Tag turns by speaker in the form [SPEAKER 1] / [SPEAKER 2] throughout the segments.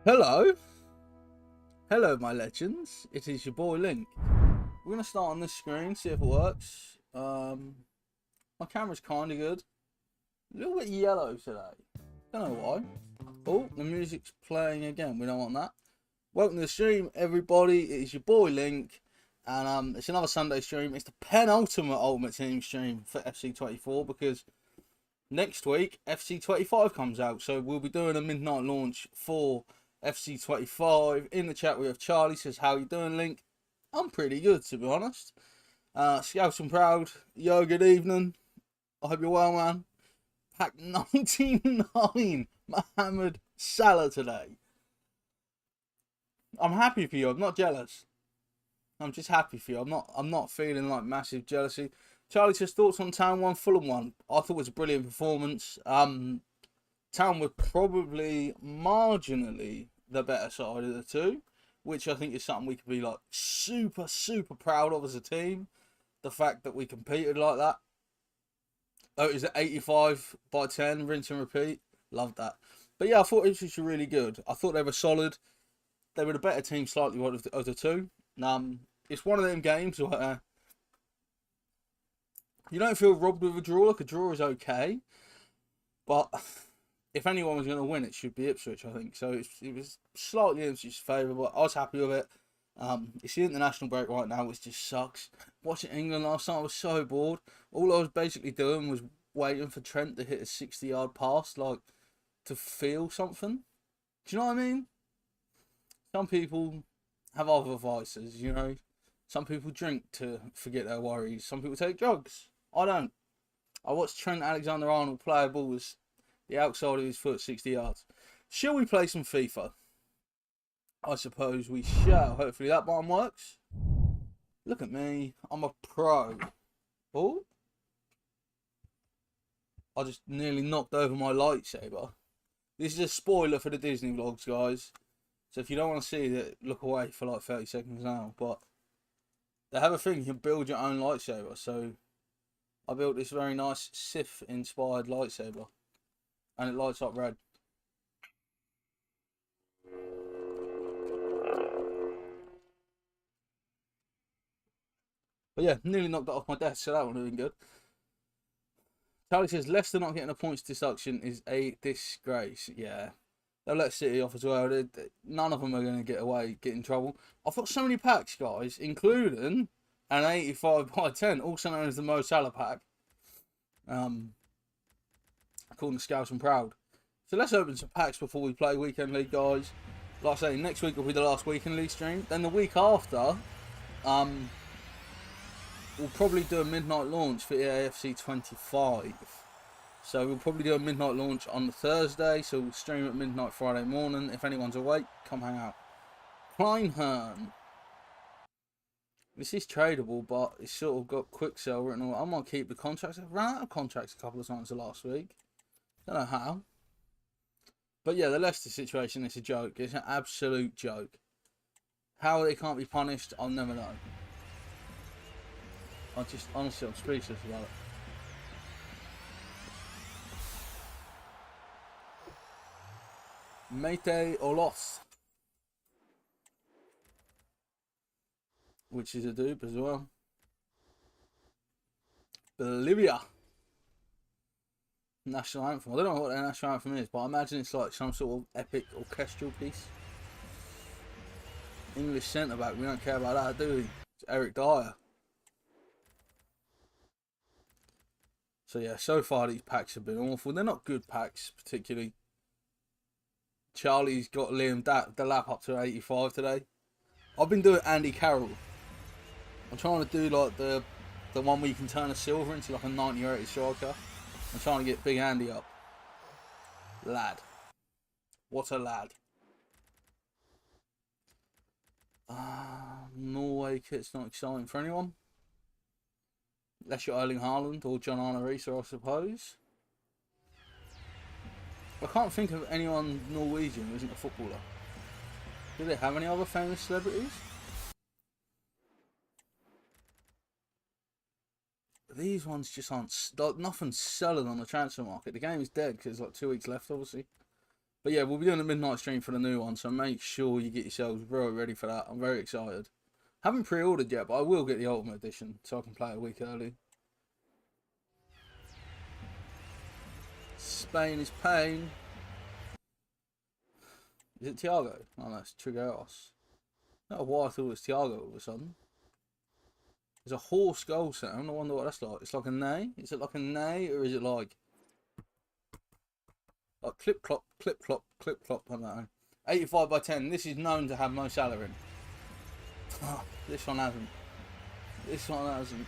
[SPEAKER 1] Hello, hello, my legends. It is your boy Link. We're gonna start on this screen, see if it works. My camera's kind of good. A little bit yellow today. Don't know why. Oh, the music's playing again. We don't want that. Welcome to the stream, everybody. It is your boy Link, and it's another Sunday stream. It's the penultimate Ultimate Team stream for FC24 because next week FC25 comes out, so we'll be doing a midnight launch for FC25. In the chat we have Charlie, says how you doing, Link? I'm pretty good, to be honest. Scouts and Proud, yo, good evening. I hope you're well, man. Pack 99, Mohamed Salah today. I'm happy for you. I'm not jealous. I'm just happy for you. I'm not feeling like massive jealousy. Charlie says thoughts on Town 1, Fulham 1. I thought it was a brilliant performance. Town were probably marginally the better side of the two, which I think is something we could be like super proud of as a team. The fact that we competed like that. Oh, it was at 85/10, rinse and repeat. Loved that. But yeah, I thought Ipswich were really good. I thought they were solid. They were the better team slightly of the two. It's one of them games where you don't feel robbed with a draw. Like a draw is okay, but if anyone was going to win, it should be Ipswich, I think. So it was slightly Ipswich's favour, but I was happy with it. It's the international break right now, which just sucks. Watching England last night, I was so bored. All I was basically doing was waiting for Trent to hit a 60-yard pass, like, to feel something. Do you know what I mean? Some people have other vices, you know. Some people drink to forget their worries. Some people take drugs. I don't. I watched Trent Alexander-Arnold play a ball with the outside of his foot 60 yards. Shall we play some FIFA? I suppose we shall. Hopefully that button works. Look at me. I'm a pro. Oh. I just nearly knocked over my lightsaber. This is a spoiler for the Disney vlogs, guys. So if you don't want to see it, look away for like 30 seconds now. But they have a thing, you can build your own lightsaber. So I built this very nice Sith-inspired lightsaber. And it lights up red. But yeah, nearly knocked that off my desk, so that would have been good. Charlie says, Leicester not getting a points deduction is a disgrace. Yeah. They'll let City off as well. None of them are going to get in trouble. I've got so many packs, guys, including an 85/10, also known as the Mo Salah pack. According to Scouts and Proud. So let's open some packs before we play Weekend League, guys. Like I say, next week will be the last Weekend League stream. Then the week after, we'll probably do a midnight launch for EAFC25. So we'll probably do a midnight launch on the Thursday. So we'll stream at midnight Friday morning. If anyone's awake, come hang out. Kleinhern. This is tradable, but it's sort of got quick sell written on. I might keep the contracts. I've run out of contracts a couple of times the last week. Don't know how. But yeah, the Leicester situation is a joke. It's an absolute joke. How they can't be punished, I'll never know. Honestly, I'm speechless about it. Mete Olos, which is a dupe as well. Bolivia. National anthem. I don't know what their national anthem is, but I imagine it's like some sort of epic orchestral piece. English centre back, we don't care about that, do we? It's Eric Dyer. So yeah, so far these packs have been awful. They're not good packs, particularly. Charlie's got Liam Delap up to 85 today. I've been doing Andy Carroll. I'm trying to do like the one where you can turn a silver into like a 90 or 80 striker. I'm trying to get Big Andy up. Lad. What a lad. Norway kit's not exciting for anyone. Unless you're Erling Haaland or John Arne Riise, I suppose. I can't think of anyone Norwegian who isn't a footballer. Do they have any other famous celebrities? These ones just aren't. Nothing's selling on the transfer market. The game is dead because there's like 2 weeks left, obviously. But yeah, we'll be doing a midnight stream for the new one, so make sure you get yourselves ready for that. I'm very excited. Haven't pre-ordered yet, but I will get the Ultimate Edition so I can play a week early. Spain is pain. Is it Thiago? Oh, that's Triggeros. I don't know why I thought it was Thiago all of a sudden. There's a horse goal sound. I wonder what that's like. It's like a neigh. Is it like a neigh, or is it like clip clop, clip clop, clip clop? I don't know. 85 by 10. This is known to have Mo Salah in. Oh, this one hasn't. This one hasn't.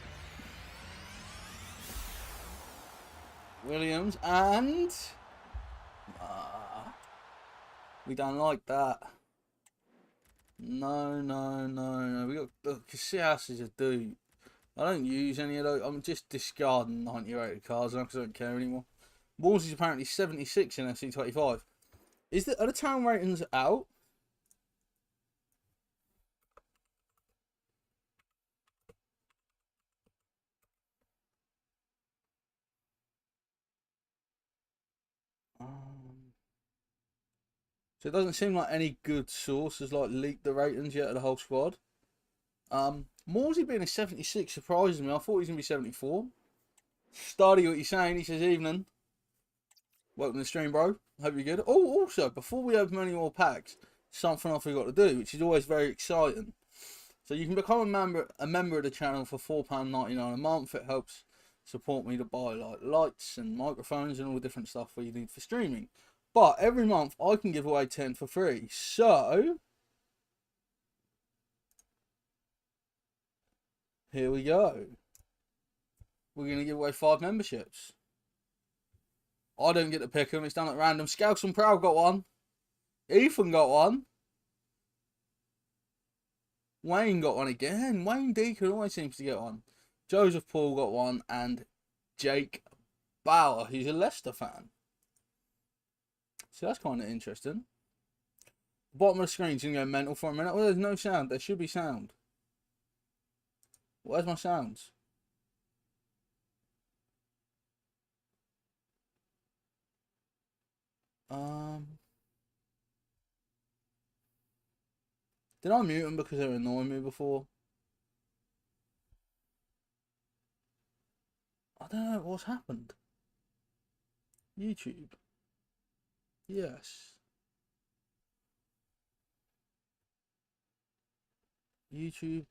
[SPEAKER 1] Williams and we don't like that. No. We got Casillas is a dude. I don't use any of those. I'm just discarding 90 rated cards because I don't care anymore. Walls is apparently 76 in FC25. Are the town ratings out? So it doesn't seem like any good source has like leaked the ratings yet of the whole squad. Morsey being a 76 surprises me. I thought he was going to be 74. Study what you're saying. He says, evening. Welcome to the stream, bro. Hope you're good. Oh, also, before we open any more packs, something I forgot to do, which is always very exciting. So you can become a member of the channel for £4.99 a month. It helps support me to buy like lights and microphones and all the different stuff we need for streaming. But every month I can give away 10 for free. So here we go. We're going to give away 5 memberships. I don't get to pick them. It's done at random. Scouts and Proud got one. Ethan got one. Wayne got one again. Wayne Deacon always seems to get one. Joseph Paul got one. And Jake Bauer, who's a Leicester fan. So that's kind of interesting. The bottom of the screen's going to go mental for a minute. Well, there's no sound. There should be sound. Where's my sounds? Did I mute them because they were annoying me before? I don't know what's happened. YouTube. Yes. YouTube.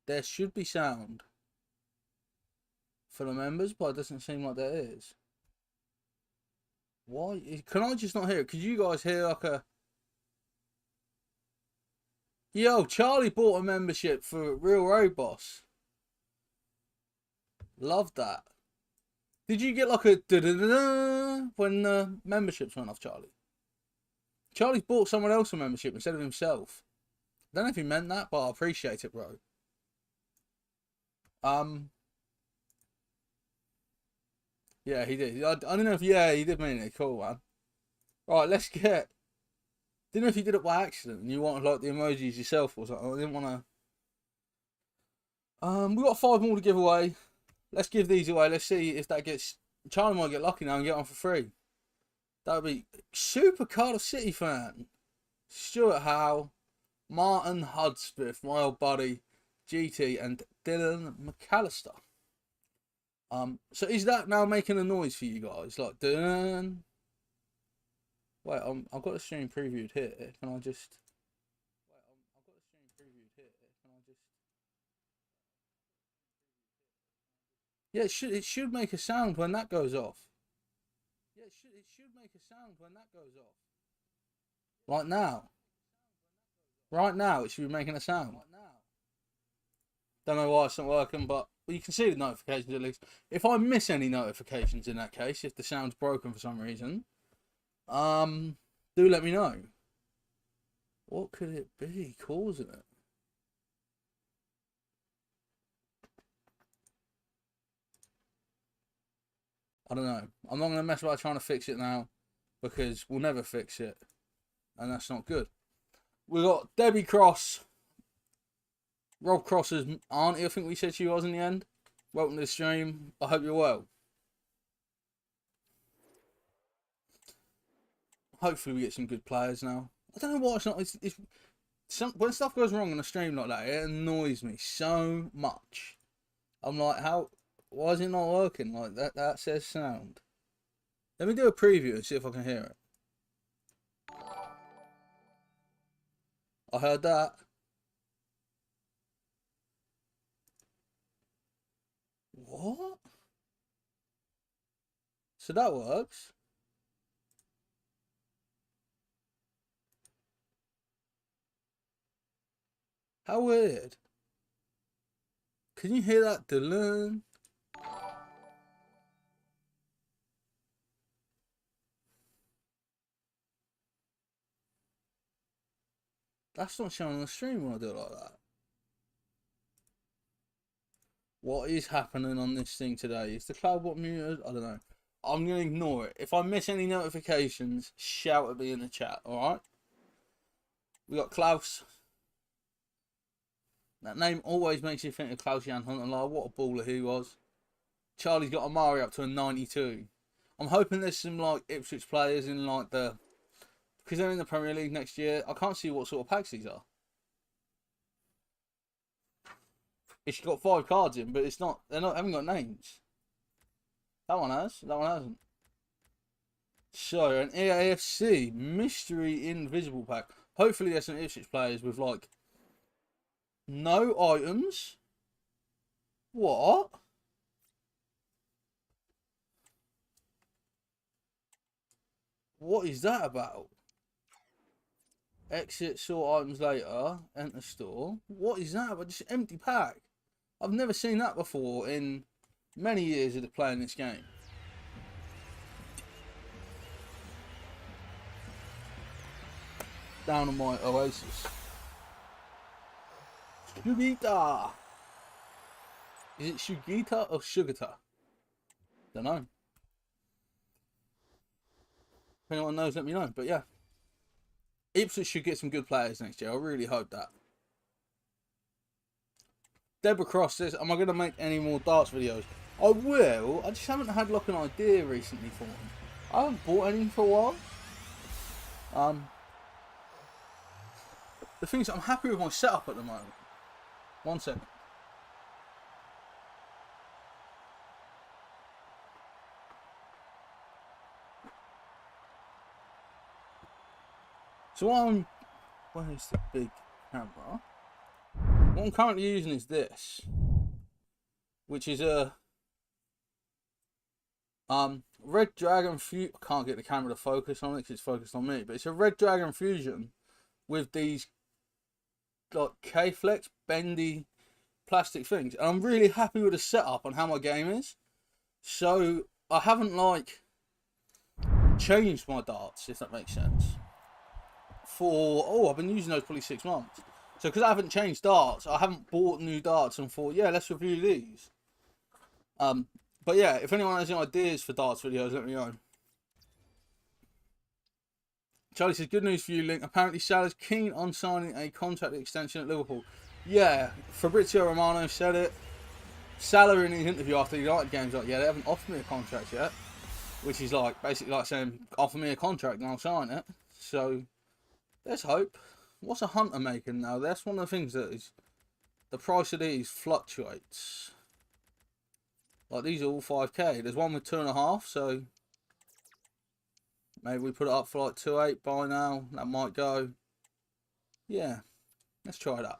[SPEAKER 1] There should be sound for the members, but it doesn't seem like there is. Why? Can I just not hear it? Could you guys hear like a... Yo, Charlie bought a membership for Real Road Boss. Love that. Did you get like a da-da-da-da when the memberships went off, Charlie? Charlie bought someone else a membership instead of himself. I don't know if he meant that, but I appreciate it, bro. Yeah, he did. I don't know if... Yeah, he did mean it. Cool, man. Right, let's get... Didn't know if you did it by accident and you wanted like the emojis yourself or something. I didn't want to... We've got 5 more to give away. Let's give these away. Let's see if that gets... Charlie might get lucky now and get one for free. That would be... Super Cardiff City fan. Stuart Howe. Martin Hudspeth, my old buddy. GT and Dylan McAllister. So is that now making a noise for you guys? Like, dun. Wait, I've got the stream previewed here. Can I just... Wait, I've got the stream previewed here. Can I just... Yeah, it should make a sound when that goes off. Yeah, it should make a sound when that goes off. Like now. Right now, it should be making a sound. Don't know why it's not working, but you can see the notifications at least. If I miss any notifications in that case, if the sound's broken for some reason, do let me know. What could it be causing it? I don't know. I'm not going to mess about trying to fix it now because we'll never fix it, and that's not good. We got Debbie Cross. Rob Cross's auntie, I think we said she was in the end. Welcome to the stream. I hope you're well. Hopefully we get some good players now. I don't know why it's not. When stuff goes wrong on a stream like that, it annoys me so much. I'm like, why is it not working? Like that says sound. Let me do a preview and see if I can hear it. I heard that. What? So that works. How weird. Can you hear that, Dylan? That's not showing on the stream when I do it like that. What is happening on this thing today? Is the cloud bot muted? I don't know. I'm going to ignore it. If I miss any notifications, shout at me in the chat, alright? We got Klaus. That name always makes you think of Klaus Jan Hunter. Like, what a baller he was. Charlie's got Amari up to a 92. I'm hoping there's some like Ipswich players in like the... Because they're in the Premier League next year. I can't see what sort of packs these are. It's got 5 cards in, but it's not... haven't got names. That one has. That one hasn't. So, an EAFC Mystery Invisible pack. Hopefully there's some Ipswich players with like... No items. What? What is that about? Exit, sort items later. Enter store. What is that about? Just an empty pack. I've never seen that before in many years of playing this game. Down on my Oasis. Shugita. Is it Shugita or Sugata? Don't know. If anyone knows, let me know. But yeah, Ipswich should get some good players next year. I really hope that. Deborah Cross says, am I going to make any more darts videos? I will. I just haven't had like an idea recently for them. I haven't bought any for a while. The thing is, I'm happy with my setup at the moment. 1 second. So where is the big camera? What I'm currently using is this, which is a Red Dragon Fusion. I can't get the camera to focus on it because it's focused on me, but it's a Red Dragon Fusion with these like K-Flex bendy plastic things, and I'm really happy with the setup and how my game is. So I haven't like changed my darts, if that makes sense. I've been using those probably 6 months. So because I haven't changed darts, I haven't bought new darts and thought, yeah, let's review these. But yeah, if anyone has any ideas for darts videos, let me know. Charlie says, good news for you, Link. Apparently Salah's keen on signing a contract extension at Liverpool. Yeah, Fabrizio Romano said it. Salah in his interview after the United game's like, yeah, they haven't offered me a contract yet. Which is like, basically like saying, offer me a contract and I'll sign it. So, there's hope. What's a Hunter making now? That's one of the things that is... The price of these fluctuates. Like, these are all 5k. There's one with 2.5, so... Maybe we put it up for like 2.8 by now. That might go. Yeah. Let's try that.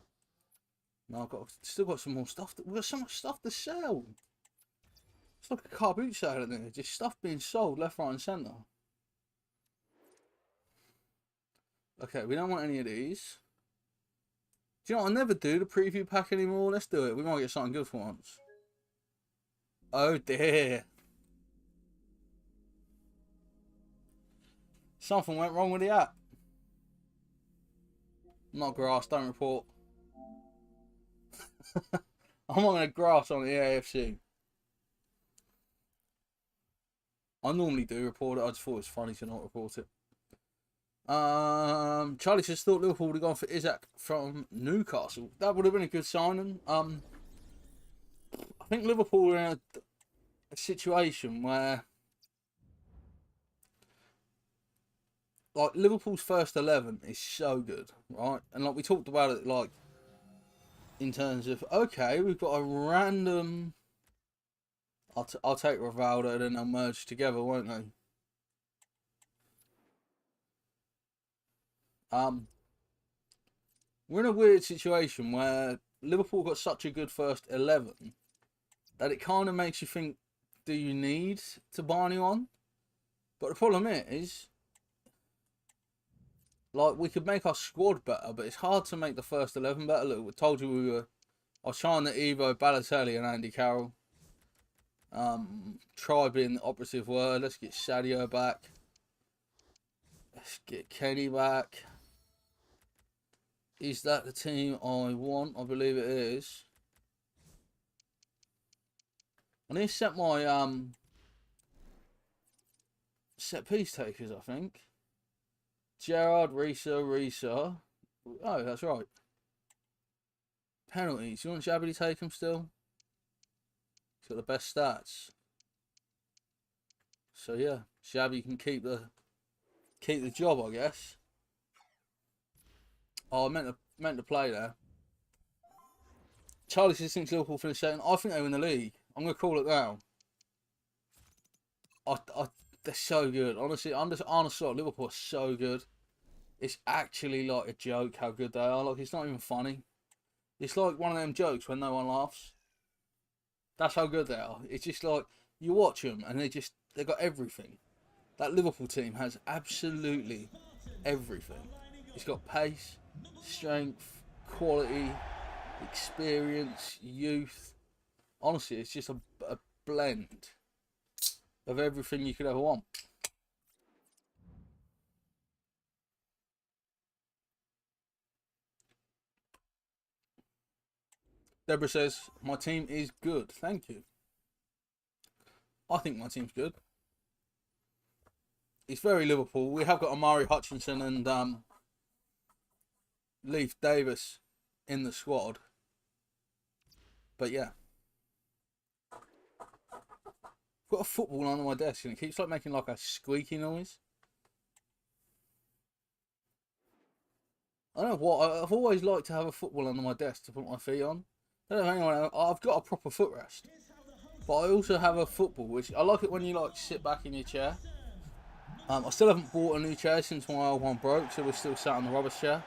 [SPEAKER 1] No, still got some more stuff. We've got so much stuff to sell. It's like a car boot sale in there. Just stuff being sold left, right and centre. Okay, we don't want any of these. Do you know what? I never do the preview pack anymore. Let's do it. We might get something good for once. Oh dear. Something went wrong with the app. Not grass, don't report. I'm not going to grass on the EAFC. I normally do report it. I just thought it was funny to not report it. Charlie says thought Liverpool would have gone for Isaac from Newcastle. That would have been a good signing. I think Liverpool were in a situation where, like, Liverpool's first 11 is so good, right? And like we talked about it, like in terms of, okay, we've got a random. I'll take Rivaldo, then they'll merge together, won't they? We're in a weird situation where Liverpool got such a good first 11 that it kind of makes you think, do you need to buy anyone? But the problem is, like, we could make our squad better, but it's hard to make the first 11 better. Look, we told you I was trying the Evo, Balotelli and Andy Carroll. Try being the operative word. Let's get Sadio back. Let's get Kenny back. Is that the team I want? I believe it is. I need to set my set piece takers, I think. Gerrard, Risa. Oh, that's right. Penalties. You want Shabby to take them still? He's got the best stats. So yeah, Shabby can keep the job, I guess. Oh, I meant to play there. Charlie says thinks Liverpool finish second. I think they win the league. I'm gonna call it now. They're so good. Honestly, I'm just honest. Liverpool are so good. It's actually like a joke how good they are. Like, it's not even funny. It's like one of them jokes when no one laughs. That's how good they are. It's just like you watch them and they got everything. That Liverpool team has absolutely everything. It's got pace, strength, quality, experience, youth. Honestly, it's just a blend of everything you could ever want. Deborah says, my team is good. Thank you. I think my team's good. It's very Liverpool. We have got Amari Hutchinson and Leif Davis in the squad. But yeah. I've got a football under my desk and it keeps like making like a squeaky noise. I don't know what. I've always liked to have a football under my desk to put my feet on. I don't know if anyone else, I've got a proper footrest. But I also have a football, which I like it when you like sit back in your chair. I still haven't bought a new chair since my old one broke, so we're still sat on the rubbish chair.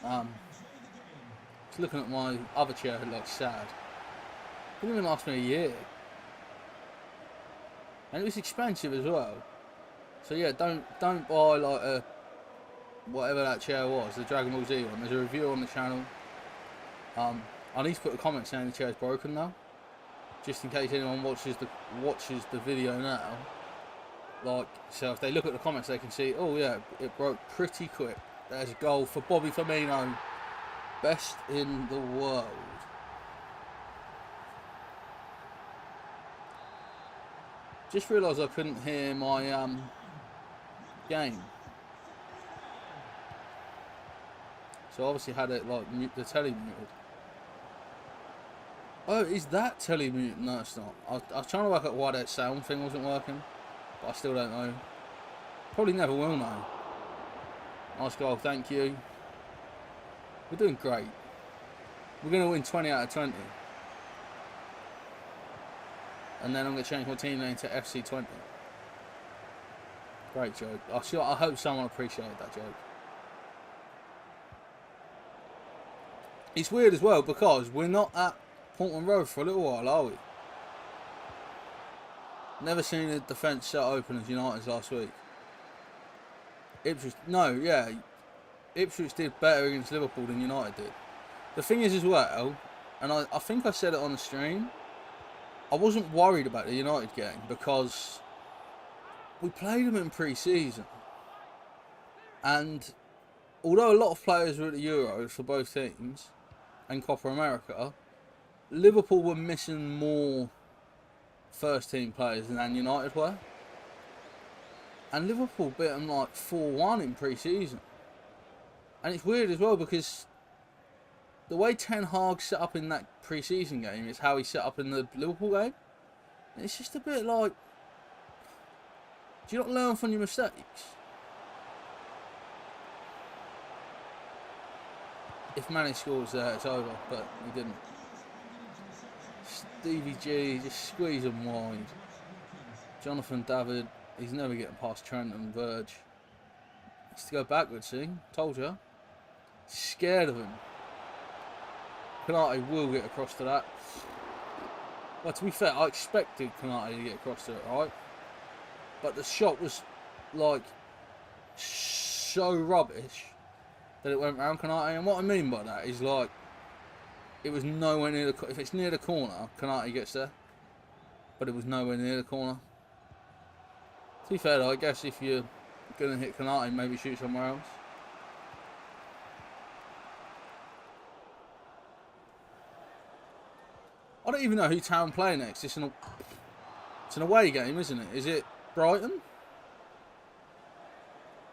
[SPEAKER 1] Just looking at my other chair, it looks sad. It didn't even last me a year. And it was expensive as well. So yeah, don't buy like a whatever that chair was, the Dragon Ball Z one. There's a review on the channel. I need to put a comment saying the chair's broken now, just in case anyone watches the video now. Like, so if they look at the comments, they can see, oh yeah, it broke pretty quick. There's a goal for Bobby Firmino, best in the world. Just realised I couldn't hear my game. So obviously had it like the telly muted. Oh, is that telly muted? No, it's not. I was trying to work out why that sound thing wasn't working, but I still don't know. Probably never will know. Nice goal, thank you. We're doing great. We're going to win 20 out of 20. And then I'm going to change my team name to FC20. Great joke. I hope someone appreciated that joke. It's weird as well because we're not at Portman Road for a little while, are we? Never seen a defence set open as United's last week. Ipswich did better against Liverpool than United did. The thing is as well, and I think I said it on the stream, I wasn't worried about the United game because we played them in pre-season. And although a lot of players were at the Euros for both teams and Copa America, Liverpool were missing more first team players than United were. And Liverpool beat them like 4-1 in pre-season. And it's weird as well because the way Ten Hag set up in that pre-season game is how he set up in the Liverpool game. And it's just a bit like, do you not learn from your mistakes? If Manny scores there, it's over, but he didn't. Stevie G just squeeze him wide. Jonathan David, he's never getting past Trent and Verge. He's to go backwards, see? Told you. Scared of him. Konate will get across to that. But to be fair, I expected Konate to get across to it, right? But the shot was like so rubbish that it went round Konate. And what I mean by that is like it was nowhere near the. If it's near the corner, Konate gets there. But it was nowhere near the corner. To be fair though, I guess if you're gonna hit Konate, maybe shoot somewhere else. I don't even know who Town play next. It's an away game, isn't it? Is it Brighton?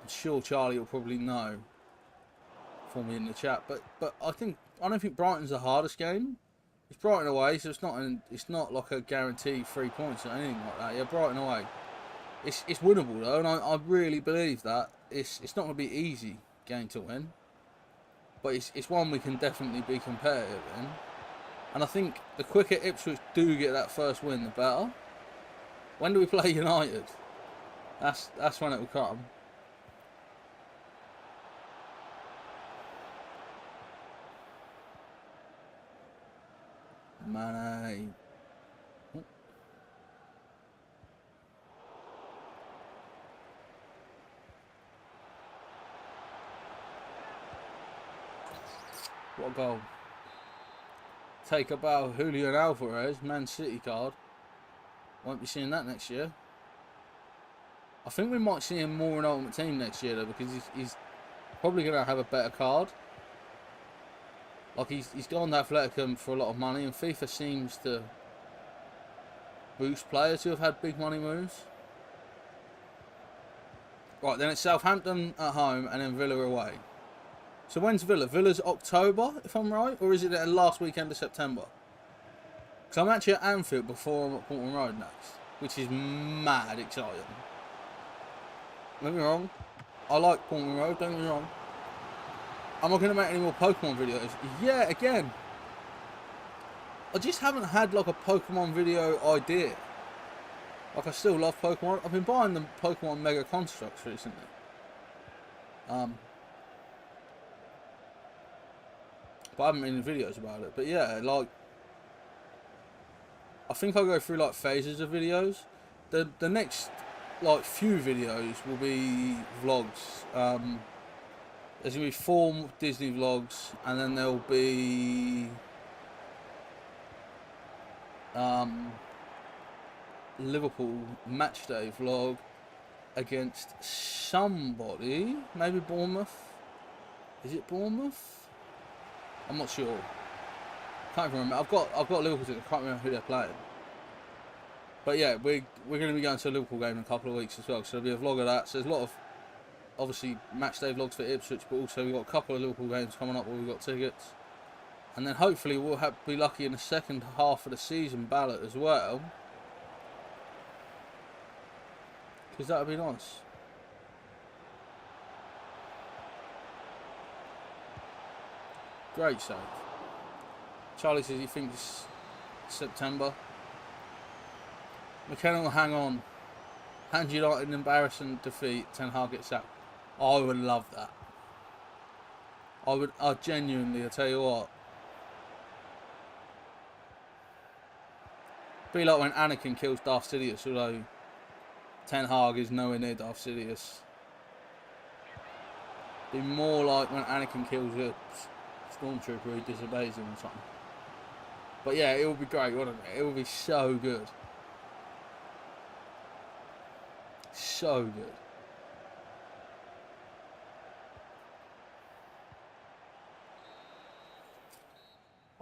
[SPEAKER 1] I'm sure Charlie will probably know for me in the chat. But I don't think Brighton's the hardest game. It's Brighton away, so it's not like a guaranteed 3 points or anything like that. Yeah, Brighton away. It's winnable though, and I really believe that. It's not going to be easy game to win, but it's one we can definitely be competitive in. And I think the quicker Ipswich do get that first win, the better. When do we play United? That's when it will come. Mane. What a goal. Take a bow, Julian Alvarez, Man City card. Won't be seeing that next year. I think we might see him more in Ultimate Team next year though, because he's probably going to have a better card. Like he's gone to Athleticum for a lot of money, and FIFA seems to boost players who have had big money moves. Right, then it's Southampton at home and then Villa away. So when's Villa? Villa's October, if I'm right? Or is it the last weekend of September? Because I'm actually at Anfield before I'm at Portman Road next. Which is mad exciting. Don't get me wrong. I like Portman Road, don't get me wrong. Am I going to make any more Pokemon videos? Yeah, again. I just haven't had like a Pokemon video idea. Like I still love Pokemon. I've been buying the Pokemon Mega Constructs recently. But I haven't made any videos about it. But yeah, like I think I'll go through like phases of videos. The next like few videos will be vlogs. There's gonna be 4 Disney vlogs, and then there'll be Liverpool matchday vlog against somebody, maybe Bournemouth. Is it Bournemouth? I'm not sure. Can't even remember. I've got Liverpool tickets. I can't remember who they're playing. But yeah, we're going to be going to a Liverpool game in a couple of weeks as well. So there'll be a vlog of that. So there's a lot of obviously match day vlogs for Ipswich, but also we've got a couple of Liverpool games coming up where we've got tickets. And then hopefully we'll be lucky in the second half of the season ballot as well. Because that would be nice. Great save. Charlie says he thinks September. McKenna will hang on. Hand United an embarrassing defeat. Ten Hag gets sacked. I would love that. I genuinely, I tell you what. Be like when Anakin kills Darth Sidious, although Ten Hag is nowhere near Darth Sidious. Be more like when Anakin kills a stormtrooper who disobeys him or something. But yeah, it would be great, wouldn't it? It would be so good. So good.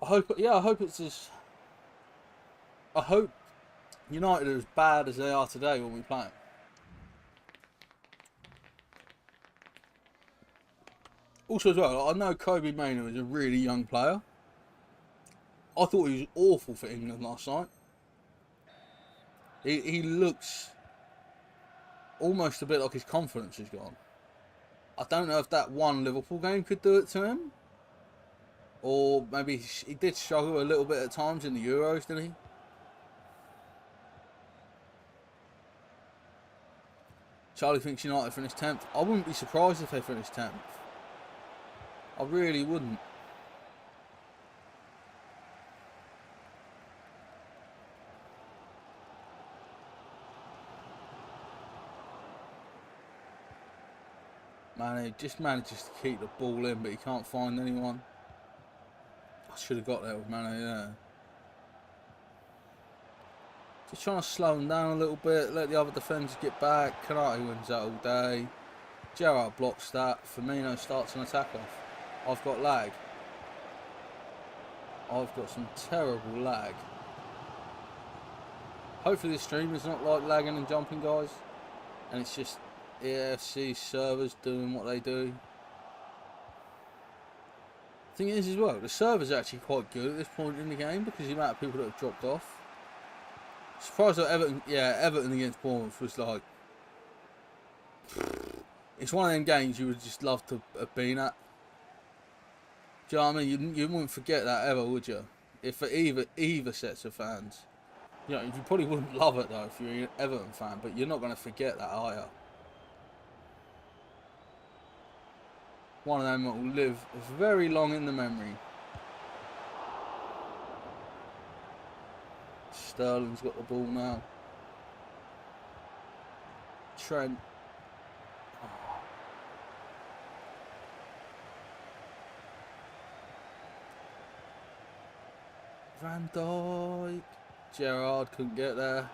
[SPEAKER 1] I hope it's as... I hope United are as bad as they are today when we play them. Also as well, I know Kobe Mainoo is a really young player. I thought he was awful for England last night. He looks almost a bit like his confidence is gone. I don't know if that one Liverpool game could do it to him. Or maybe he did struggle a little bit at times in the Euros, didn't he? Charlie thinks United finished 10th. I wouldn't be surprised if they finished 10th. I really wouldn't. Man, he just manages to keep the ball in, but he can't find anyone. I should have got there with Mane, yeah. Just trying to slow him down a little bit, let the other defenders get back. Kanate wins that all day. Gerrard blocks that. Firmino starts an attack off. I've got lag. I've got some terrible lag. Hopefully this stream is not like lagging and jumping, guys. And it's just EAFC servers doing what they do. Thing is as well, the servers are actually quite good at this point in the game because of the amount of people that have dropped off. Surprised that Everton against Bournemouth was like, it's one of them games you would just love to have been at. Do you know what I mean? You wouldn't forget that ever, would you? If for either sets of fans. You know, you probably wouldn't love it though if you're an Everton fan, but you're not going to forget that, are you? One of them that will live very long in the memory. Sterling's got the ball now. Trent. Oh. Van Dijk. Gerrard couldn't get there.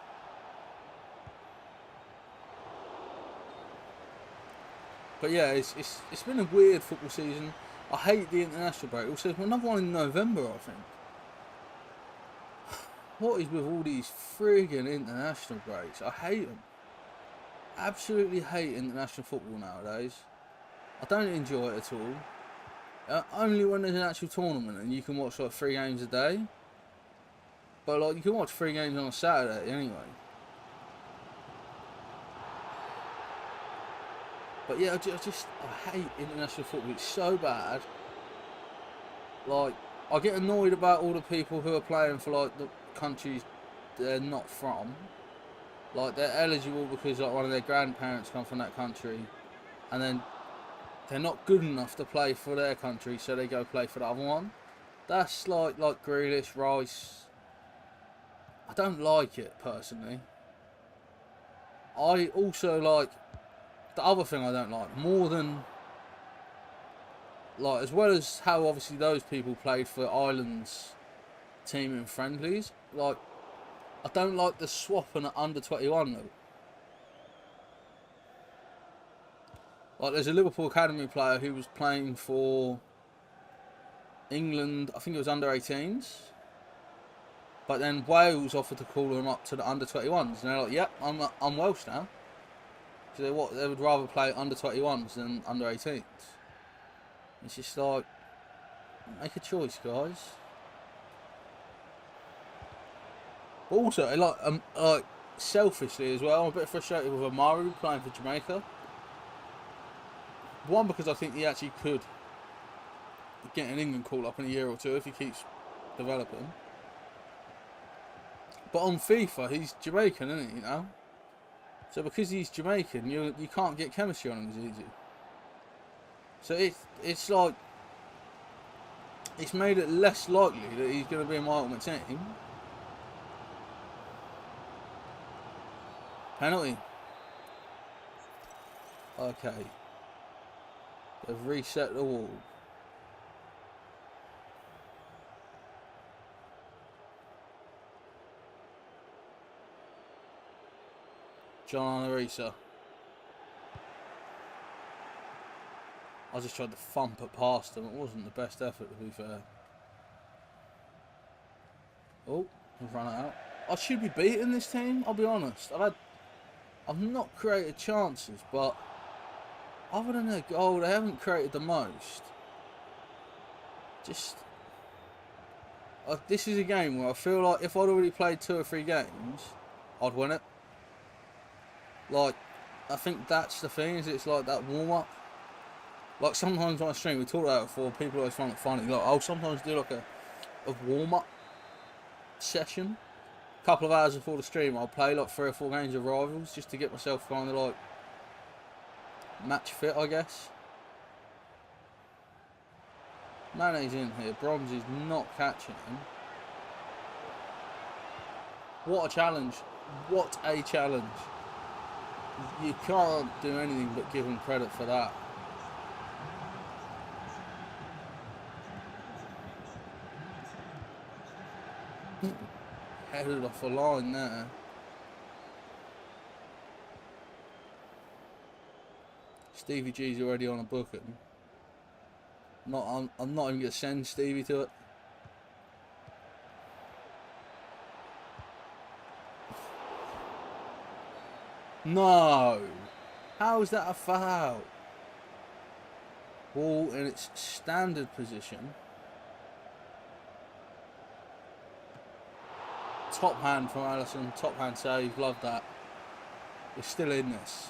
[SPEAKER 1] But yeah, it's been a weird football season. I hate the international break. Also, there's another one in November, I think. What is with all these friggin' international breaks? I hate them. Absolutely hate international football nowadays. I don't enjoy it at all. Only when there's an actual tournament and you can watch like 3 games a day. But like you can watch 3 games on a Saturday anyway. But yeah, I hate international football. It's so bad. Like, I get annoyed about all the people who are playing for like the countries they're not from. Like, they're eligible because like one of their grandparents come from that country, and then they're not good enough to play for their country, so they go play for the other one. That's like Grealish, Rice. I don't like it personally. I also like. The other thing I don't like, more than, like, as well as how obviously those people played for Ireland's team in friendlies, like, I don't like the swap and under 21 though. Like, there's a Liverpool Academy player who was playing for England, I think it was under 18s, but then Wales offered to call him up to the under 21s, and they're like, yep, I'm Welsh now. So they would rather play under 21s than under 18s. It's just like, make a choice, guys. But also, like selfishly as well, I'm a bit frustrated with Amaru playing for Jamaica. One, because I think he actually could get an England call up in a year or two if he keeps developing. But on FIFA, he's Jamaican, isn't he? You know. So because he's Jamaican, you can't get chemistry on him as easy. So it's like, it's made it less likely that he's going to be in my ultimate team. Penalty. Okay. They've reset the wall. John Arisa. I just tried to thump it past him. It wasn't the best effort, to be fair. Oh, we've run it out. I should be beating this team, I'll be honest. I've not created chances, but other than their goal, they haven't created the most. Just, this is a game where I feel like if I'd already played 2 or 3 games, I'd win it. Like, I think that's the thing, is it's like that warm-up. Like, sometimes on stream, we talk about it before, people always find it funny. Like, I'll sometimes do like a warm-up session. A couple of hours before the stream, I'll play like 3 or 4 games of Rivals, just to get myself kind of like match fit, I guess. Mane's in here. Bronze is not catching him. What a challenge. What a challenge. You can't do anything but give him credit for that. Headed off a line there. Stevie G's already on a booking. I'm not even going to send Stevie to it. No! How is that a foul? Ball in its standard position. Top hand from Allison. Top hand save. Love that. We're still in this.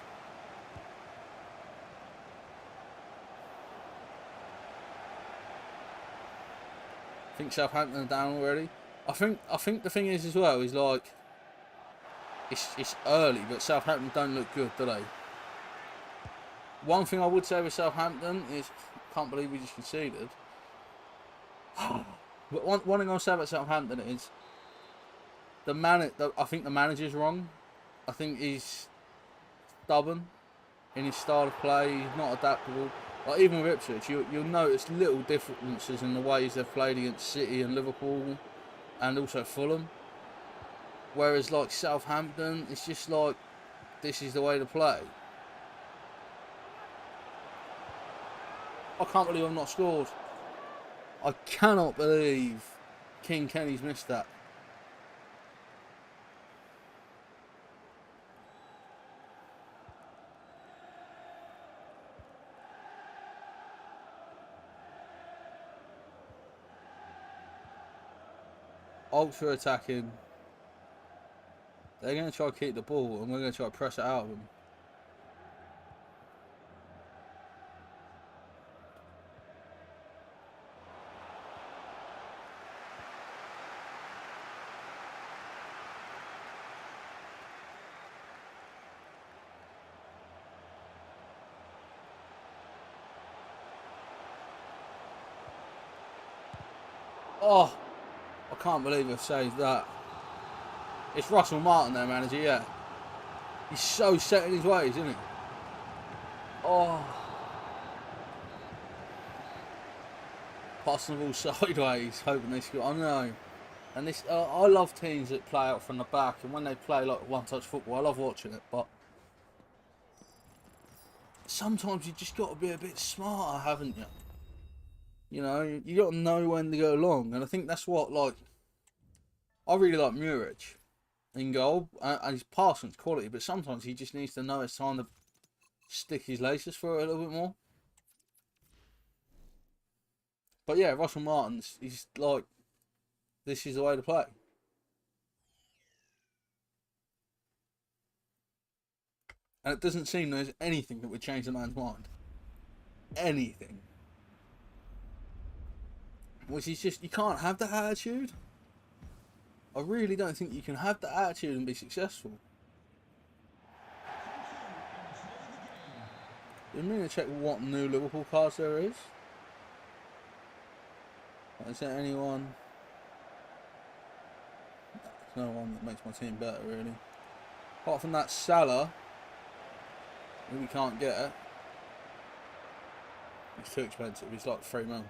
[SPEAKER 1] I think Southampton are down already. I think the thing is as well is like it's early, but Southampton don't look good, do they? One thing I would say with Southampton is I can't believe we just conceded. But one thing I'll say about Southampton is I think the manager's wrong. I think he's stubborn in his style of play. He's not adaptable. Like even with Ipswich, you'll notice little differences in the ways they've played against City and Liverpool, and also Fulham. Whereas like Southampton, it's just like this is the way to play. I can't believe I've not scored. I cannot believe King Kenny's missed that. Ultra attacking. They're going to try to keep the ball and we're going to try to press it out of them. Oh, I can't believe I've saved that. It's Russell Martin there, manager, yeah. He's so set in his ways, isn't he? Oh. Passing the ball sideways, hoping they score. I know. And this, I love teams that play out from the back, and when they play like one-touch football, I love watching it, but sometimes you just got to be a bit smarter, haven't you? You know, you got to know when to go long, and I think that's what, like, I really like Muric in goal, and his passing's quality, but sometimes he just needs to know it's time to stick his laces for it a little bit more. But yeah, Russell Martin's, he's like, this is the way to play. And it doesn't seem there's anything that would change the man's mind. Anything. Which is just, you can't have that attitude. I really don't think you can have that attitude and be successful. I'm going to check what new Liverpool cards there is. Is there anyone? There's no one that makes my team better, really. Apart from that Salah, who we can't get. It's too expensive. It's like 3 mil.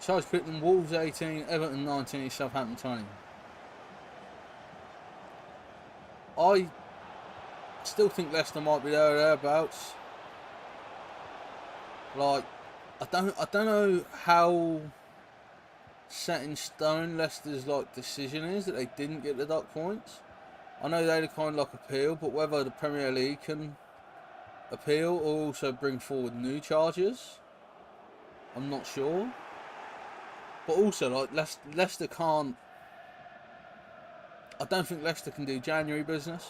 [SPEAKER 1] Charles Pitman, Wolves 18, Everton 19, Southampton 20. I still think Leicester might be there or thereabouts. Like, I don't know how set in stone Leicester's like decision is that they didn't get the dock points. I know they kind of like appeal, but whether the Premier League can appeal or also bring forward new charges, I'm not sure. But also, like, Leicester can't. I don't think Leicester can do January business.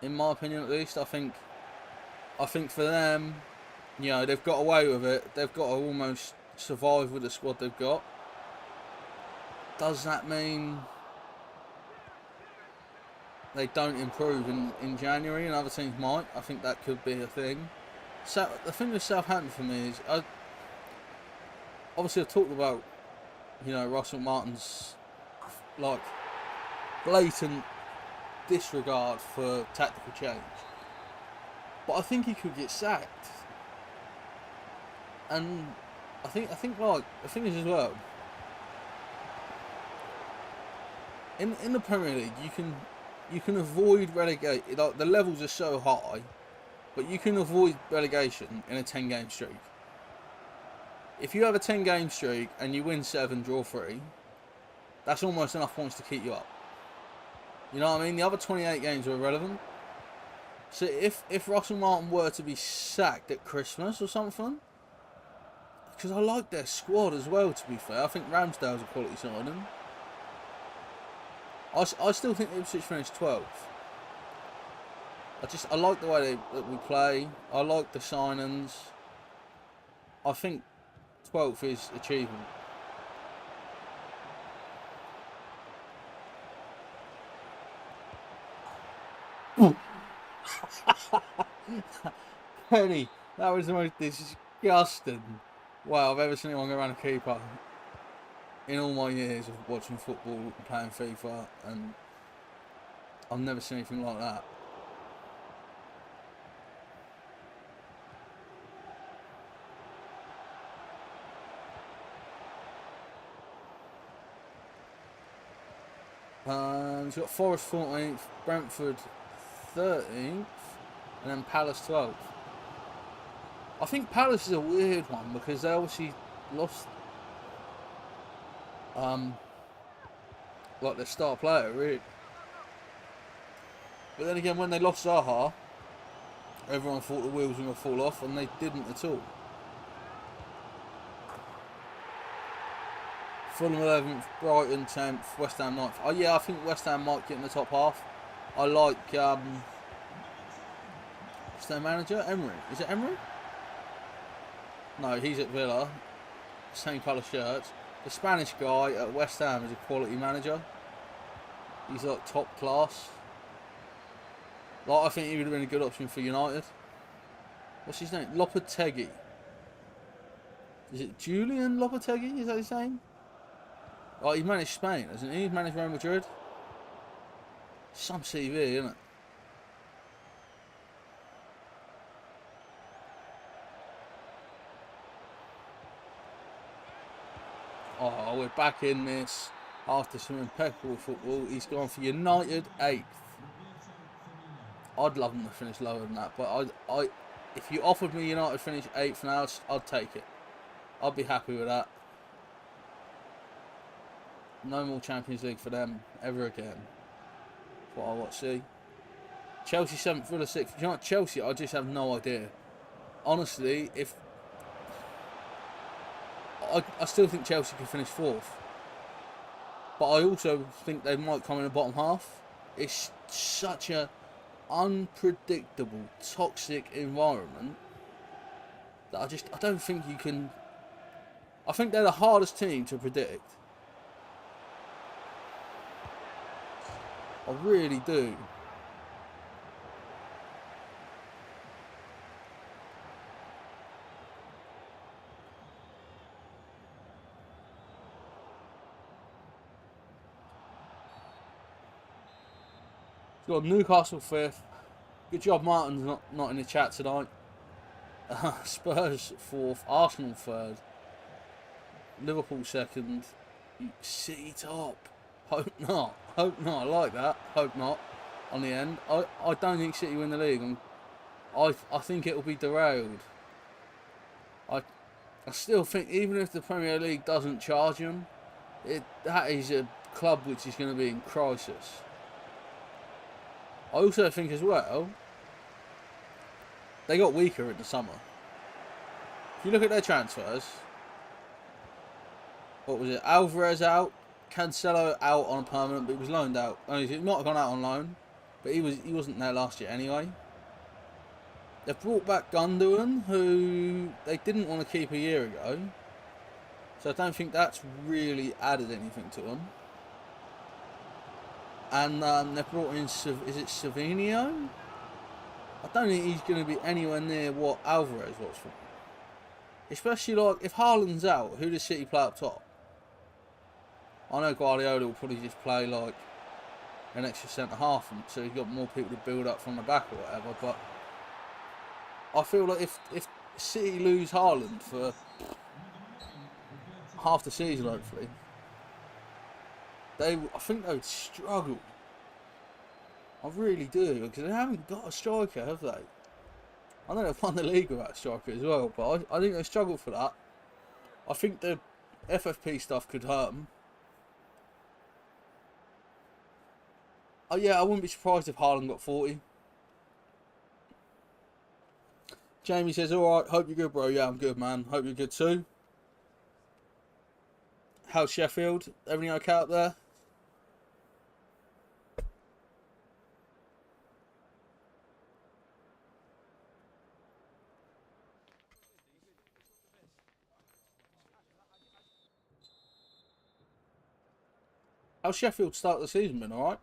[SPEAKER 1] In my opinion, at least, I think for them, you know, they've got away with it. They've got to almost survive with the squad they've got. Does that mean they don't improve in January and other teams might? I think that could be a thing. So the thing with Southampton for me is, obviously I've talked about, you know, Russell Martin's like blatant disregard for tactical change, but I think he could get sacked. And I think like the thing is as well, in the Premier League you can avoid relegation. Like, the levels are so high, but you can avoid relegation in a 10-game streak. If you have a 10-game streak and you win 7, draw 3, that's almost enough points to keep you up. You know what I mean? The other 28 games are irrelevant. So if Russell Martin were to be sacked at Christmas or something, because I like their squad as well, to be fair. I think Ramsdale's a quality signing. I still think Ipswich finished 12th. I like the way that we play. I like the signings. I think 12th is achievable. Penny, that was the most disgusting way I've ever seen anyone go around a keeper in all my years of watching football and playing FIFA, and I've never seen anything like that. He's got Forest 14th, Brentford 13th, and then Palace 12th. I think Palace is a weird one because they obviously lost like their star player, really. But then again, when they lost Zaha, everyone thought the wheels were going to fall off, and they didn't at all. Fulham 11th, Brighton 10th, West Ham 9th. Oh yeah, I think West Ham might get in the top half. I like what's their manager? Emery. Is it Emery? No, he's at Villa. Same colour shirts. The Spanish guy at West Ham is a quality manager. He's like top class. Like, I think he would have been a good option for United. What's his name? Lopetegui. Is it Julian Lopetegui? Is that his name? Oh, he managed Spain, hasn't he? He managed Real Madrid. Some CV, isn't it? Oh, we're back in this after some impeccable football. He's gone for United 8th. I'd love him to finish lower than that, but if you offered me United finish 8th now, I'd take it. I'd be happy with that. No more Champions League for them ever again. That's what I want to see. Chelsea 7th, Villa 6th. You know what, Chelsea, I just have no idea. Honestly, if I still think Chelsea can finish 4th, but I also think they might come in the bottom half. It's such a unpredictable, toxic environment that I don't think you can. I think they're the hardest team to predict. I really do. Got Newcastle 5th. Good job Martin's not in the chat tonight. Spurs 4th. Arsenal 3rd. Liverpool 2nd. City top. Hope not. Hope not. I like that. Hope not. on the end. I don't think City win the league. I think it will be derailed. I still think even if the Premier League doesn't charge them, that is a club which is going to be in crisis. I also think as well, they got weaker in the summer. If you look at their transfers, what was it? Alvarez out, Cancelo out on a permanent, but he was loaned out. He might have gone out on loan, but he wasn't there last year anyway. They've brought back Gundogan, who they didn't want to keep a year ago. So I don't think that's really added anything to them. And they've brought in, is it Savinio? I don't think he's going to be anywhere near what Alvarez was for. Especially like if Haaland's out, who does City play up top? I know Guardiola will probably just play like an extra centre half, so he's got more people to build up from the back or whatever. But I feel like if City lose Haaland for half the season, hopefully, I think they would struggle. I really do, because they haven't got a striker, have they? I know they've won the league without a striker as well, but I think they struggle for that. I think the FFP stuff could hurt them. Oh yeah, I wouldn't be surprised if Haaland got 40. Jamie says, alright, hope you're good, bro. Yeah, I'm good, man. Hope you're good too. How's Sheffield? Everything okay up there? How's Sheffield start the season been, alright?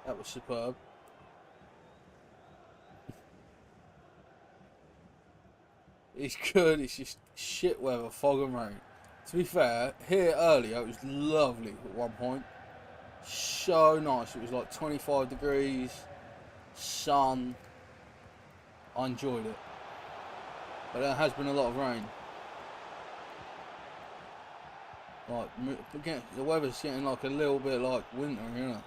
[SPEAKER 1] That was superb. It's good, it's just shit weather, fog and rain. To be fair, here earlier it was lovely at one point. So nice, it was like 25 degrees, sun. I enjoyed it. But there has been a lot of rain. Like, the weather's getting like a little bit like winter, you know.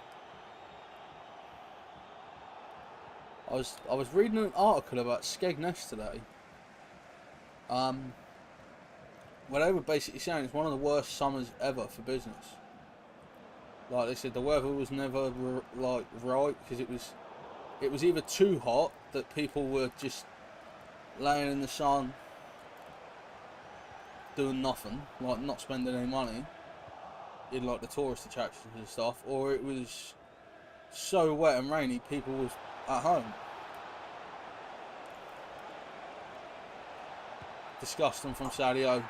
[SPEAKER 1] I was reading an article about Skegness today. Where they were basically saying it's one of the worst summers ever for business. Like they said, the weather was never like right, because it was either too hot that people were just laying in the sun doing nothing, like not spending any money in like the tourist attractions and stuff, or it was so wet and rainy people was at home. Disgusting from Sadio.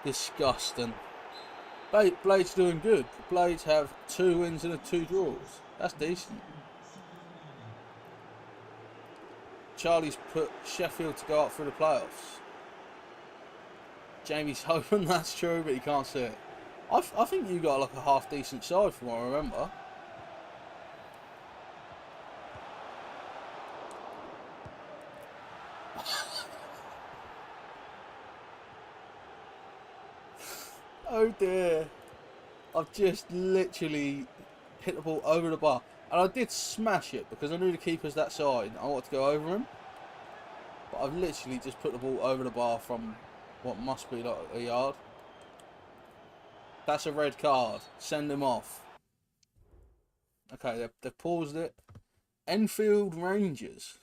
[SPEAKER 1] Disgusting. Blades doing good. Blades have 2 wins and 2 draws. That's decent. Charlie's put Sheffield to go up through the playoffs. Jamie's hoping that's true, but he can't see it. I think you got like a half decent side from what I remember. Oh dear. I've just literally hit the ball over the bar. And I did smash it because I knew the keeper's that side. I wanted to go over him. But I've literally just put the ball over the bar from what must be like a yard. That's a red card. Send him off. Okay, they've paused it. Enfield Rangers.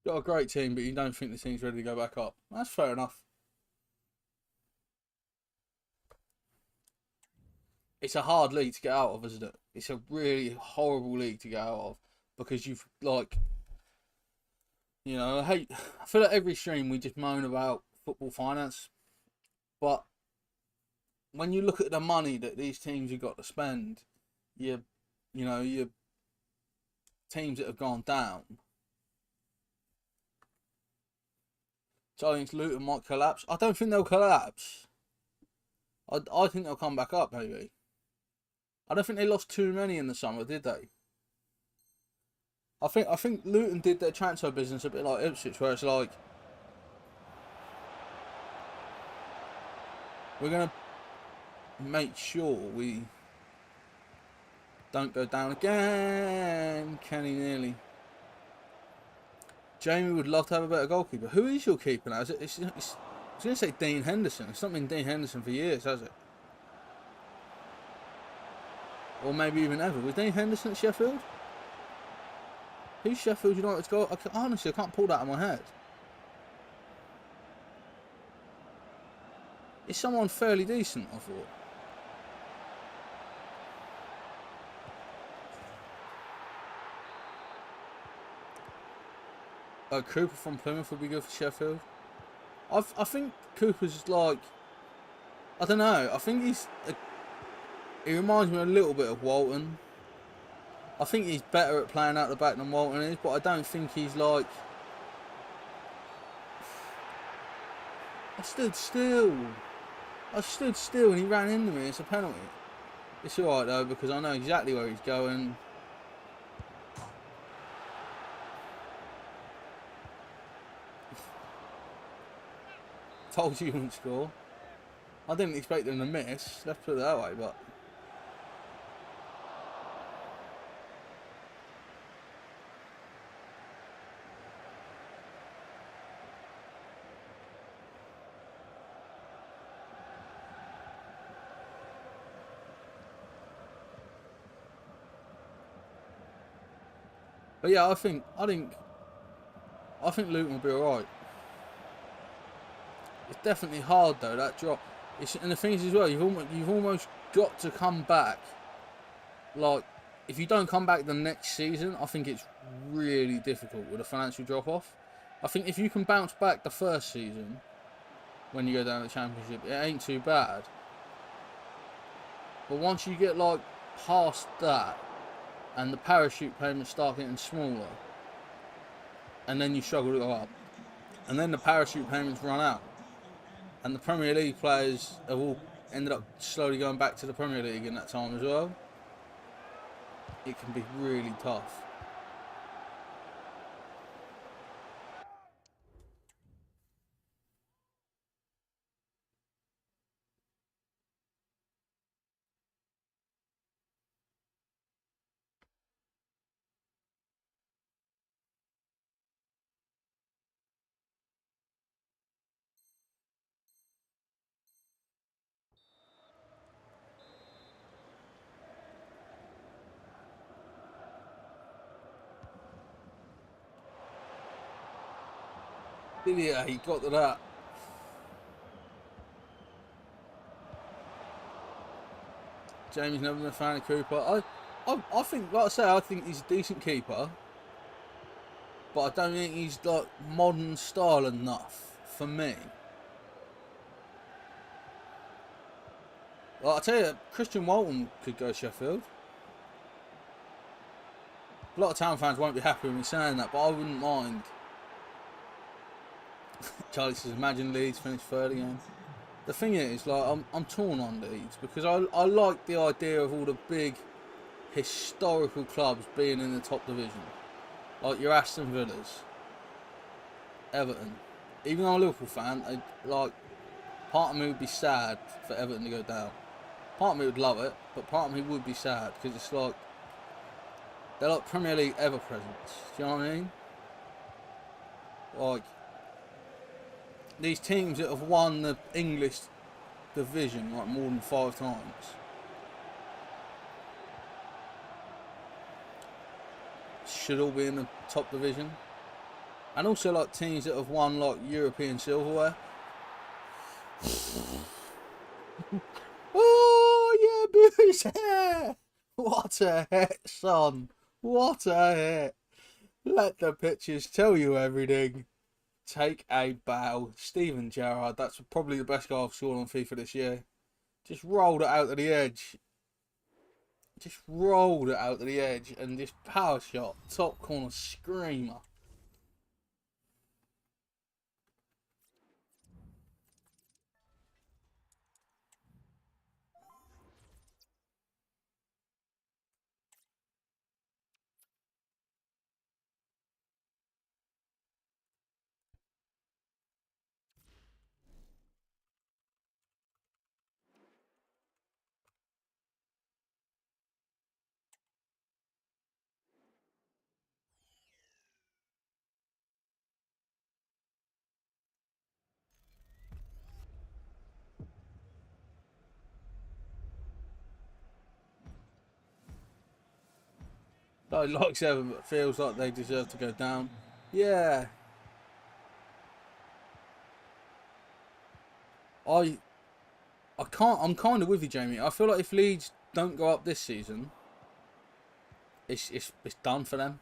[SPEAKER 1] Got a great team, but you don't think the team's ready to go back up. That's fair enough. It's a hard league to get out of, isn't it? It's a really horrible league to get out of because you've like You know, I feel like every stream we just moan about football finance, but when you look at the money that these teams have got to spend, you know, your teams that have gone down. So I think Luton might collapse. I don't think they'll collapse. I think they'll come back up, maybe. I don't think they lost too many in the summer, did they? I think Luton did their transfer business a bit like Ipswich, where it's like, we're gonna make sure we don't go down again. Kenny nearly. Jamie would love to have a better goalkeeper. Who is your keeper now? I was going to say Dean Henderson. It's not been Dean Henderson for years, has it? Or maybe even ever. Was Dean Henderson at Sheffield? Who's Sheffield United's goal? Honestly, I can't pull that out of my head. Is someone fairly decent, I thought. Cooper from Plymouth would be good for Sheffield. I think Cooper's like, I don't know. I think he reminds me a little bit of Walton. I think he's better at playing out the back than Walton is, but I don't think he's like. I stood still and he ran into me. It's a penalty. It's alright though, because I know exactly where he's going. Told you wouldn't score. I didn't expect them to miss, let's put it that way, but. But yeah, I think Luton will be alright. It's definitely hard though, that drop. And the thing is as well, you've almost got to come back. Like, if you don't come back the next season, I think it's really difficult with a financial drop off. I think if you can bounce back the first season when you go down the Championship, it ain't too bad. But once you get like past that and the parachute payments start getting smaller, and then you struggle to go up, and then the parachute payments run out, and the Premier League players have all ended up slowly going back to the Premier League in that time as well, it can be really tough. Yeah, he got to that. Jamie's never been a fan of Cooper. I think, like I say, I think he's a decent keeper, but I don't think he's like modern style enough for me. Like, I tell you, Christian Walton could go to Sheffield. A lot of Town fans won't be happy with me saying that, but I wouldn't mind. Charlie says, imagine Leeds finish third again. The thing is, like, I'm torn on Leeds because I like the idea of all the big historical clubs being in the top division, like your Aston Villas, Everton. Even though I'm a Liverpool fan, part of me would be sad for Everton to go down. Part of me would love it, but part of me would be sad because it's like they're like Premier League ever presents. Do you know what I mean? Like, these teams that have won the English division like more than 5 times. Should all be in the top division. And also like teams that have won like European silverware. Oh yeah, Boo's hair! What a hit, son! What a hit! Let the pictures tell you everything. Take a bow. Steven Gerrard, that's probably the best goal I've scored on FIFA this year. Just rolled it out to the edge. Just rolled it out to the edge and just power shot. Top corner screamer. Like likes Everton, but feels like they deserve to go down. Yeah. I can't. I'm kind of with you, Jamie. I feel like if Leeds don't go up this season, it's done for them.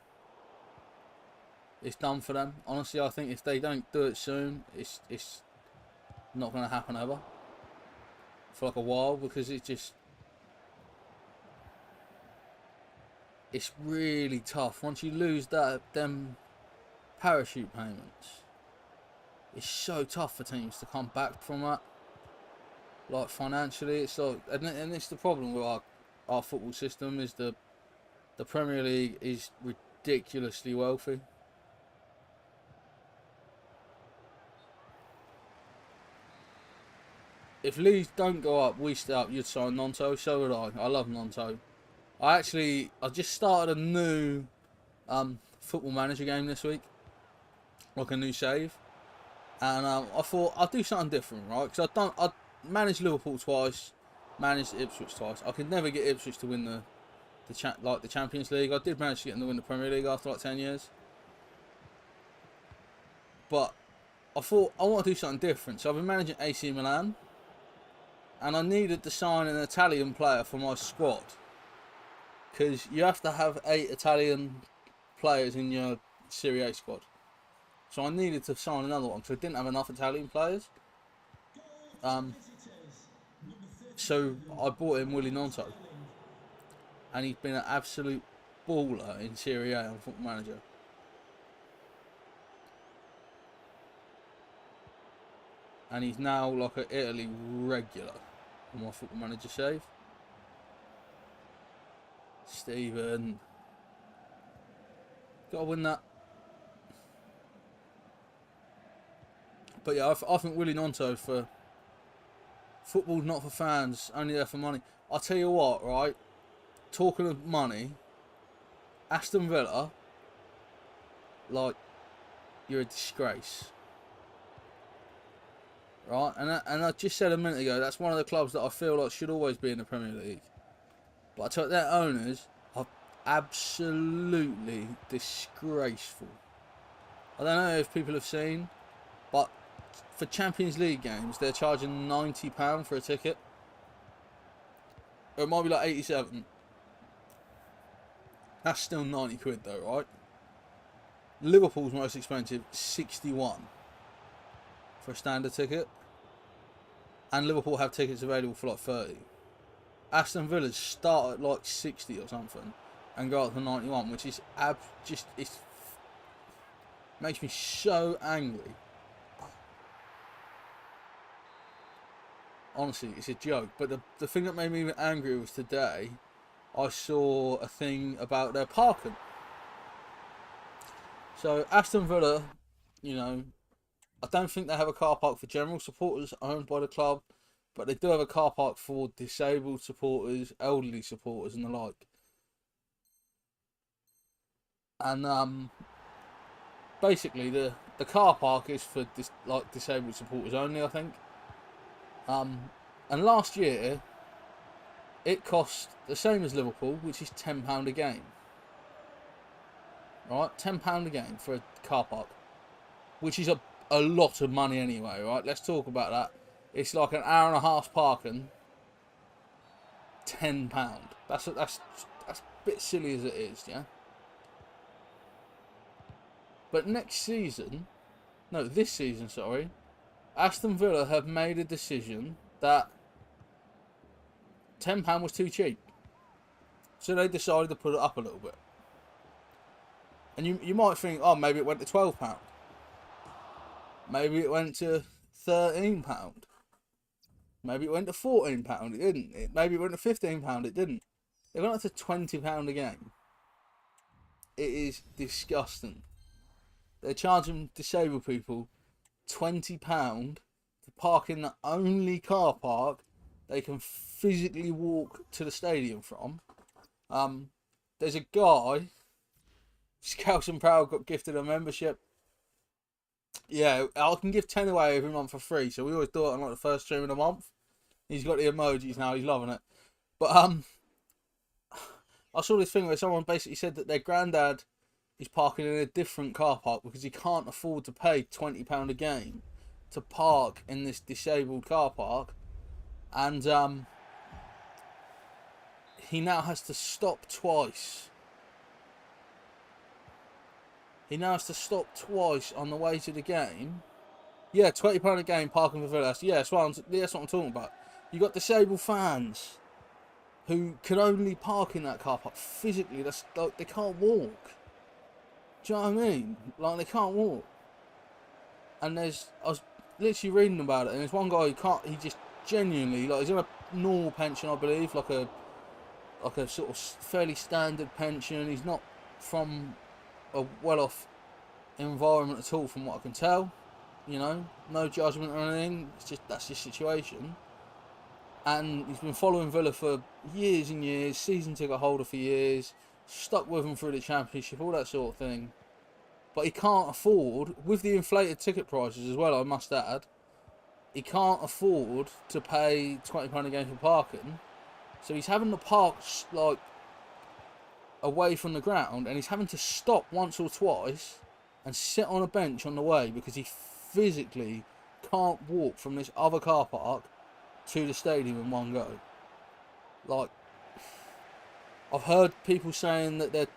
[SPEAKER 1] It's done for them. Honestly, I think if they don't do it soon, it's not going to happen ever for like a while, because it's really tough once you lose them parachute payments. It's so tough for teams to come back from that. Like financially, it's like, and it's the problem with our football system is the Premier League is ridiculously wealthy. If Leeds don't go up, we stay up. You'd sign Nonto. So would I. I love Nonto. I just started a new football manager game this week, like a new save, and I thought I'd do something different, right? Because I managed Liverpool twice, managed Ipswich twice. I could never get Ipswich to win the Champions League. I did manage to get them to win the Premier League after like 10 years, but I thought I want to do something different. So I've been managing AC Milan, and I needed to sign an Italian player for my squad, because you have to have 8 Italian players in your Serie A squad. So I needed to sign another one because I didn't have enough Italian players. So I bought in Willie Nonto, and he's been an absolute baller in Serie A on Football Manager. And he's now like an Italy regular on my Football Manager save. Stephen, gotta win that. But yeah, I think Willie Nonto for football, not for fans, only there for money. I'll tell you what, right? Talking of money, Aston Villa, like, you're a disgrace. Right? And I just said a minute ago, that's one of the clubs that I feel like should always be in the Premier League. But I tell you, their owners are absolutely disgraceful. I don't know if people have seen, but for Champions League games, they're charging £90 for a ticket. Or it might be like 87. That's still 90 quid though, right? Liverpool's most expensive, 61 for a standard ticket. And Liverpool have tickets available for like 30. Aston Villa's start at like 60 or something and go up to 91, which is it makes me so angry. Honestly, it's a joke. But the thing that made me even angrier was today, I saw a thing about their parking. So Aston Villa, you know, I don't think they have a car park for general supporters owned by the club, but they do have a car park for disabled supporters, elderly supporters, and the like. And basically, the car park is for disabled supporters only, I think. And last year, it cost the same as Liverpool, which is £10 a game. Right, £10 a game for a car park, which is a lot of money anyway. Right, let's talk about that. It's like an hour and a half parking. £10. That's a bit silly as it is, yeah. But this season, sorry, Aston Villa have made a decision that £10 was too cheap. So they decided to put it up a little bit. And you might think, oh, maybe it went to £12. Maybe it went to £13. Maybe it went to £14. It didn't. Maybe it went to £15. It didn't. It went up to £20 a game. It is disgusting. They're charging disabled people £20 to park in the only car park they can physically walk to the stadium from. There's a guy, Scouts and Proud, got gifted a membership. Yeah, I can give 10 away every month for free, so we always do it on like the first stream of the month. He's got the emojis now, he's loving it. But I saw this thing where someone basically said that their granddad is parking in a different car park because he can't afford to pay £20 a game to park in this disabled car park, and he now has to stop twice. He now has to stop twice on the way to the game. Yeah, £20 a game parking for Villa. Yeah, that's what I'm talking about. You got disabled fans who can only park in that car park physically. That's like, they can't walk. Do you know what I mean? Like, they can't walk. And I was literally reading about it, and there's one guy who can't. He just genuinely, like, he's on a normal pension, I believe, like a sort of fairly standard pension. He's not from a well-off environment at all, from what I can tell. You know, no judgment or anything. It's just, that's his situation. And he's been following Villa for years and years, season ticket holder for years, stuck with them through the Championship, all that sort of thing. But he can't afford, with the inflated ticket prices as well, I must add, he can't afford to pay £20 a game for parking. So he's having to park, like, away from the ground, and he's having to stop once or twice and sit on a bench on the way because he physically can't walk from this other car park to the stadium in one go. Like, I've heard people saying that they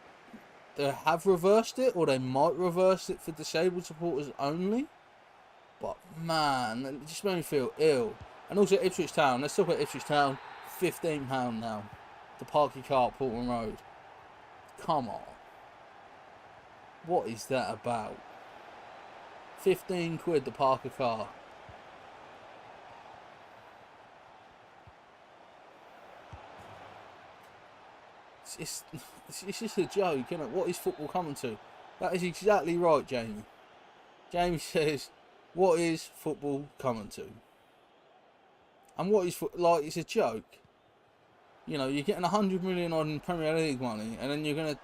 [SPEAKER 1] have reversed it, or they might reverse it for disabled supporters only. But man, it just made me feel ill. And also Ipswich Town, let's talk about Ipswich Town. £15 now to park your car at Portman Road. Come on. What is that about? 15 quid to park a car. It's just a joke, isn't it? What is football coming to? That is exactly right, Jamie. Jamie says, what is football coming to? And what is like, it's a joke. You know, you're getting 100 million on Premier League money, and then you're going to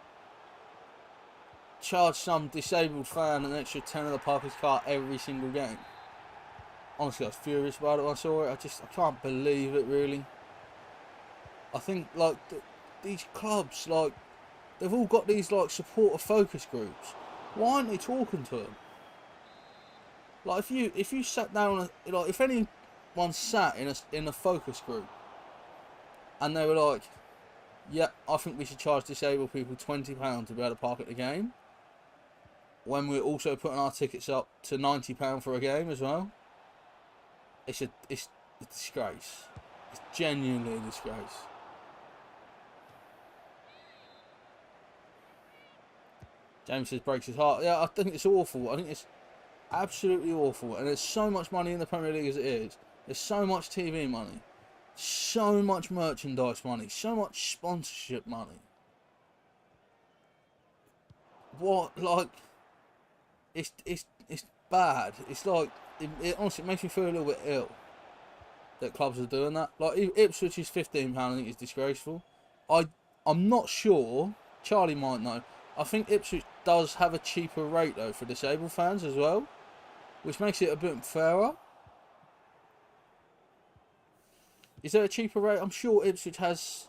[SPEAKER 1] charge some disabled fan an extra £10 to park his car every single game. Honestly, I was furious about it when I saw it. I can't believe it, really. I think, like, these clubs, like, they've all got these, like, supporter focus groups. Why aren't they talking to them? Like, if you sat down, like, if anyone sat in a focus group and they were like, yeah, I think we should charge disabled people £20 to be able to park at the game, when we're also putting our tickets up to £90 for a game as well, it's a disgrace. It's genuinely a disgrace. James says breaks his heart. Yeah, I think it's awful. I think it's absolutely awful. And there's so much money in the Premier League as it is. There's so much TV money, so much merchandise money, so much sponsorship money. What, like, it's bad. It's like, it honestly makes me feel a little bit ill that clubs are doing that. Like, Ipswich's £15, I think, is disgraceful. I'm not sure. Charlie might know. I think Ipswich does have a cheaper rate, though, for disabled fans as well, which makes it a bit fairer. Is there a cheaper rate? I'm sure Ipswich has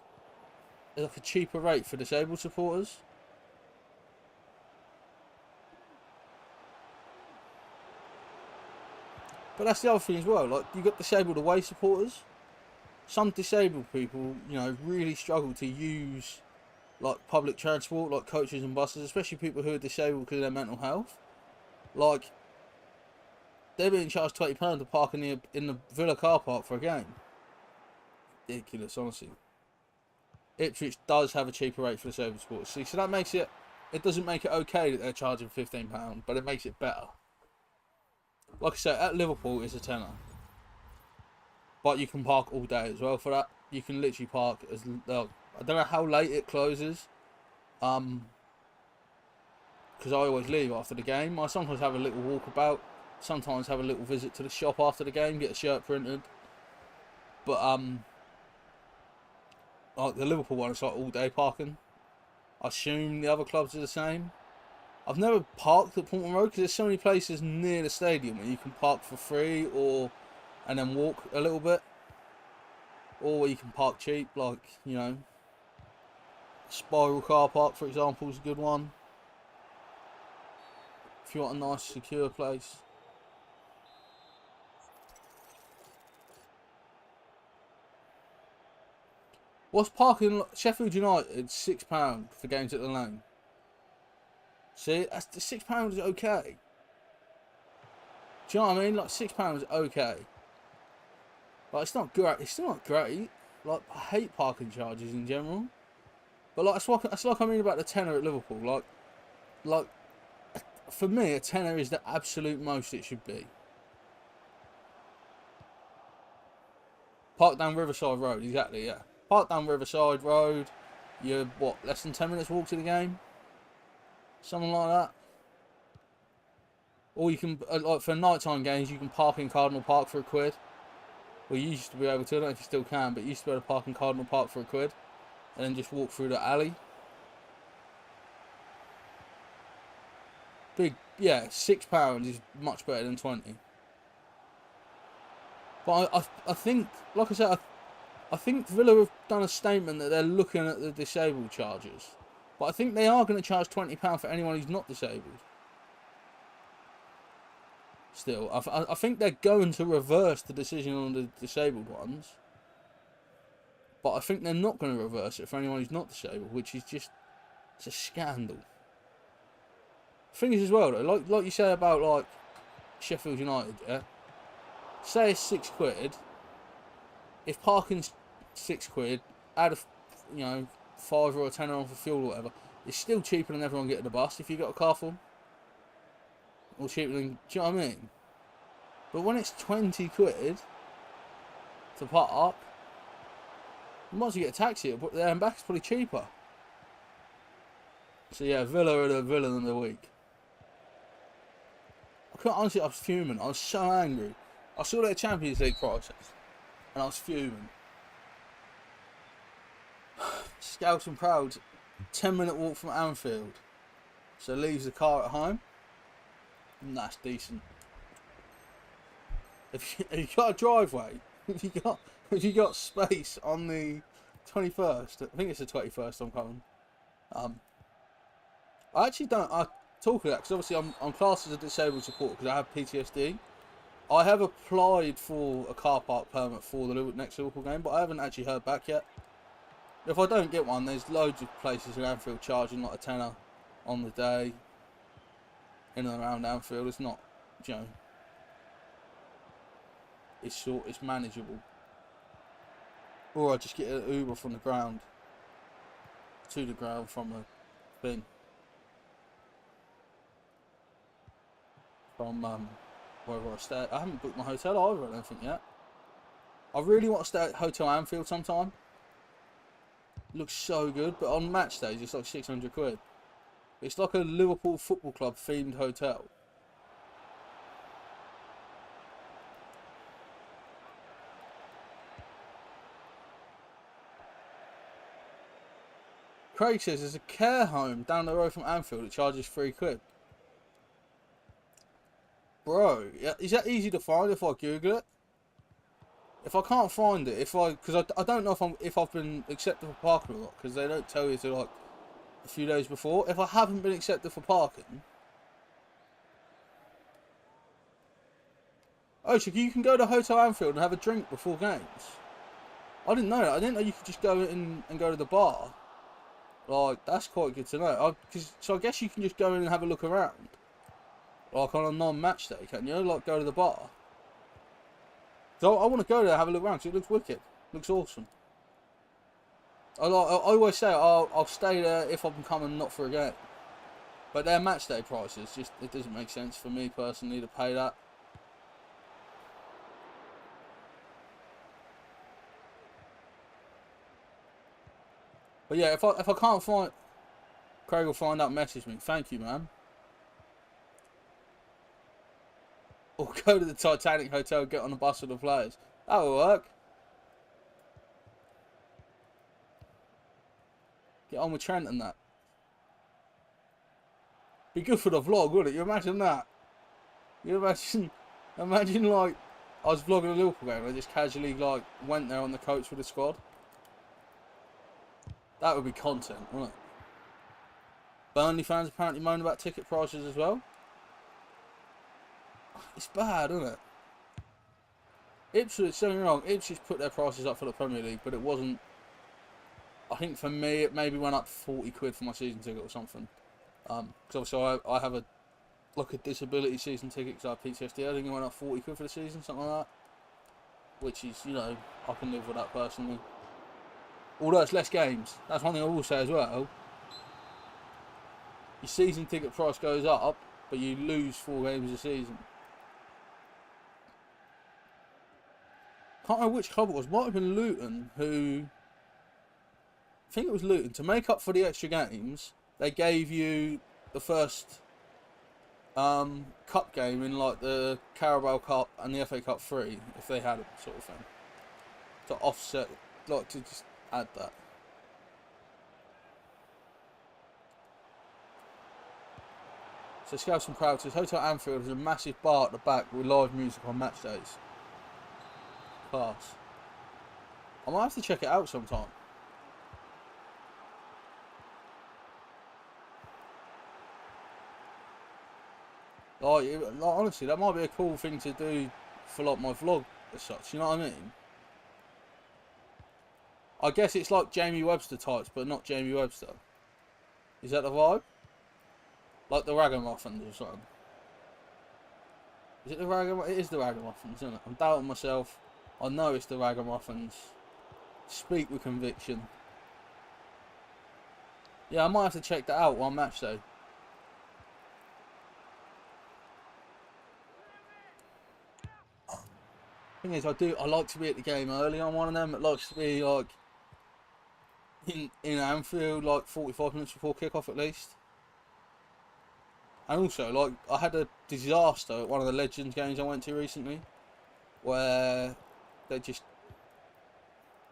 [SPEAKER 1] like a cheaper rate for disabled supporters. But that's the other thing as well. Like, you've got disabled away supporters. Some disabled people, you know, really struggle to use, like, public transport, like coaches and buses, especially people who are disabled because of their mental health. Like, they're being charged £20 to park in the Villa car park for a game. Ridiculous, honestly. Ipswich does have a cheaper rate for disabled sports. See, so that makes it... It doesn't make it okay that they're charging £15, but it makes it better. Like I said, at Liverpool it's a tenner. But you can park all day as well for that. You can literally park as... I don't know how late it closes. Because I always leave after the game. I sometimes have a little walkabout. Sometimes have a little visit to the shop after the game, get a shirt printed. But like the Liverpool one, it's like all day parking. I assume the other clubs are the same. I've never parked at Portman Road because there's so many places near the stadium where you can park for free and then walk a little bit. Or where you can park cheap, like, you know, Spiral car park for example is a good one. If you want a nice secure place. What's parking? Sheffield United £6 for games at the Lane. See, that's the £6 is okay. Do you know what I mean? Like £6 is okay. Like it's not great. It's still not great. Like I hate parking charges in general. But like that's like I mean about the tenner at Liverpool. Like for me, a tenner is the absolute most it should be. Park down Riverside Road, exactly, yeah. Park down Riverside Road. You're what, less than 10 minutes walk to the game? Something like that. Or you can, like for nighttime games, you can park in Cardinal Park for £1. Well, you used to be able to, I don't know if you still can, but you used to be able to park in Cardinal Park for £1. And then just walk through the alley. Yeah, £6 is much better than 20. But I think, like I said, I think Villa have done a statement that they're looking at the disabled charges. But I think they are going to charge £20 for anyone who's not disabled. Still, I think they're going to reverse the decision on the disabled ones. But I think they're not going to reverse it for anyone who's not disabled, which is just, it's a scandal. The thing is as well, though, like you say about like Sheffield United, yeah? Say it's £6. If parking's £6, add a, you know, £5 or a tenner on for fuel or whatever, it's still cheaper than everyone getting a bus if you got a car full. Or cheaper than, do you know what I mean? But when it's £20 to park, you might as well get a taxi, but there and back is probably cheaper. So yeah, Villa are the villain of the week. Honestly, I was fuming. I was so angry. I saw their Champions League prices, and I was fuming. Scouts and Prouds, 10-minute walk from Anfield. So leaves the car at home. And that's decent. If you got a driveway, if you got space on the 21st, I think it's the 21st I'm coming. I actually don't. I talk of that because obviously I'm classed as a disabled supporter because I have PTSD. I have applied for a car park permit for the next Liverpool game, but I haven't actually heard back yet. If I don't get one, there's loads of places in Anfield charging like a tenner on the day in and around Anfield. It's not, you know, it's manageable. Or I just get an Uber from the ground to the ground from the thing. From wherever I stay. I haven't booked my hotel either, I don't think yet. I really want to stay at Hotel Anfield sometime. Looks so good, but on match days it's like £600. It's like a Liverpool Football Club themed hotel. Craig says there's a care home down the road from Anfield that charges £3. Bro, is that easy to find if I Google it? If I can't find it, because I don't know if I've been accepted for parking or not, because they don't tell you till like a few days before. If I haven't been accepted for parking, oh, so you can go to Hotel Anfield and have a drink before games. I didn't know that. I didn't know you could just go in and go to the bar. Like, that's quite good to know. So I guess you can just go in and have a look around. Like on a non-match day, can you? Like go to the bar. So I want to go there and have a look around, because it looks wicked. Looks awesome. I always say I'll stay there if I can come and not for a game. But their match day prices, just it doesn't make sense for me personally to pay that. But yeah, if I can't find, Craig will find out, message me. Thank you, man. Or go to the Titanic Hotel, get on the bus with the players. That'll work. Get on with Trent and that. Be good for the vlog, wouldn't it? You imagine that? You imagine like I was vlogging a Liverpool game and I just casually like went there on the coach with the squad. That would be content, wouldn't it? Burnley fans apparently moan about ticket prices as well. It's bad, isn't it? Ipswich, don't get me wrong, Ipswich put their prices up for the Premier League, but it wasn't. I think for me, it maybe went up 40 quid for my season ticket or something. Because obviously I have a disability season ticket because I have PTSD. I think it went up 40 quid for the season, something like that. Which is, you know, I can live with that personally. Although it's less games. That's one thing I will say as well. Your season ticket price goes up, but you lose 4 games a season. Can't remember which club it was. Might have been Luton, who... I think it was Luton. To make up for the extra games, they gave you the first cup game in like the Carabao Cup and the FA Cup free, if they had it, sort of thing. To offset, like to just add that. So Scouts and Crowd says, Hotel Anfield has a massive bar at the back with live music on match days. Class. I might have to check it out sometime. Like honestly, that might be a cool thing to do for like my vlog as such, you know what I mean? I guess it's like Jamie Webster types, but not Jamie Webster. Is that the vibe? Like the Ragamuffins or something. Is it the Ragamuffins? It is the Ragamuffins, isn't it? I'm doubting myself. I know it's the Ragamuffins. Speak with conviction. Yeah, I might have to check that out one match day. Thing is, I like to be at the game early. I'm one of them that likes to be like in Anfield like 45 minutes before kick-off at least. And also, like, I had a disaster at one of the Legends games I went to recently, where they just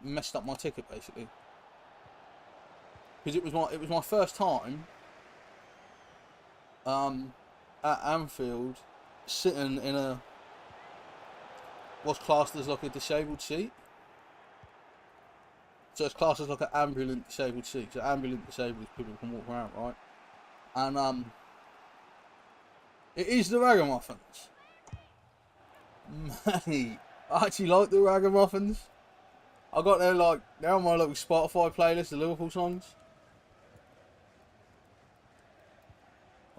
[SPEAKER 1] messed up my ticket basically. Because it was my first time at Anfield sitting in a what's classed as like a disabled seat. So it's classed as like an ambulant disabled seat. So ambulant disabled is people who can walk around, right? And it is the Ragamuffins. Mate, I actually like the Ragamuffins. I got their like, they're on my little Spotify playlist, the Liverpool songs.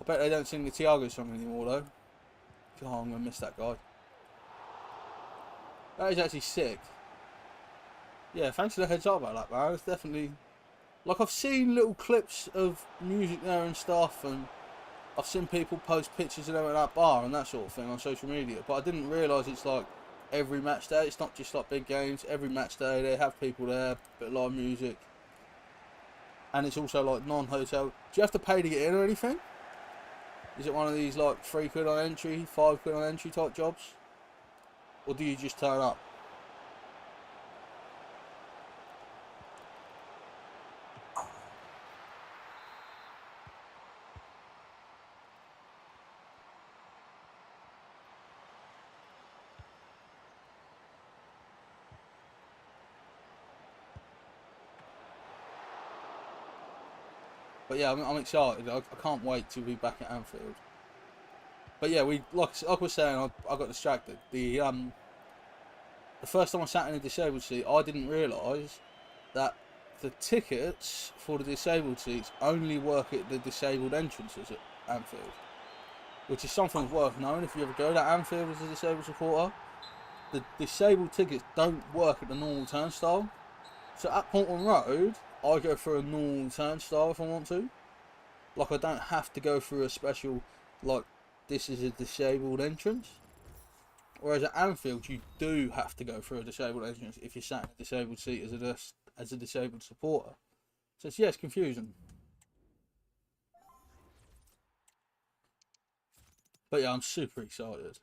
[SPEAKER 1] I bet they don't sing the Thiago song anymore though. God, I'm gonna miss that guy. That is actually sick. Yeah, thanks for the heads up about that, man. It's definitely... Like, I've seen little clips of music there and stuff, and I've seen people post pictures of them at that bar and that sort of thing on social media, but I didn't realise it's like every match day. It's not just like big games. Every match day they have people there, bit of live music. And it's also like non-hotel. Do you have to pay to get in or anything? Is it one of these like 3 quid on entry, 5 quid on entry type jobs? Or do you just turn up? But yeah, I'm excited. I can't wait to be back at Anfield. But yeah, like I was saying, I got distracted. The first time I sat in a disabled seat, I didn't realise that the tickets for the disabled seats only work at the disabled entrances at Anfield. which is something worth knowing if you ever go to Anfield as a disabled supporter. The disabled tickets don't work at the normal turnstile. So at Portman Road, I go through a normal turnstile if I want to. Like, I don't have to go through a special, like, this is a disabled entrance. Whereas at Anfield, you do have to go through a disabled entrance if you're sat in a disabled seat as a disabled supporter. So it's confusing. But yeah, I'm super excited.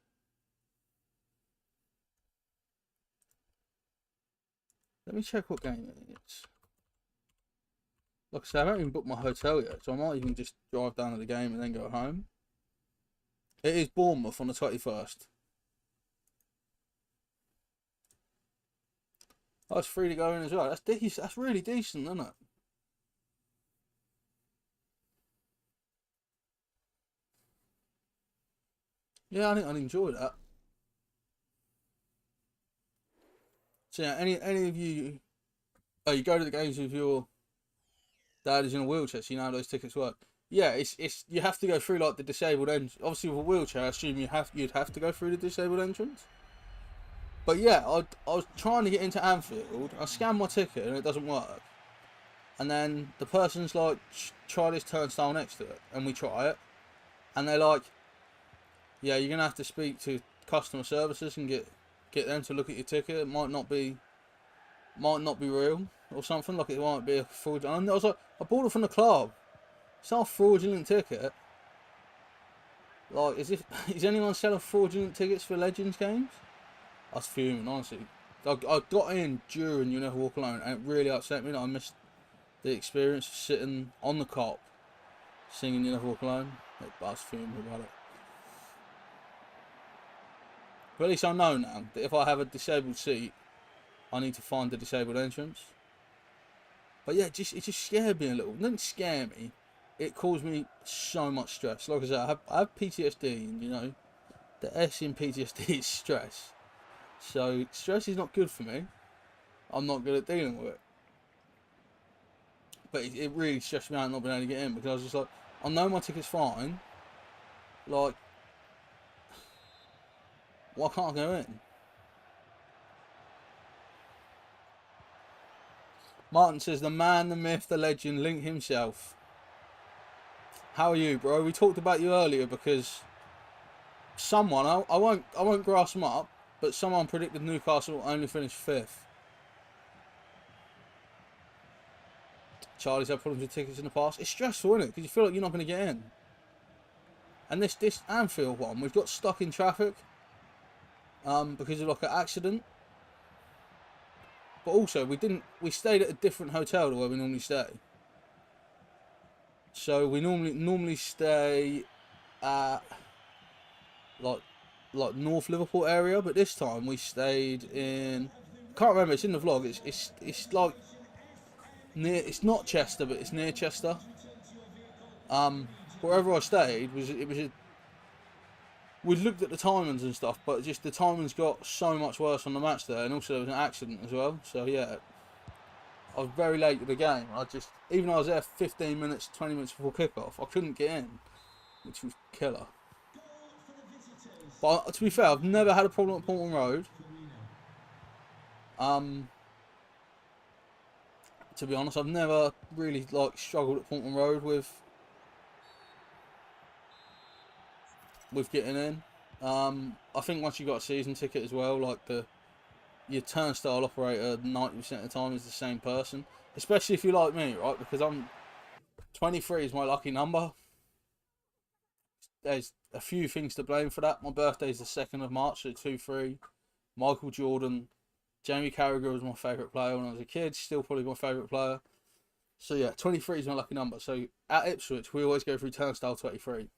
[SPEAKER 1] Let me check what game it is. Like I said, I haven't even booked my hotel yet, so I might even just drive down to the game and then go home. It is Bournemouth on the 21st. Oh, it's free to go in as well. That's decent. That's really decent, isn't it? Yeah, I think I'd enjoy that. So yeah, any of you, you go to the games with your dad is in a wheelchair, so you know how those tickets work. Yeah, it's you have to go through like the disabled entrance. Obviously with a wheelchair, I assume you'd have to go through the disabled entrance. But yeah, I was trying to get into Anfield. I scanned my ticket and it doesn't work. And then the person's like, try this turnstile next to it, and we try it, and they're like, yeah, you're gonna have to speak to customer services and get them to look at your ticket. It might not be real or something. Like, it might be a fraudulent. And I was like, I bought it from the club. It's not a fraudulent ticket. Like, is anyone selling fraudulent tickets for Legends games? I was fuming, honestly. I got in during You Never Walk Alone, and it really upset me that I missed the experience of sitting on the cop singing You Never Walk Alone. I was fuming about it. But at least I know now that if I have a disabled seat, I need to find the disabled entrance. But yeah, it just scared me a little. It didn't scare me. It caused me so much stress. Like I said, I have PTSD, and you know, the S in PTSD is stress. So stress is not good for me. I'm not good at dealing with it. But it really stressed me out not being able to get in, because I was just like, I know my ticket's fine. Like, why can't I go in? Martin says, the man, the myth, the legend, Link himself. How are you, bro? We talked about you earlier because someone, I won't grass them up, but someone predicted Newcastle will only finish 5th. Charlie's had problems with tickets in the past. It's stressful, isn't it? Because you feel like you're not going to get in. And this Anfield one, we've got stuck in traffic because of like an accident. But also, we stayed at a different hotel to where we normally stay. So we normally stay at like North Liverpool area, but this time we stayed in, I can't remember, it's in the vlog. It's like near, it's not Chester, but it's near Chester. Wherever I stayed we looked at the timings and stuff, but just the timings got so much worse on the match there, and also there was an accident as well. So yeah, I was very late to the game. Even though I was there 15 minutes, 20 minutes before kickoff, I couldn't get in, which was killer. But to be fair, I've never had a problem at Portman Road. To be honest, I've never really like struggled at Portman Road with getting in. I think once you got a season ticket as well, like your turnstile operator 90% of the time is the same person. Especially if you're like me, right? Because 23 is my lucky number. There's a few things to blame for that. My birthday is the 2nd of March, so 2-3. Michael Jordan, Jamie Carragher was my favourite player when I was a kid. Still probably my favourite player. So yeah, 23 is my lucky number. So at Ipswich, we always go through turnstile 23.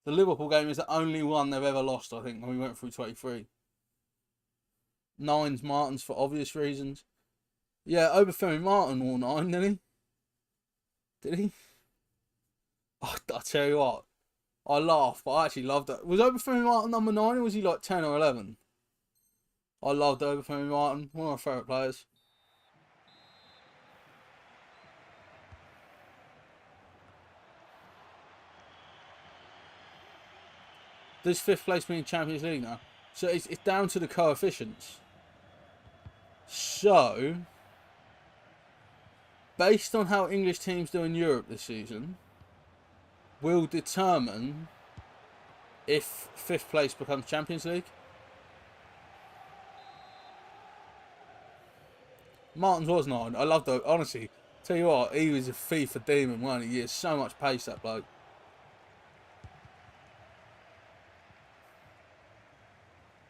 [SPEAKER 1] The Liverpool game is the only one they've ever lost, I think, when we went through 23. 9's Martin's for obvious reasons. Yeah, Obafemi Martin wore 9, didn't he? Did he? Oh, I tell you what, I laugh, but I actually loved it. Was Obafemi Martin number 9, or was he like 10 or 11? I loved Obafemi Martin, one of my favourite players. Does 5th place mean Champions League now? So it's down to the coefficients. So, based on how English teams do in Europe this season, will determine if 5th place becomes Champions League. Martin's was 9. I loved it. Honestly, tell you what, he was a FIFA demon, wasn't he? He had so much pace, that bloke.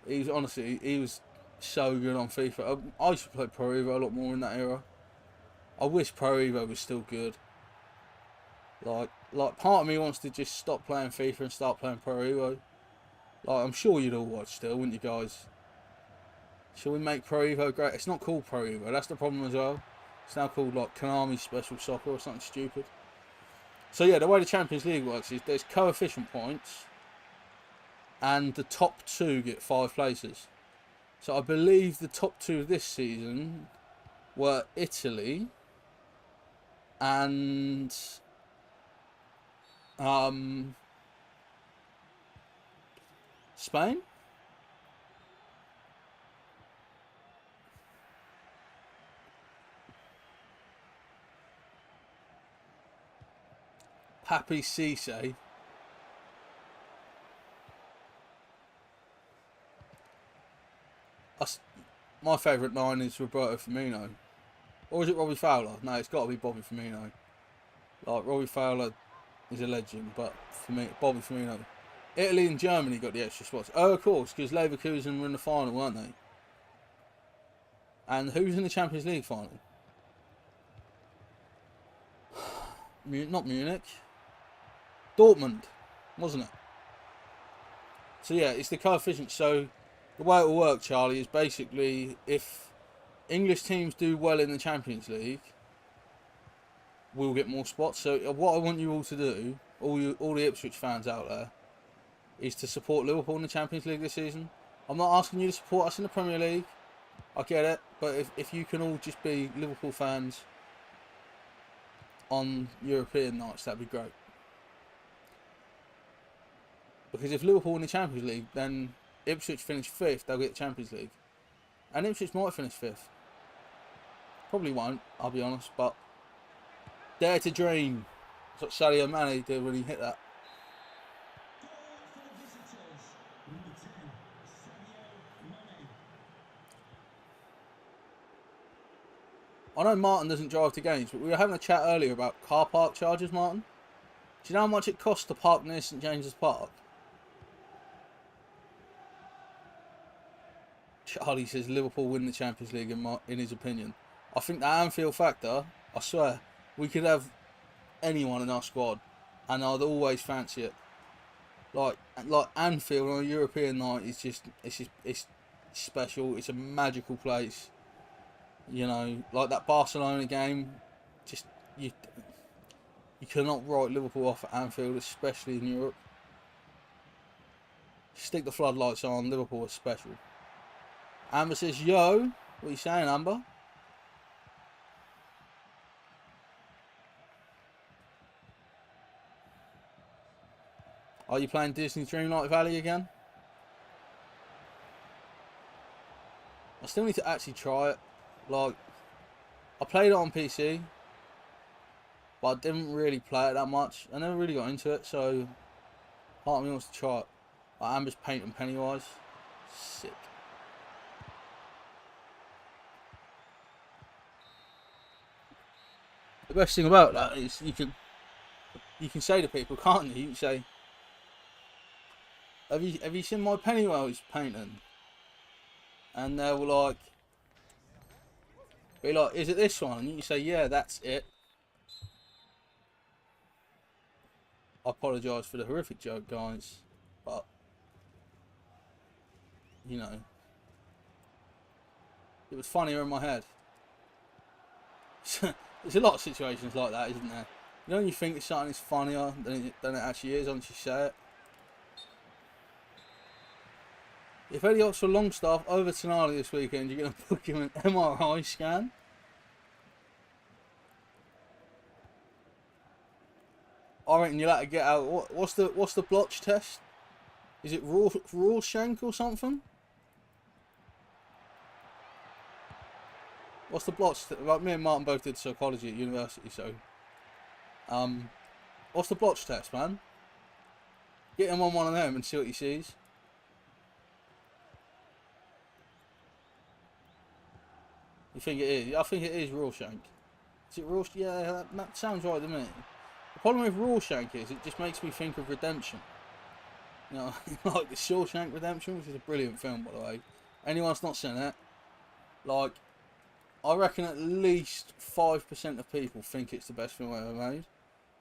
[SPEAKER 1] He was, honestly, he was so good on FIFA. I used to play Pro Evo a lot more in that era. I wish Pro Evo was still good. Like part of me wants to just stop playing FIFA and start playing Pro Evo. Like, I'm sure you'd all watch still, wouldn't you guys? Shall we make Pro Evo great? It's not called Pro Evo, that's the problem as well. It's now called like Konami Special Soccer or something stupid. So yeah, the way the Champions League works is there's coefficient points, and the top 2 get 5 places. So I believe the top 2 this season were Italy and Spain. Papi Cisse. My favourite 9 is Roberto Firmino. Or is it Robbie Fowler? No, it's got to be Bobby Firmino. Like, Robbie Fowler is a legend, but for me, Bobby Firmino. Italy and Germany got the extra spots. Oh, of course, because Leverkusen were in the final, weren't they? And who's in the Champions League final? Not Munich. Dortmund, wasn't it? So yeah, it's the coefficient. So the way it will work, Charlie, is basically if English teams do well in the Champions League, we'll get more spots. So what I want you all to do, all the Ipswich fans out there, is to support Liverpool in the Champions League this season. I'm not asking you to support us in the Premier League. I get it, but if you can all just be Liverpool fans on European nights, that'd be great. Because if Liverpool win the Champions League, then Ipswich finish 5th, they'll get the Champions League. And Ipswich might finish 5th. Probably won't, I'll be honest, but dare to dream. That's what Sadio Mane did when he hit that. I know Martin doesn't drive to games, but we were having a chat earlier about car park charges, Martin. Do you know how much it costs to park near St James's Park? Charlie says Liverpool win the Champions League in his opinion. I think the Anfield factor, I swear, we could have anyone in our squad and I'd always fancy it. Like Anfield on a European night is it's special. It's a magical place. You know, like that Barcelona game, just you cannot write Liverpool off at Anfield, especially in Europe. Stick the floodlights on, Liverpool is special. Amber says, yo, what are you saying, Amber? Are you playing Disney Dreamlight Valley again? I still need to actually try it. Like, I played it on PC, but I didn't really play it that much. I never really got into it, so part of me wants to try it. Like Amber's painting Pennywise. Sick. The best thing about that is you can say to people, can't you? You can say, have you seen my Pennywise painting? And they'll like be like, is it this one? And you can say, yeah, that's it. I apologise for the horrific joke, guys, but you know, it was funnier in my head. There's a lot of situations like that, isn't there? You know when you think something is funnier than it actually is once you say it? If Elliott's for Longstaff over Tonali this weekend, you're going to book him an MRI scan? I reckon you'll have to get out. What's the blotch test? Is it raw shank or something? What's the blotch? Like me and Martin both did psychology at university, so what's the blotch test, man? Get him on one of them and see what he sees. You think it is? I think it is raw shank. Is it raw? Yeah, that sounds right to me. The problem with raw shank is it just makes me think of Redemption. You know, like the Shawshank Redemption, which is a brilliant film, by the way. Anyone that's not seen it, like, I reckon at least 5% of people think it's the best film ever made.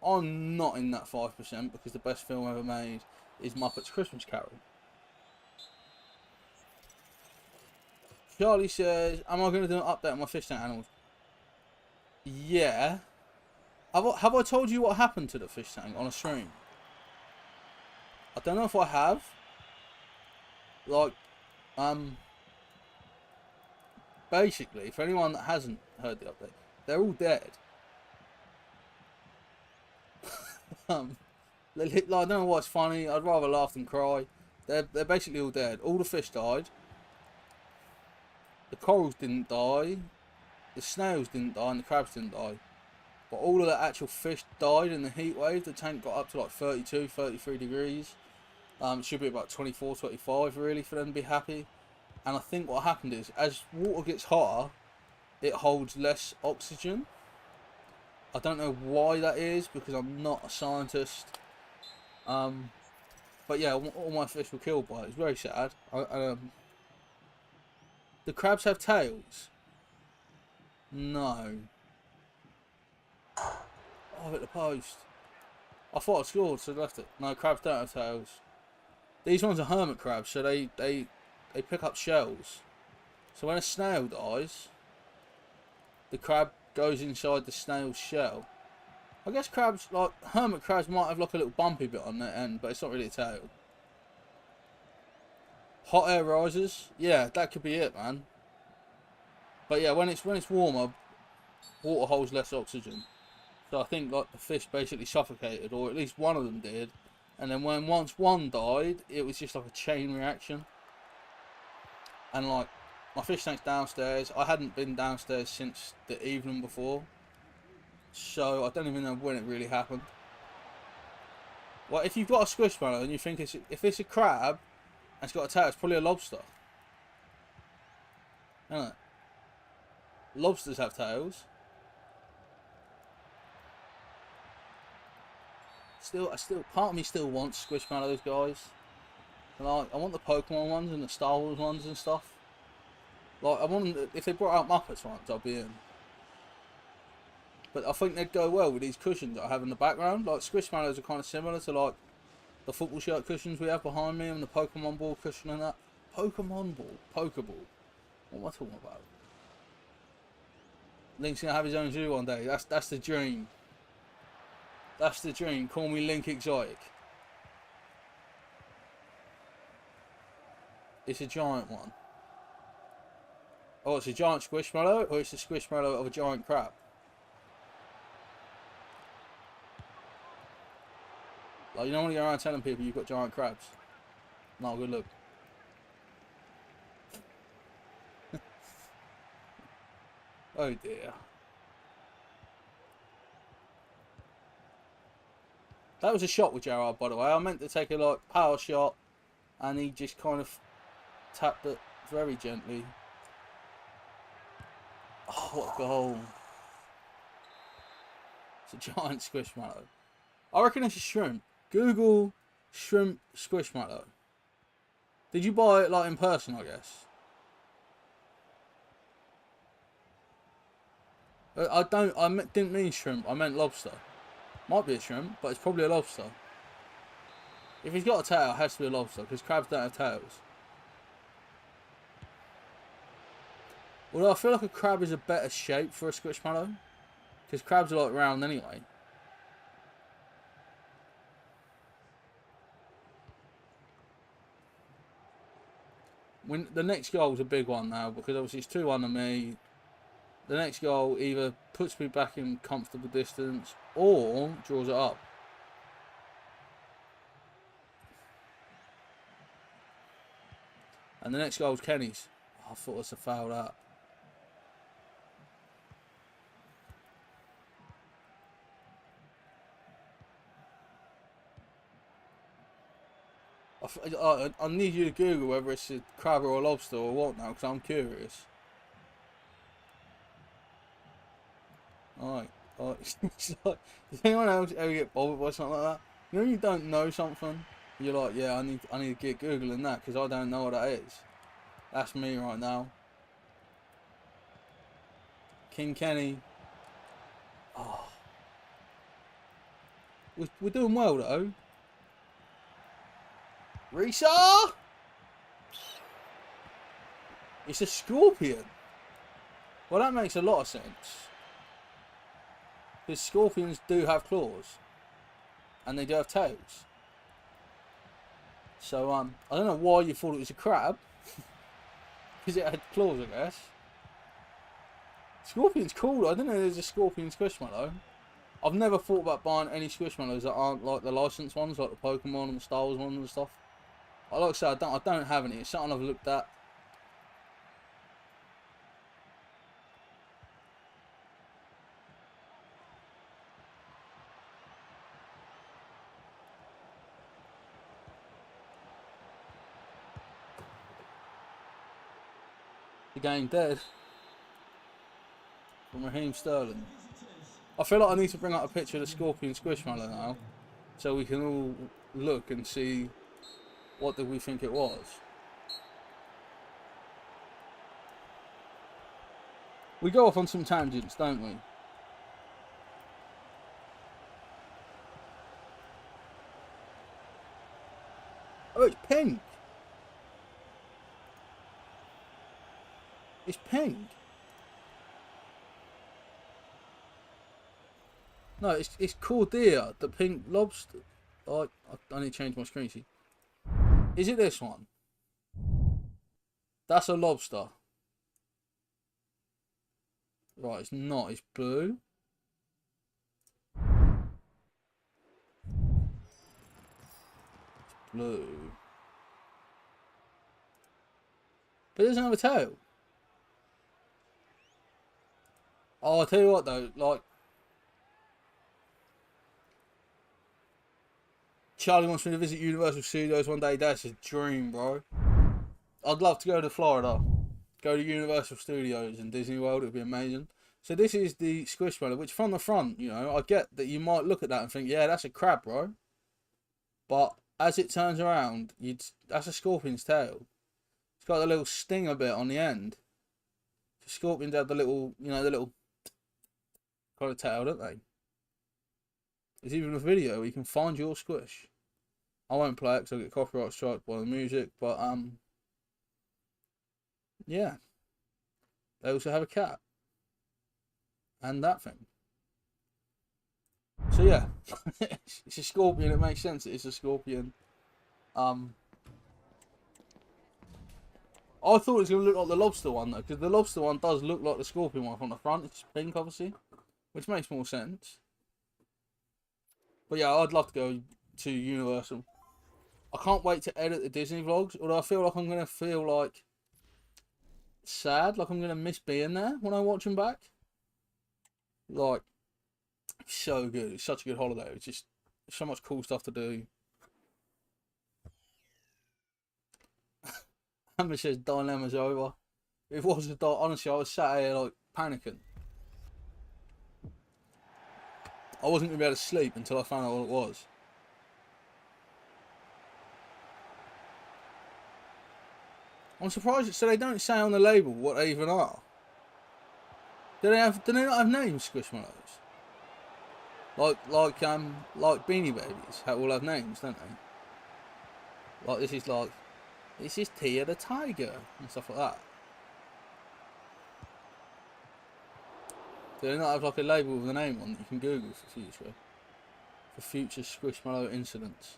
[SPEAKER 1] I'm not in that 5% because the best film ever made is Muppets Christmas Carol. Charlie says, am I going to do an update on my fish tank animals? Yeah. Have I told you what happened to the fish tank on a stream? I don't know if I have. Like, basically, for anyone that hasn't heard the update, they're all dead. Like, I don't know what's funny. I'd rather laugh than cry. They're basically all dead. All the fish died. The corals didn't die. The snails didn't die, and the crabs didn't die. But all of the actual fish died in the heat wave. The tank got up to like 32, 33 degrees. It should be about 24, 25 really for them to be happy. And I think what happened is, as water gets hotter, it holds less oxygen. I don't know why that is, because I'm not a scientist. But yeah, all my fish were killed by it. It's very sad. The crabs have tails? No. Oh, I hit the post. I thought I scored, so I left it. No, crabs don't have tails. These ones are hermit crabs, so they pick up shells. So when a snail dies, the crab goes inside the snail's shell. I guess crabs, like hermit crabs, might have like a little bumpy bit on their end, but it's not really a tail. Hot air rises, yeah, that could be it, man. But yeah, when it's warmer, water holds less oxygen. So I think like the fish basically suffocated, or at least one of them did. And then once one died, it was just like a chain reaction. And like, my fish tank's downstairs. I hadn't been downstairs since the evening before, so I don't even know when it really happened. Well, if you've got a squishmallow and you think if it's a crab and it's got a tail, it's probably a lobster. Isn't it? Lobsters have tails. Part of me still wants squishmallows, guys. Like, I want the Pokemon ones and the Star Wars ones and stuff. Like, I want them, if they brought out Muppets ones, I'll be in. But I think they'd go well with these cushions that I have in the background. Like, squishmallows are kind of similar to like the football shirt cushions we have behind me and the Pokemon ball cushion and that. Pokemon ball, Pokeball. What am I talking about? Link's gonna have his own zoo one day. That's the dream. That's the dream. Call me Link Exotic. It's a giant one. Oh, it's a giant squishmallow, or it's a squishmallow of a giant crab? Like, you don't want to go around telling people you've got giant crabs. Not a good look. Oh dear. That was a shot with Gerard, by the way. I meant to take a like power shot, and he just kind of tapped it very gently. Oh, what a goal. It's a giant squishmallow. I reckon it's a shrimp. Google shrimp squishmallow. Did you buy it like in person, I guess? Didn't mean shrimp, I meant lobster. Might be a shrimp, but it's probably a lobster. If he's got a tail, it has to be a lobster, because crabs don't have tails. Although I feel like a crab is a better shape for a squishmallow, because crabs are like round anyway. The next goal's a big one now, because obviously it's 2-1 to me. The next goal either puts me back in comfortable distance or draws it up. And the next goal was Kenny's. Oh, I thought it was a foul that. I need you to Google whether it's a crab or a lobster or what now, because I'm curious. Alright. It's like, does anyone else ever get bothered by something like that? You know, you don't know something, you're like, yeah, I need to get Googling that because I don't know what that is. That's me right now. King Kenny. Oh. We're doing well though. Risa! It's a scorpion. Well, that makes a lot of sense. Because scorpions do have claws. And they do have tails. So, I don't know why you thought it was a crab. Because it had claws, I guess. Scorpion's cool. I didn't know there's a scorpion squishmallow. I've never thought about buying any squishmallows that aren't like the licensed ones, like the Pokemon and the Star Wars ones and stuff. Like I said, I don't have any. It's something I've looked at. The game dead. From Raheem Sterling. I feel like I need to bring out a picture of the Scorpion Squishmallow now, so we can all look and see what did we think it was. We go off on some tangents, don't we? Oh, it's pink. It's pink. No, it's Cordia, the pink lobster. Oh, I need to change my screen sheet. Is it this one? That's a lobster. Right, it's not. It's blue. It's blue. But it doesn't have a tail. Oh, I'll tell you what though, like, Charlie wants me to visit Universal Studios one day. That's a dream, bro. I'd love to go to Florida. Go to Universal Studios and Disney World. It would be amazing. So this is the Squishmallow, which from the front, you know, I get that you might look at that and think, yeah, that's a crab, bro. But as it turns around, that's a scorpion's tail. It's got a little stinger bit on the end. The scorpions have the little, you know, the little kind of tail, don't they? There's even a video where you can find your squish. I won't play it because I'll get copyright struck by the music, but yeah. They also have a cat. And that thing. So yeah. It's a scorpion, it makes sense it's a scorpion. I thought it was going to look like the lobster one though, because the lobster one does look like the scorpion one from the front. It's pink obviously, which makes more sense. But yeah, I'd love to go to Universal. I can't wait to edit the Disney vlogs, although I feel like I'm going to feel like sad, like I'm going to miss being there when I watch them back. Like, so good. It's such a good holiday. It's just so much cool stuff to do. Amber says dilemma's over. It was a honestly, I was sat here like panicking. I wasn't going to be able to sleep until I found out what it was. I'm surprised. So they don't say on the label what they even are. Do they not have names, Squishmallows? Like Beanie Babies all have names, don't they? Like this is Tia the Tiger and stuff like that. Do they not have like a label with a name on that you can Google for future Squishmallow incidents?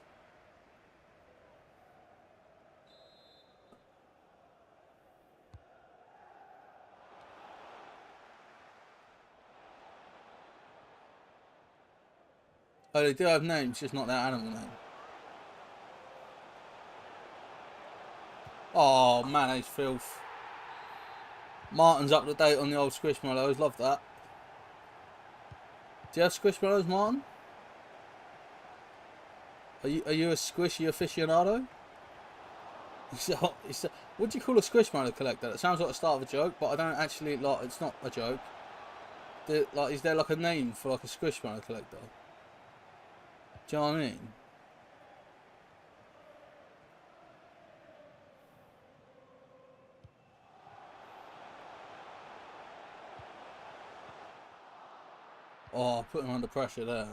[SPEAKER 1] Oh, they do have names, just not their animal name. Oh, mayonnaise filth. Martin's up to date on the old Squishmallows. Love that. Do you have Squishmallows, Martin? Are you a squishy aficionado? What do you call a Squishmallow collector? It sounds like the start of a joke, but I don't actually like. It's not a joke. Like, is there like a name for like a Squishmallow collector? Do you know what I mean? Oh, put him under pressure there.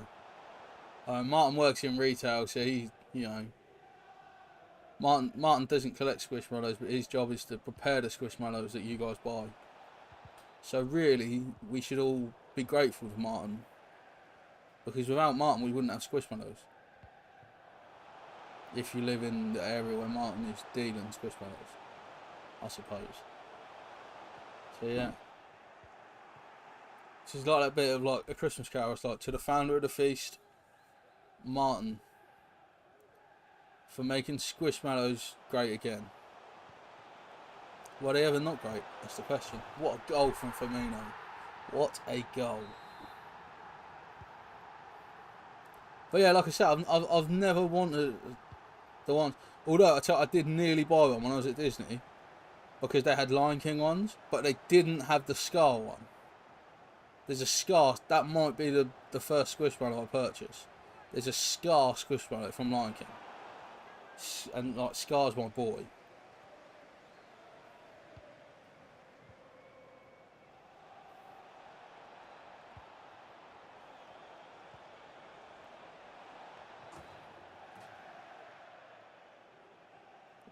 [SPEAKER 1] Martin works in retail, so he, you know, Martin doesn't collect Squishmallows, but his job is to prepare the Squishmallows that you guys buy. So really, we should all be grateful to Martin, because without Martin, we wouldn't have Squishmallows. If you live in the area where Martin is dealing Squishmallows, I suppose. So yeah. This is like that bit of like A Christmas Carol. It's like, to the founder of the feast, Martin, for making Squishmallows great again. Were they ever not great? That's the question. What a goal from Firmino. What a goal. But yeah, like I said, I've never wanted the ones. Although I did nearly buy one when I was at Disney, because they had Lion King ones, but they didn't have the Scar one. There's a Scar. That might be the first Squishmallow I purchased. There's a Scar Squishmallow from Lion King. And like, Scar's my boy.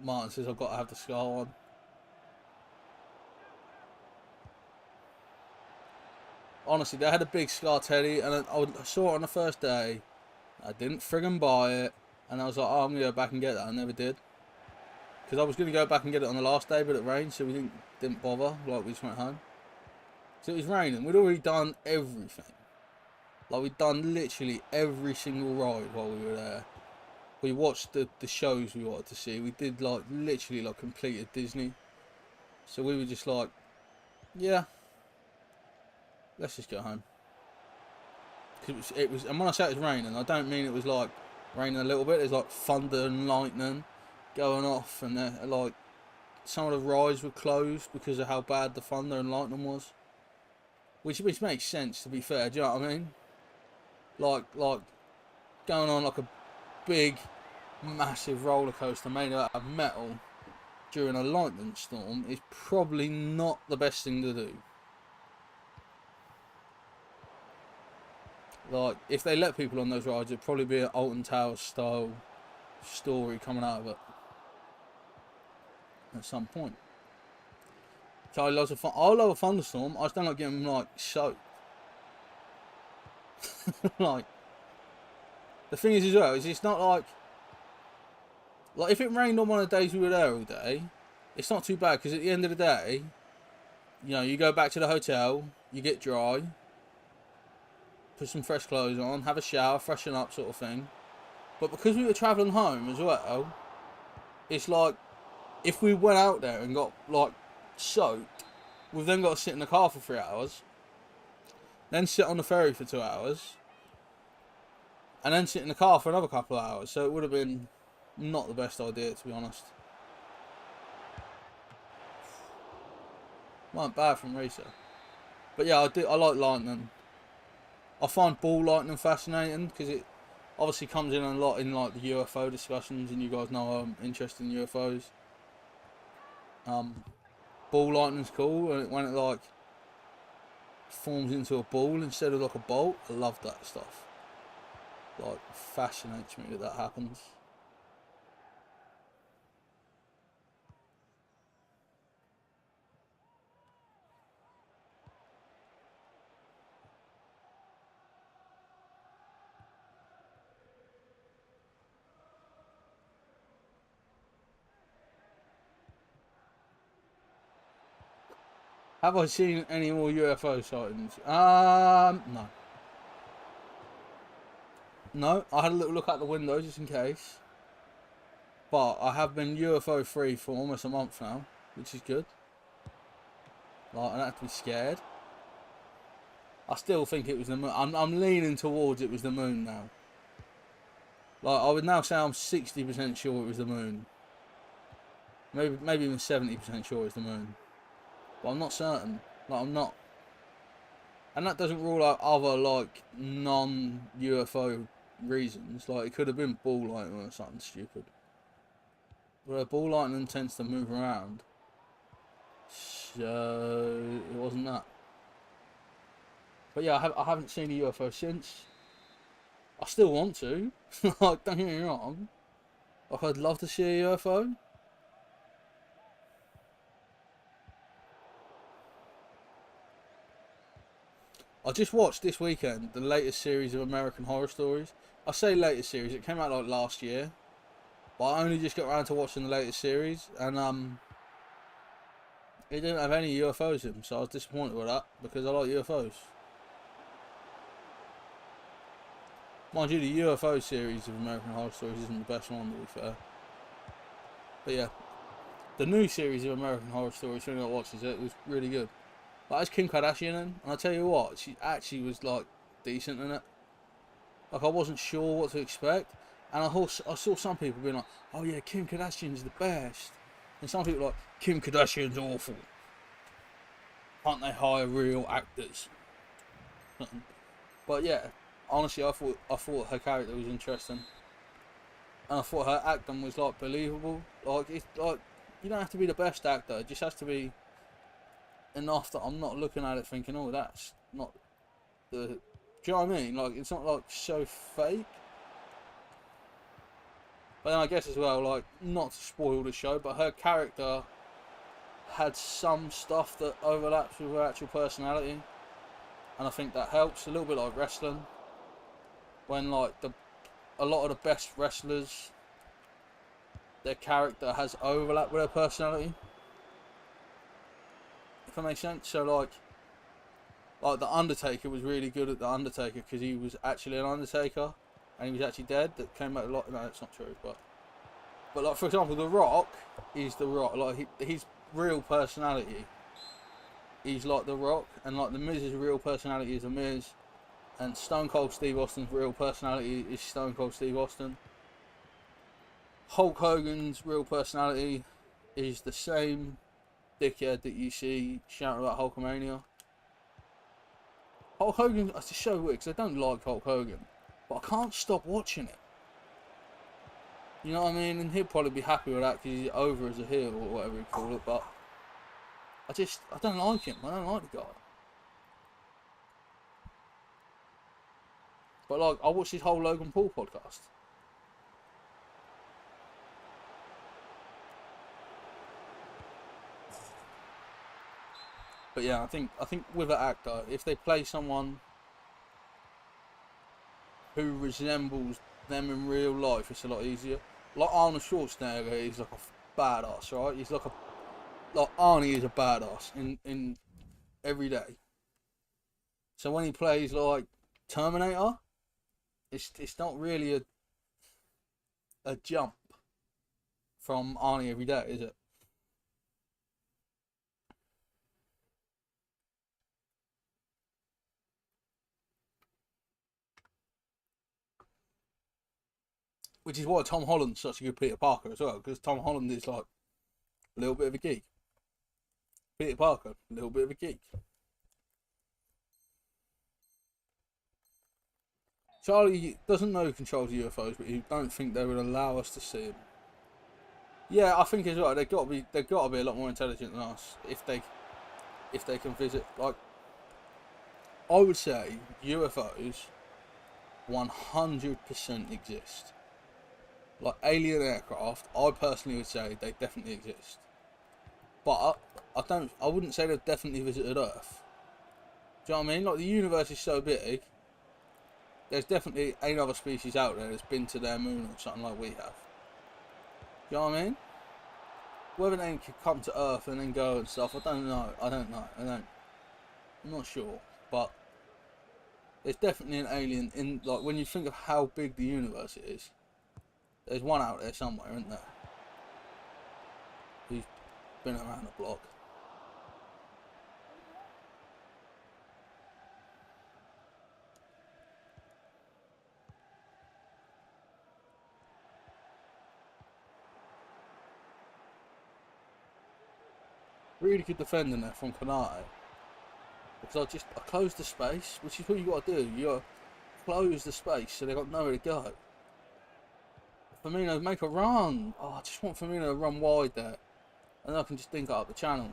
[SPEAKER 1] Martin says I've got to have the Scar one. Honestly, they had a big Scar teddy, and I saw it on the first day. I didn't friggin' buy it, and I was like, oh, I'm gonna go back and get that. I never did, because I was gonna go back and get it on the last day, but it rained, so we didn't bother. Like, we just went home. So it was raining. We'd already done everything. Like, we'd done literally every single ride while we were there. We watched the shows we wanted to see. We did like literally like completed Disney. So we were just like, yeah, let's just go home. Because it was, and when I say it was raining, I don't mean it was like raining a little bit. There's like thunder and lightning going off, and like some of the rides were closed because of how bad the thunder and lightning was. Which makes sense, to be fair. Do you know what I mean? Like going on like a big, massive roller coaster made out of metal during a lightning storm is probably not the best thing to do. Like, if they let people on those rides, it'd probably be an Alton Towers style story coming out of it at some point. Charlie loves I love a thunderstorm. I just don't like getting like soaked. Like, the thing is as well, is it's not like if it rained on one of the days we were there all day, it's not too bad, because at the end of the day, you know, you go back to the hotel, you get dry, put some fresh clothes on, have a shower, freshen up sort of thing. But because we were travelling home as well, it's like, if we went out there and got like soaked, we've then got to sit in the car for 3 hours, then sit on the ferry for 2 hours, and then sit in the car for another couple of hours. So it would have been not the best idea, to be honest. Wasn't bad from Risa. But yeah, I like lightning. I find ball lightning fascinating, because it obviously comes in a lot in like the UFO discussions, and you guys know I'm interested in UFOs. Ball lightning's cool, and when it like forms into a ball instead of like a bolt. I love that stuff. Like, fascinates me that happens. Have I seen any more UFO sightings? No. No, I had a little look out the window just in case. But I have been UFO free for almost a month now, which is good. Like, I don't have to be scared. I still think it was the moon. I'm leaning towards it was the moon now. Like, I would now say I'm 60% sure it was the moon. Maybe even 70% sure it's the moon. But I'm not certain. Like, I'm not. And that doesn't rule out other, like, non-UFO reasons. Like, it could have been ball lightning or something stupid. But ball lightning tends to move around. So, it wasn't that. But yeah, I haven't seen a UFO since. I still want to. Like, don't get me wrong. Like, I'd love to see a UFO. I just watched this weekend the latest series of American Horror Stories. I say latest series, it came out like last year. But I only just got around to watching the latest series, and it didn't have any UFOs in them, so I was disappointed with that, because I like UFOs. Mind you, the UFO series of American Horror Stories isn't the best one, to be fair. But yeah, the new series of American Horror Stories, when I watched it, was really good. Like, there's Kim Kardashian in, and I tell you what, she actually was, like, decent in it. Like, I wasn't sure what to expect, and I saw some people being like, oh yeah, Kim Kardashian's the best. And some people like, Kim Kardashian's awful. Can't they hire real actors? But yeah, honestly, I thought her character was interesting, and I thought her acting was like believable. Like, it's like, you don't have to be the best actor; it just has to be enough that I'm not looking at it thinking, oh, that's not the. Do you know what I mean? Like, it's not like so fake. But then I guess as well, like, not to spoil the show, but her character had some stuff that overlaps with her actual personality, and I think that helps. A little bit like wrestling, when like a lot of the best wrestlers, their character has overlap with their personality. If that makes sense. So like the Undertaker was really good at the Undertaker because he was actually an Undertaker, and he was actually dead. That came out a lot. No, that's not true. But like, for example, The Rock is The Rock. Like, his real personality, he's like The Rock, and like The Miz's real personality is The Miz, and Stone Cold Steve Austin's real personality is Stone Cold Steve Austin. Hulk Hogan's real personality is the same dickhead that you see shouting about Hulkamania. Hulk Hogan, it's just so weird because I don't like Hulk Hogan, but I can't stop watching it. You know what I mean? And he'll probably be happy with that because he's over as a heel or whatever you call it, but I don't like him. I don't like the guy. But like, I watched his whole Logan Paul podcast. But yeah, I think with an actor, if they play someone who resembles them in real life, it's a lot easier. Like Arnold Schwarzenegger, he's like a badass, right? He's like Arnie is a badass in every day. So when he plays like Terminator, it's not really a jump from Arnie every day, is it? Which is why Tom Holland's such a good Peter Parker as well, because Tom Holland is like a little bit of a geek. Peter Parker, a little bit of a geek. Charlie doesn't know he controls UFOs, but you don't think they would allow us to see him. Yeah, I think as well. They've got to be a lot more intelligent than us if they can visit. Like, I would say UFOs 100% exist. Like alien aircraft, I personally would say they definitely exist. But I wouldn't say they've definitely visited Earth. Do you know what I mean? Like, the universe is so big, there's definitely another species out there that's been to their moon or something like we have. Do you know what I mean? Whether they can come to Earth and then go and stuff, I don't know. I'm not sure. But there's definitely an alien in, like, when you think of how big the universe is, there's one out there somewhere, isn't there? been around the block. Really good defending there from Konate. Because I closed the space, which is what you got to do. You got to close the space so they got nowhere to go. Firmino, make a run. Oh, I just want Firmino to run wide there, and I can just dink it up the channel.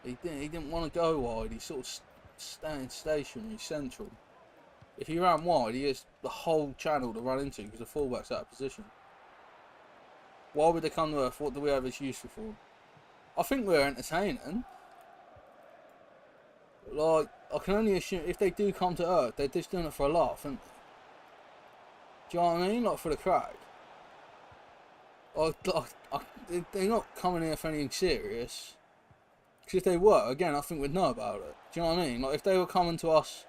[SPEAKER 1] He didn't want to go wide. He's sort of staying stationary, central. If he ran wide, he has the whole channel to run into because the fullback's out of position. Why would they come to Earth? What do we have as useful for? I think we're entertaining. Like, I can only assume if they do come to Earth, they're just doing it for a laugh, and do you know what I mean? Like, for the crack. They're not coming here for anything serious. Because if they were, again, I think we'd know about it. Do you know what I mean? Like, if they were coming to us,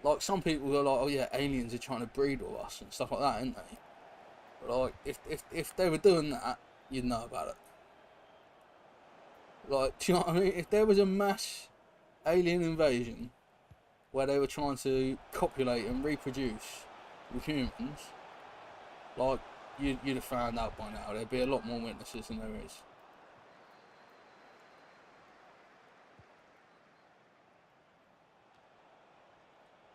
[SPEAKER 1] like, some people are like, oh yeah, aliens are trying to breed with us and stuff like that, aren't they? But like, if they were doing that, you'd know about it. Like, do you know what I mean? If there was a mass alien invasion where they were trying to copulate and reproduce with humans, like, you'd have found out by now. There'd be a lot more witnesses than there is.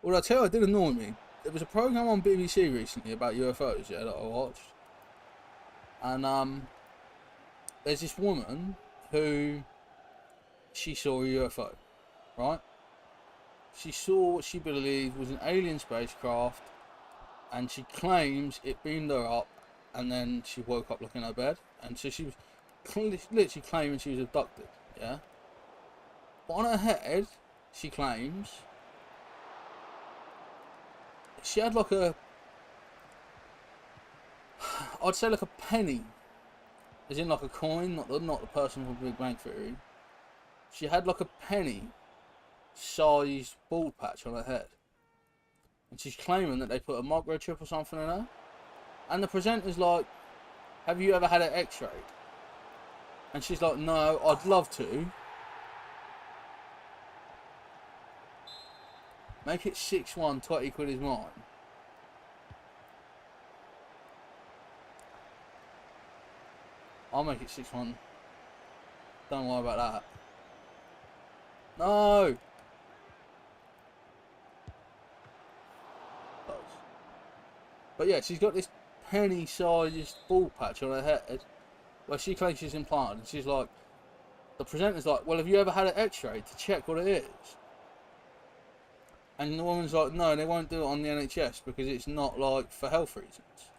[SPEAKER 1] Well, I tell you, it did annoy me. There was a program on BBC recently about UFOs, yeah, that I watched, and there's this woman who she saw a UFO, right? She saw what she believed was an alien spacecraft, and she claims it beamed her up, and then she woke up looking in her bed, and so she was literally claiming she was abducted, yeah? But on her head, she claims, she had like a, I'd say like a penny, as in like a coin, not the person from Big Bang Theory. She had like a penny sized bald patch on her head. And she's claiming that they put a microchip or something in her. And the presenter's like, have you ever had it x-rayed? And she's like, no, I'd love to. Make it 6-1, 20 quid is mine. I'll make it 6-1. Don't worry about that. No! But yeah, she's got this penny-sized ball patch on her head where she claims she's implanted, and she's like, the presenter's like, well, have you ever had an x-ray to check what it is? And the woman's like, no, they won't do it on the NHS because it's not, like, for health reasons.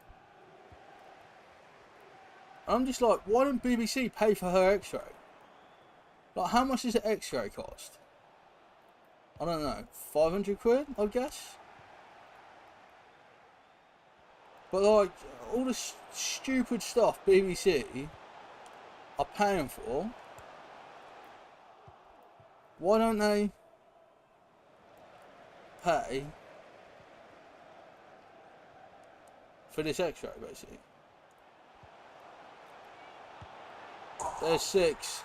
[SPEAKER 1] And I'm just like, why don't BBC pay for her x-ray? Like, how much does an x-ray cost? I don't know, 500 quid, I guess? But like, all the stupid stuff BBC are paying for, why don't they pay for this x-ray, basically? There's 6.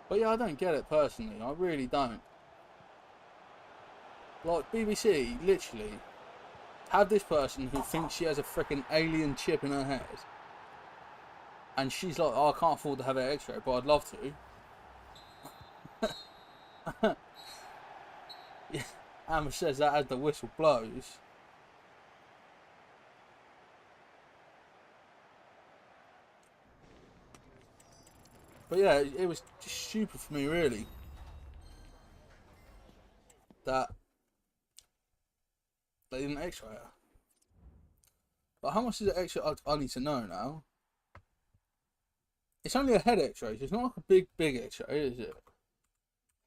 [SPEAKER 1] But yeah, I don't get it personally. I really don't. Like, BBC literally have this person who thinks she has a freaking alien chip in her head, and she's like, oh, I can't afford to have an x-ray, but I'd love to. Yeah, Amber says that as the whistle blows. But yeah, it was just stupid for me, really, that they didn't x-ray her. But how much is it x-ray? I need to know now. It's only a head x-ray, so it's not like a big x-ray, is it?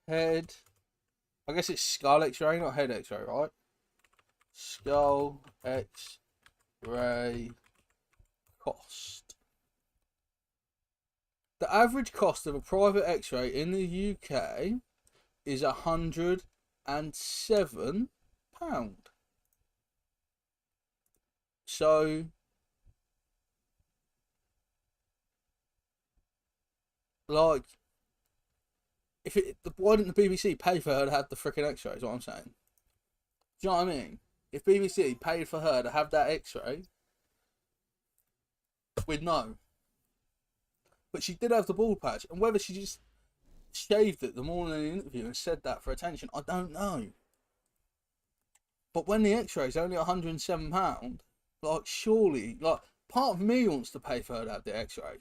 [SPEAKER 1] Head. I guess it's skull x-ray, not head x-ray, right? Skull x-ray cost. The average cost of a private x-ray in the UK is £107. So, like, why didn't the BBC pay for her to have the freaking X-ray? Is what I'm saying. Do you know what I mean? If BBC paid for her to have that X-ray, we'd know. But she did have the bald patch, and whether she just shaved it the morning of the interview and said that for attention, I don't know. But when the X-ray is only £107, like, surely, like, part of me wants to pay for her to have the X-ray.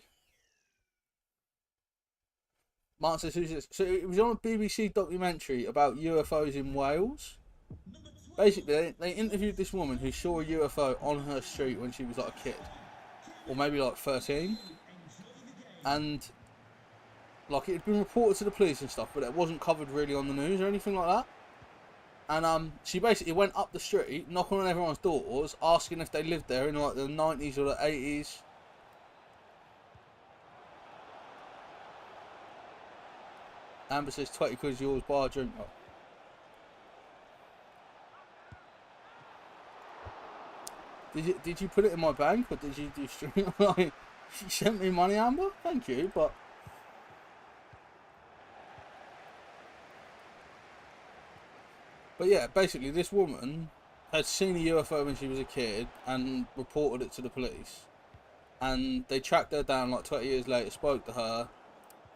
[SPEAKER 1] Mark says, so it was on a BBC documentary about UFOs in Wales. Basically, they interviewed this woman who saw a UFO on her street when she was like a kid, or maybe like 13, and like it had been reported to the police and stuff, but it wasn't covered really on the news or anything like that. And she basically went up the street, knocking on everyone's doors, asking if they lived there in like the 90s or the 80s. Amber says 20 quid is yours, buy a drink. Oh. Did you put it in my bank, or did you do stream? Like, you sent me money, Amber? Thank you, but yeah, basically this woman had seen a UFO when she was a kid and reported it to the police, and they tracked her down like 20 years later, spoke to her,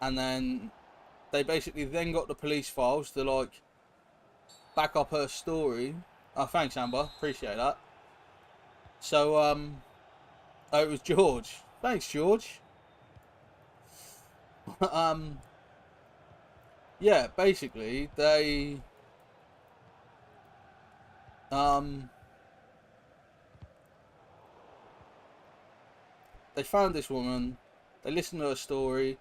[SPEAKER 1] and then they basically then got the police files to like back up her story. Oh, thanks, Amber, appreciate that. So oh, it was George. Thanks, George. Yeah, basically they they found this woman, they listened to her story,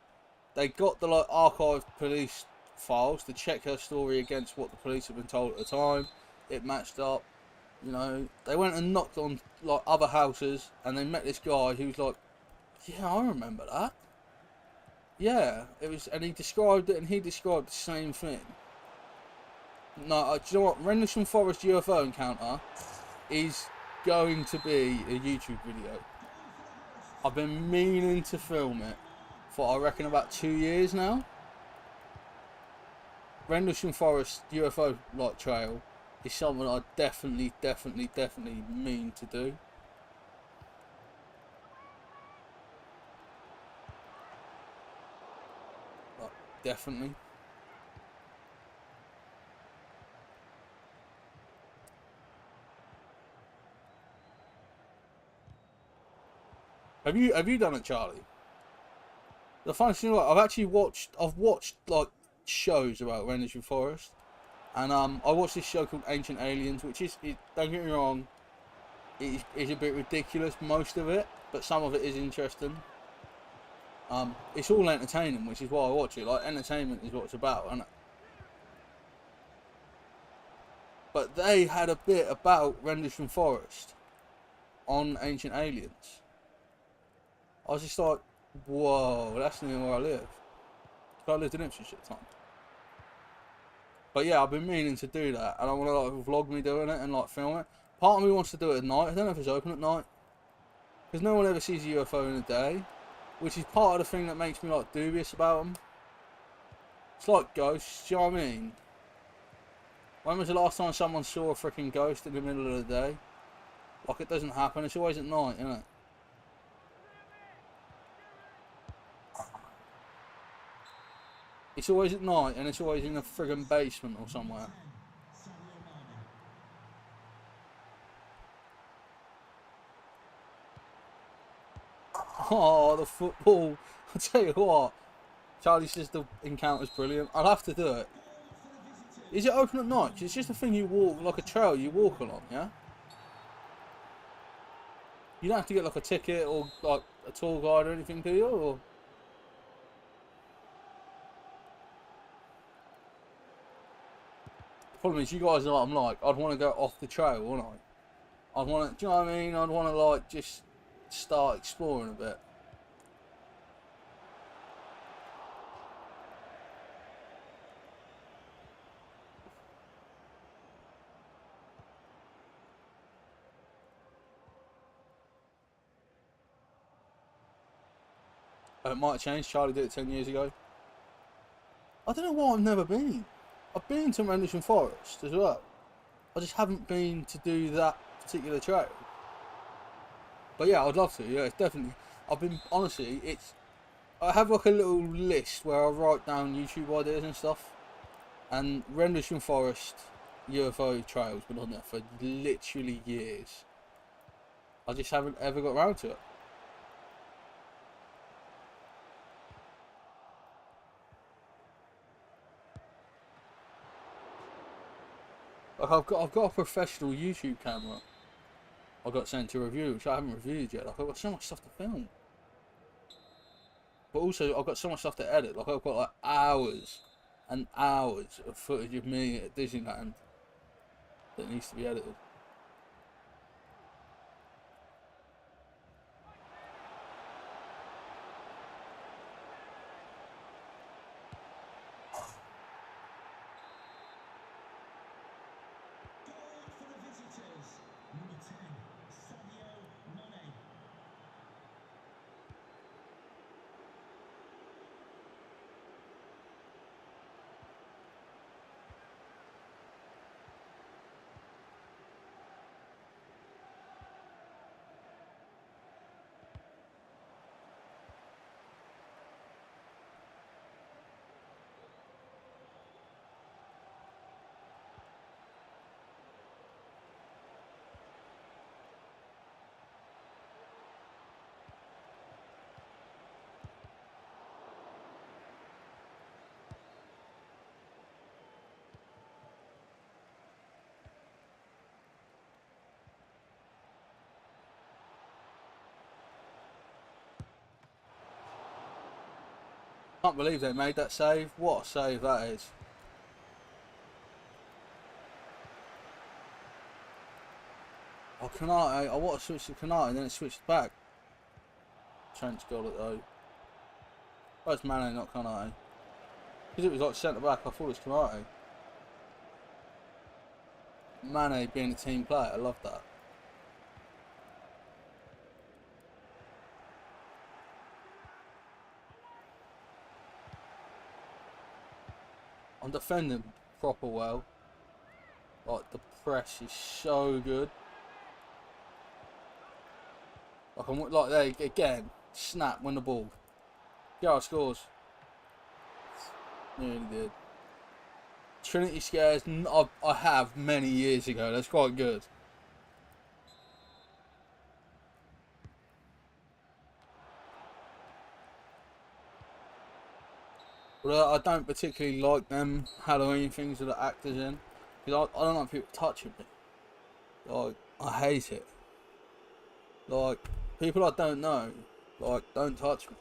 [SPEAKER 1] they got the like archived police files to check her story against what the police had been told at the time. It matched up. You know, they went and knocked on like other houses, and they met this guy who's like, yeah, I remember that. Yeah, it was, and he described it, and he described the same thing. No, do you know what? Rendlesham Forest UFO encounter is going to be a YouTube video. I've been meaning to film it for, I reckon, about 2 years now. Rendlesham Forest UFO like trail is something I definitely mean to do. Like, definitely. Have you done it, Charlie? The funny thing, like, I've watched like shows about Rendlesham Forest, and I watched this show called Ancient Aliens, which is, don't get me wrong, it is a bit ridiculous, most of it, but some of it is interesting. It's all entertaining, which is why I watch it. Like, entertainment is what it's about, isn't it? But they had a bit about Rendlesham Forest on Ancient Aliens. I was just like, whoa, that's near where I live. I lived in Ipswich at the time. But yeah, I've been meaning to do that, and I want to like vlog me doing it and like film it. Part of me wants to do it at night. I don't know if it's open at night, because no one ever sees a UFO in the day, which is part of the thing that makes me like dubious about them. It's like ghosts, do you know what I mean? When was the last time someone saw a freaking ghost in the middle of the day? Like, it doesn't happen. It's always at night, isn't it? It's always at night, and it's always in a friggin' basement or somewhere. Oh, the football. I'll tell you what. Charlie says the encounter's brilliant. I'll have to do it. Is it open at night? 'Cause it's just a thing you walk, like a trail you walk along, yeah? You don't have to get like a ticket or like a tour guide or anything, do you? Or... The problem is, you guys know what I'm like. I'd want to go off the trail, wouldn't I? I'd want to, do you know what I mean? I'd want to like just start exploring a bit. It might have changed. Charlie did it 10 years ago. I don't know why I've never been. I've been to Rendlesham Forest as well. I just haven't been to do that particular trail. But yeah, I'd love to. Yeah, it's definitely. I've been, honestly, I have like a little list where I write down YouTube ideas and stuff. And Rendlesham Forest UFO trail's been on there for literally years. I just haven't ever got around to it. Like I've got a professional YouTube camera I got sent to review, which I haven't reviewed yet. Like I've got so much stuff to film. But also I've got so much stuff to edit. Like I've got like hours and hours of footage of me at Disneyland that needs to be edited. Can't believe they made that save. What a save that is. Oh, Canate. I want to switch to Canate and then it switched back. Trent's got it though. Oh, it's Mane, not Canate. Because it was like centre back, I thought it was Canate. Mane being a team player, I love that. I'm defending proper well. Like the press is so good. Like I'm like there again. Snap, win the ball. Garrett scores. Nearly did. Trinity scares I have many years ago. That's quite good. But I don't particularly like them Halloween things with the actors in. Because I don't like people touching me. Like, I hate it. Like, people I don't know, like, don't touch me.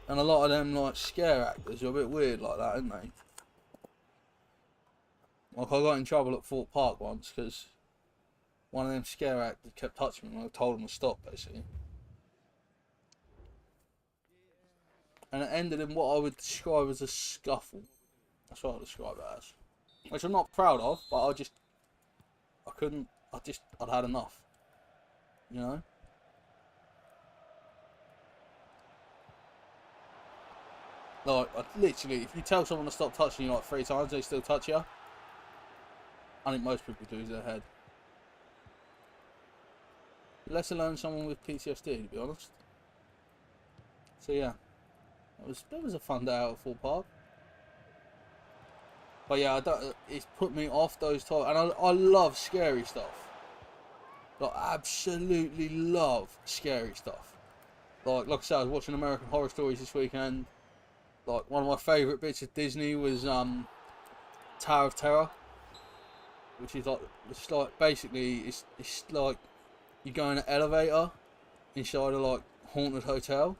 [SPEAKER 1] And a lot of them, like, scare actors are a bit weird like that, aren't they? Like, I got in trouble at Fort Park once because one of them scare actors kept touching me and I told him to stop, basically. And it ended in what I would describe as a scuffle. That's what I describe it as. Which I'm not proud of, but I'd had enough. You know? Like, literally, if you tell someone to stop touching you like 3 times, they still touch you. I think most people lose their head. Let alone someone with PTSD, to be honest. So yeah, that was a fun day out at Fort Park. But yeah, it's put me off those types, and I love scary stuff. Like, absolutely love scary stuff. Like I said, I was watching American Horror Stories this weekend. Like, one of my favourite bits of Disney was Tower of Terror, which is like, basically it's like you go in an elevator inside a like haunted hotel,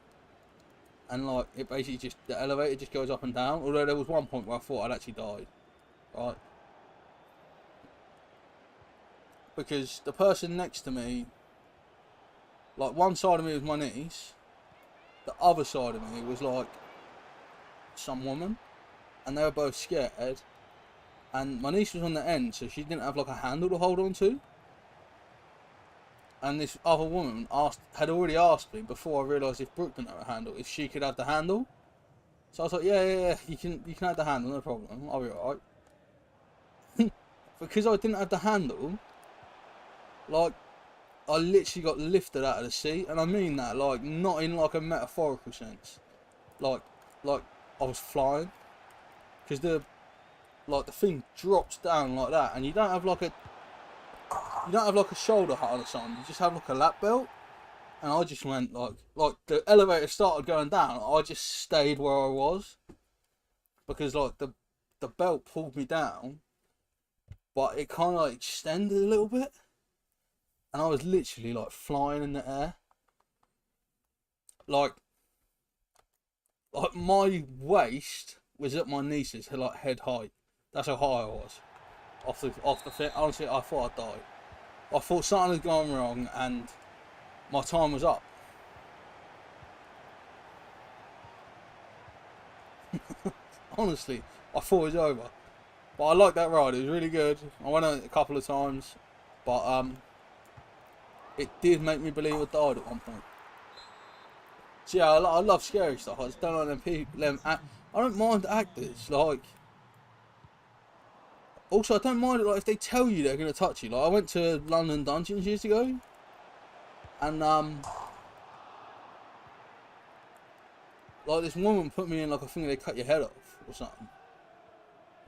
[SPEAKER 1] and like it basically just, the elevator just goes up and down. Although there was one point where I thought I'd actually died, right? Because the person next to me, like one side of me was my niece, the other side of me was like some woman, and they were both scared, and my niece was on the end, so she didn't have like a handle to hold on to. and this other woman had already asked me before I realised if Brooke didn't have a handle, if she could have the handle. So I was like, yeah, you can have the handle, no problem, I'll be alright. Because I didn't have the handle, like, I literally got lifted out of the seat, and I mean that, like, not in like a metaphorical sense, like I was flying, because the thing drops down like that, and you don't have like a shoulder harness on, you just have like a lap belt, and I just went like the elevator started going down, I just stayed where I was, because like the belt pulled me down, but it kind of like extended a little bit, and I was literally like flying in the air, like my waist was at my niece's like head height. That's how high I was off the thing. Honestly, I thought I'd died. I thought something had gone wrong and my time was up. Honestly, I thought it was over. But I liked that ride. It was really good. I went on it a couple of times, but it did make me believe I died at one point. So yeah, I love scary stuff. I just don't like them people. I don't mind actors. Like, also I don't mind it. Like if they tell you they're gonna touch you. Like I went to London Dungeons years ago, and like this woman put me in like a thing they cut your head off or something,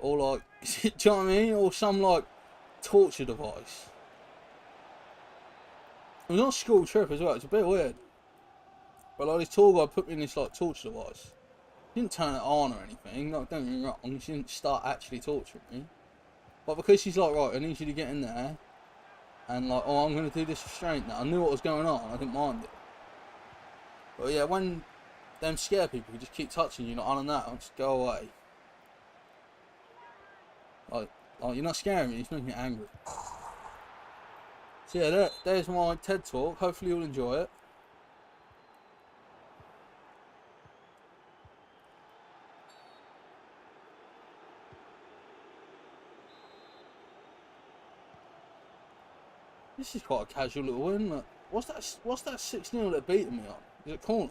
[SPEAKER 1] or like, do you know what I mean? Or some like torture device. It was on a school trip as well. It's a bit weird. But like this tour guide put me in this like torture device. He didn't turn it on or anything. Like, don't get me wrong. She didn't start actually torturing me. But because she's like, right, I need you to get in there, and like, oh, I'm gonna do this restraint now. I knew what was going on. I didn't mind it. But yeah, when them scare people who just keep touching you, like on and that, I'll just go away. Like you're not scaring me. You're just making me angry. So yeah, there's my TED talk. Hopefully you'll enjoy it. This is quite a casual little win. Look. What's that 6-0 that beating me on? Is it corners?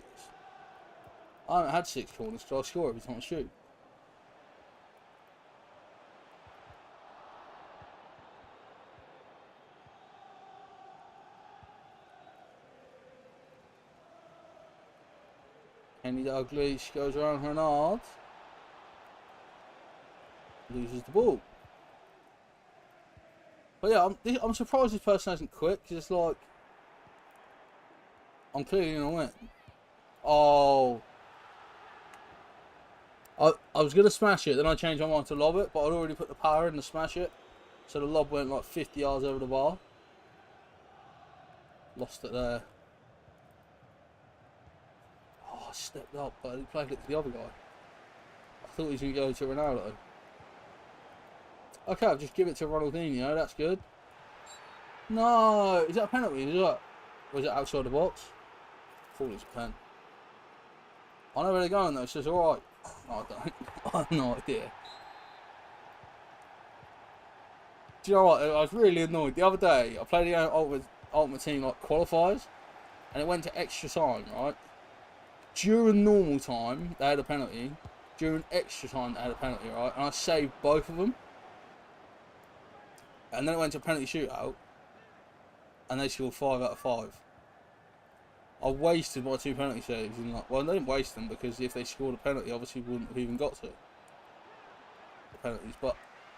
[SPEAKER 1] I haven't had 6 corners, so I score every time I shoot. Kenny Dalglish goes around Hernard. Loses the ball. But yeah, I'm surprised this person hasn't quit, because it's like, I'm clearly going to win. Oh. I was going to smash it, then I changed my mind to lob it, but I'd already put the power in to smash it. So the lob went like 50 yards over the bar. Lost it there. Oh, I stepped up, but he played it to the other guy. I thought he was going to go to Ronaldo. Okay, I'll just give it to Ronaldinho, that's good. No, is that a penalty? Is that? Or is it outside the box? I thought it was a pen. I know where they're going though, so it's alright. Oh, I don't. I have no idea. Do you know what? I was really annoyed. The other day, I played the Ultimate Team like qualifiers, and it went to extra time, right? During normal time, they had a penalty. During extra time, they had a penalty, right? And I saved both of them. And then it went to a penalty shootout, and they scored 5 out of 5. I wasted my 2 penalty saves, and like, well, I didn't waste them because if they scored a penalty, obviously we wouldn't have even got to the penalties. But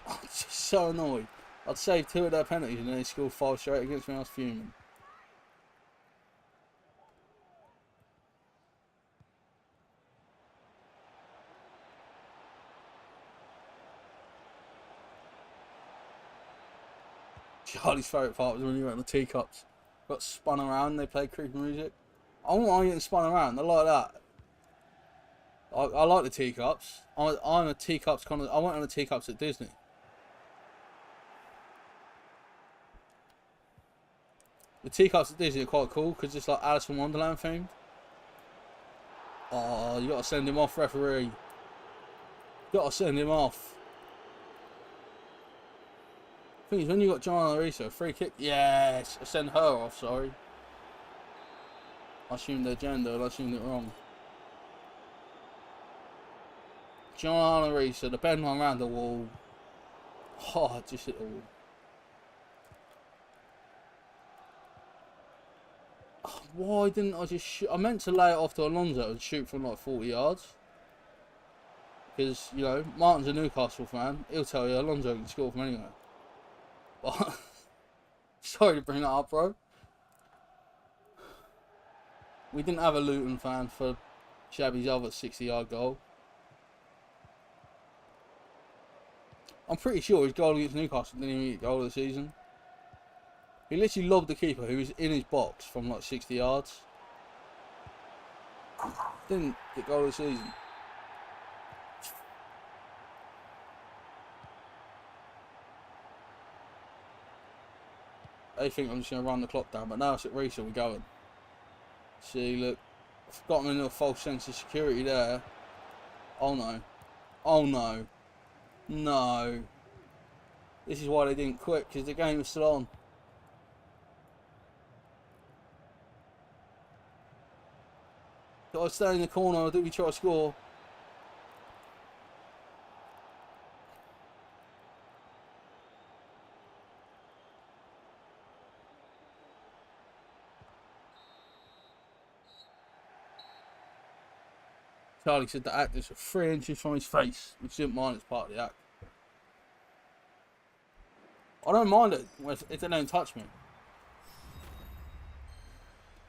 [SPEAKER 1] I was just so annoyed. I'd saved 2 of their penalties, and then they scored 5 straight against me. I was fuming. Charlie's favourite part was when he went on the teacups, got spun around, and they played creepy music. I don't mind getting spun around, I like that. I like the teacups. I'm a teacups kind of. I went on the teacups at Disney. The teacups at Disney are quite cool because it's like Alice in Wonderland themed. Oh, you gotta send him off, referee. Gotta send him off. thing is, when you got John Arisa, free kick, yes, I send her off, sorry. I assumed their gender, and I assumed it wrong. John Arisa, the bend one round the wall. Oh, just hit the wall. Oh, why didn't I just shoot? I meant to lay it off to Alonso and shoot from like 40 yards. Because, you know, Martin's a Newcastle fan. He'll tell you Alonso can score from anywhere. But, sorry to bring that up, bro. We didn't have a Luton fan for Shabby's other 60-yard goal. I'm pretty sure his goal against Newcastle didn't even get goal of the season. He literally lobbed the keeper who was in his box from like 60 yards. Didn't get goal of the season. They think I'm just going to run the clock down, but now it's at Reese, we're going. See, look, I've got him in a false sense of security there. Oh no. Oh no. No. This is why they didn't quit, because the game was still on. Got to stay in the corner, or do we try to score? Charlie said the actors were 3 inches from his face, which didn't mind as part of the act. I don't mind it if they don't touch me.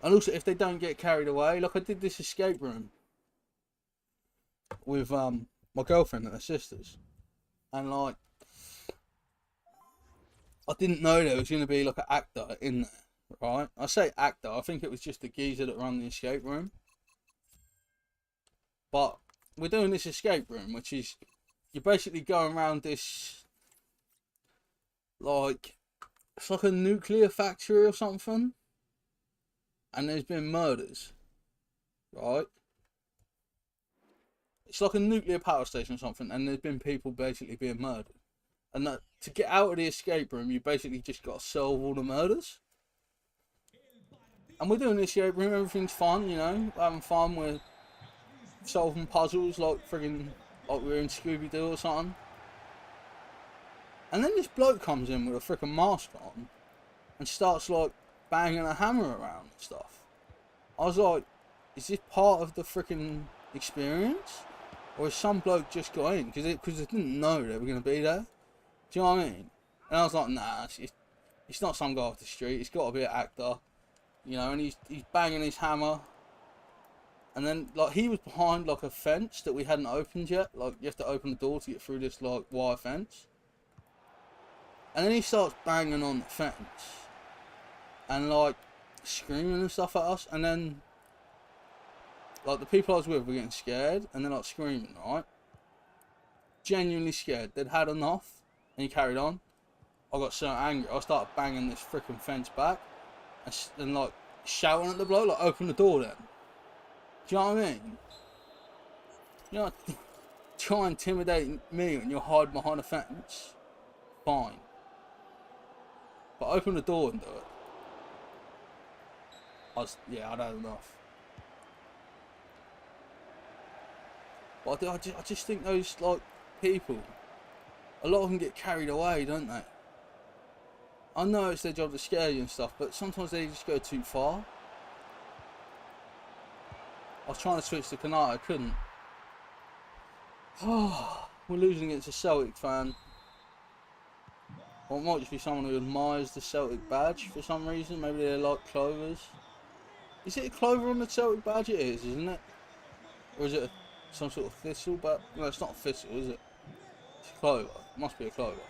[SPEAKER 1] And also if they don't get carried away. Like I did this escape room with my girlfriend and her sisters. And like, I didn't know there was going to be like an actor in there, right? I say actor, I think it was just the geezer that ran the escape room. But we're doing this escape room, which is, you're basically going around this, like, it's like a nuclear factory or something. And there's been murders, right? It's like a nuclear power station or something, and there's been people basically being murdered. And that, to get out of the escape room, you basically just got to solve all the murders. And we're doing the escape room, everything's fun, you know, we're having fun, we're solving puzzles like friggin' like we're in Scooby-Doo or something. And then this bloke comes in with a frickin' mask on and starts like banging a hammer around and stuff. I was like, is this part of the frickin' experience? Or is some bloke just got in? Because they didn't know they were going to be there. Do you know what I mean? And I was like, nah, it's not some guy off the street. It's got to be an actor. You know, and he's banging his hammer. And then, like, he was behind, like, a fence that we hadn't opened yet. Like, you have to open the door to get through this, like, wire fence. And then he starts banging on the fence. And, like, screaming and stuff at us. And then, like, the people I was with were getting scared. And they're, like, screaming, right? Genuinely scared. They'd had enough. And he carried on. I got so angry. I started banging this freaking fence back. And, like, shouting at the bloke, like, open the door then. Do you know what I mean? You know, try and intimidate me when you're hiding behind a fence. Fine. But open the door and do it. I'd had enough. But I just think those, like, people, a lot of them get carried away, don't they? I know it's their job to scare you and stuff, but sometimes they just go too far. I was trying to switch to Canate, I couldn't. Oh, we're losing against a Celtic fan. Or it might just be someone who admires the Celtic badge for some reason. Maybe they like clovers. Is it a clover on the Celtic badge? It is, isn't it? Or is it some sort of thistle? But no, it's not a thistle, is it? It's a clover. It must be a clover.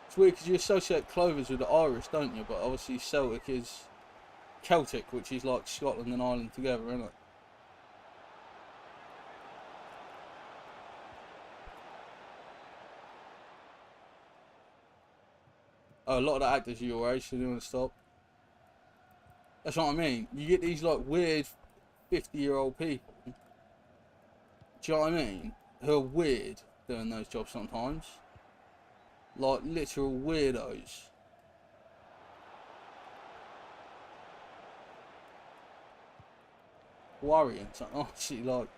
[SPEAKER 1] It's weird because you associate clovers with the Irish, don't you? But obviously Celtic is Celtic, which is like Scotland and Ireland together, isn't it? Oh, a lot of the actors are your age, so they want to stop. That's what I mean. You get these like weird 50-year-old people. Do you know what I mean? who are weird doing those jobs sometimes. Like literal weirdos. Worrying, something honestly, like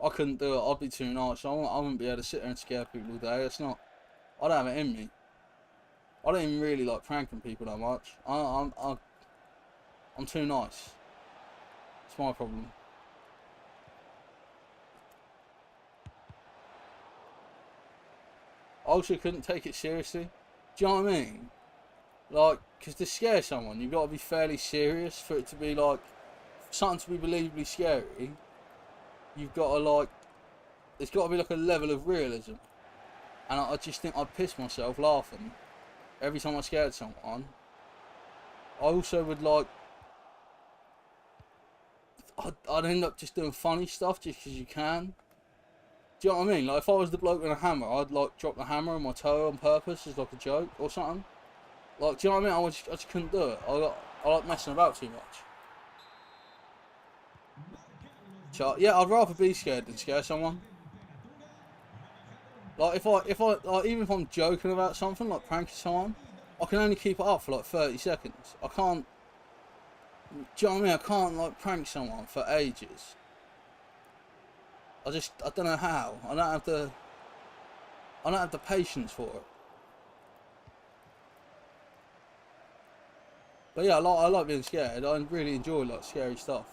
[SPEAKER 1] I couldn't do it. I'd be too nice. I wouldn't be able to sit there and scare people all day. It's not. I don't have it in me. I don't even really like pranking people that much. I'm too nice. It's my problem. I also couldn't take it seriously. Do you know what I mean? Like, because to scare someone, you've got to be fairly serious for it to be like something to be believably scary. You've got to like, there's got to be like a level of realism, and I just think I'd piss myself laughing every time I scared someone. I also would like, I'd end up just doing funny stuff just because you can. Do you know what I mean? Like if I was the bloke with a hammer, I'd like drop the hammer on my toe on purpose as like a joke or something. Like, do you know what I mean? I just couldn't do it. I like messing about too much. So yeah, I'd rather be scared than scare someone. Like if I like even if I'm joking about something, like pranking someone, I can only keep it up for like 30 seconds. I can't. Do you know what I mean? I can't like prank someone for ages. I don't know how. I don't have the patience for it. But yeah, I like being scared. I really enjoy like scary stuff.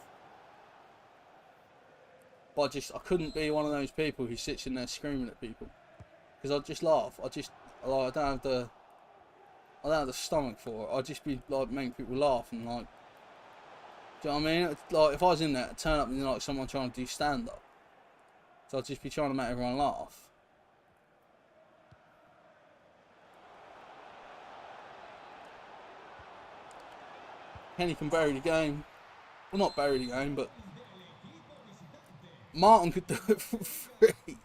[SPEAKER 1] But I couldn't be one of those people who sits in there screaming at people, because I'd just laugh. I don't have the stomach for it. I'd just be like making people laugh and like, do you know what I mean? Like if I was in there, I'd turn up and like someone trying to do stand up, so I'd just be trying to make everyone laugh. Kenny can bury the game. Well, not bury the game, but Martin could do it for free.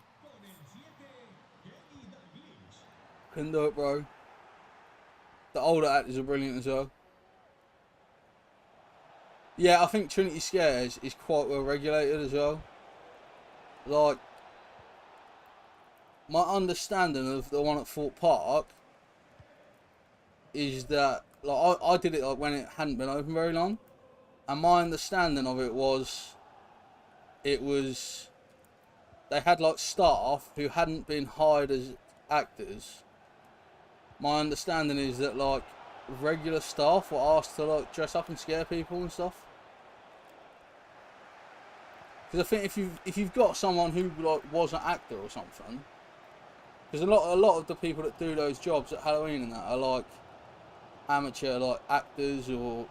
[SPEAKER 1] Couldn't do it, bro. The older actors are brilliant as well. Yeah, I think Trinity Scares is quite well regulated as well. Like, my understanding of the one at Fort Park is that, like, I did it like when it hadn't been open very long, and my understanding of it was they had like staff who hadn't been hired as actors. My understanding is that like regular staff were asked to like dress up and scare people and stuff. Because I think if you've got someone who like was an actor or something, because a lot of the people that do those jobs at Halloween and that are like amateur like actors, or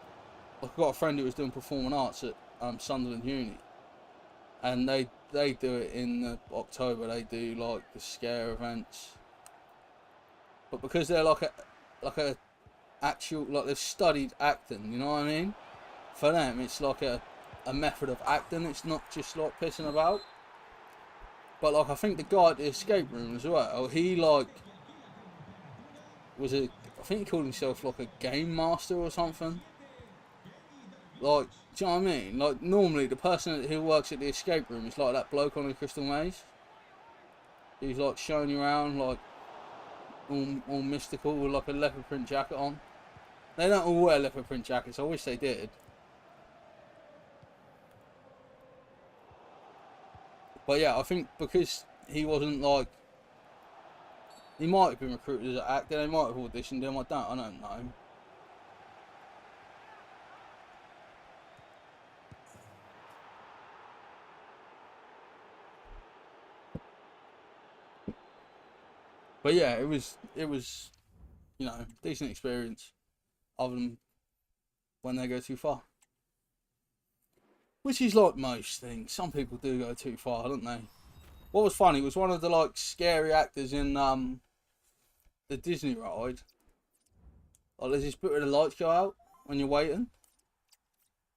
[SPEAKER 1] like I've got a friend who was doing performing arts at Sunderland Uni, and they do it in October. They do like the scare events, but because they're like a actual, like they've studied acting, you know what I mean? For them, it's like a method of acting. It's not just like pissing about. But like I think the guy at the escape room as well, he like I think he called himself like a game master or something. Like, do you know what I mean? Like normally the person who works at the escape room is like that bloke on the Crystal Maze. He's like showing you around like all mystical with like a leopard print jacket on. They don't all wear leopard print jackets. I wish they did. But yeah, I think because he wasn't like, he might have been recruited as an actor. They might have auditioned him. I don't know. But yeah, it was you know, decent experience, other than when they go too far. Which is like most things. Some people do go too far, don't they? What was funny was one of the like scary actors in the Disney ride. Like there's this bit where the lights go out when you're waiting,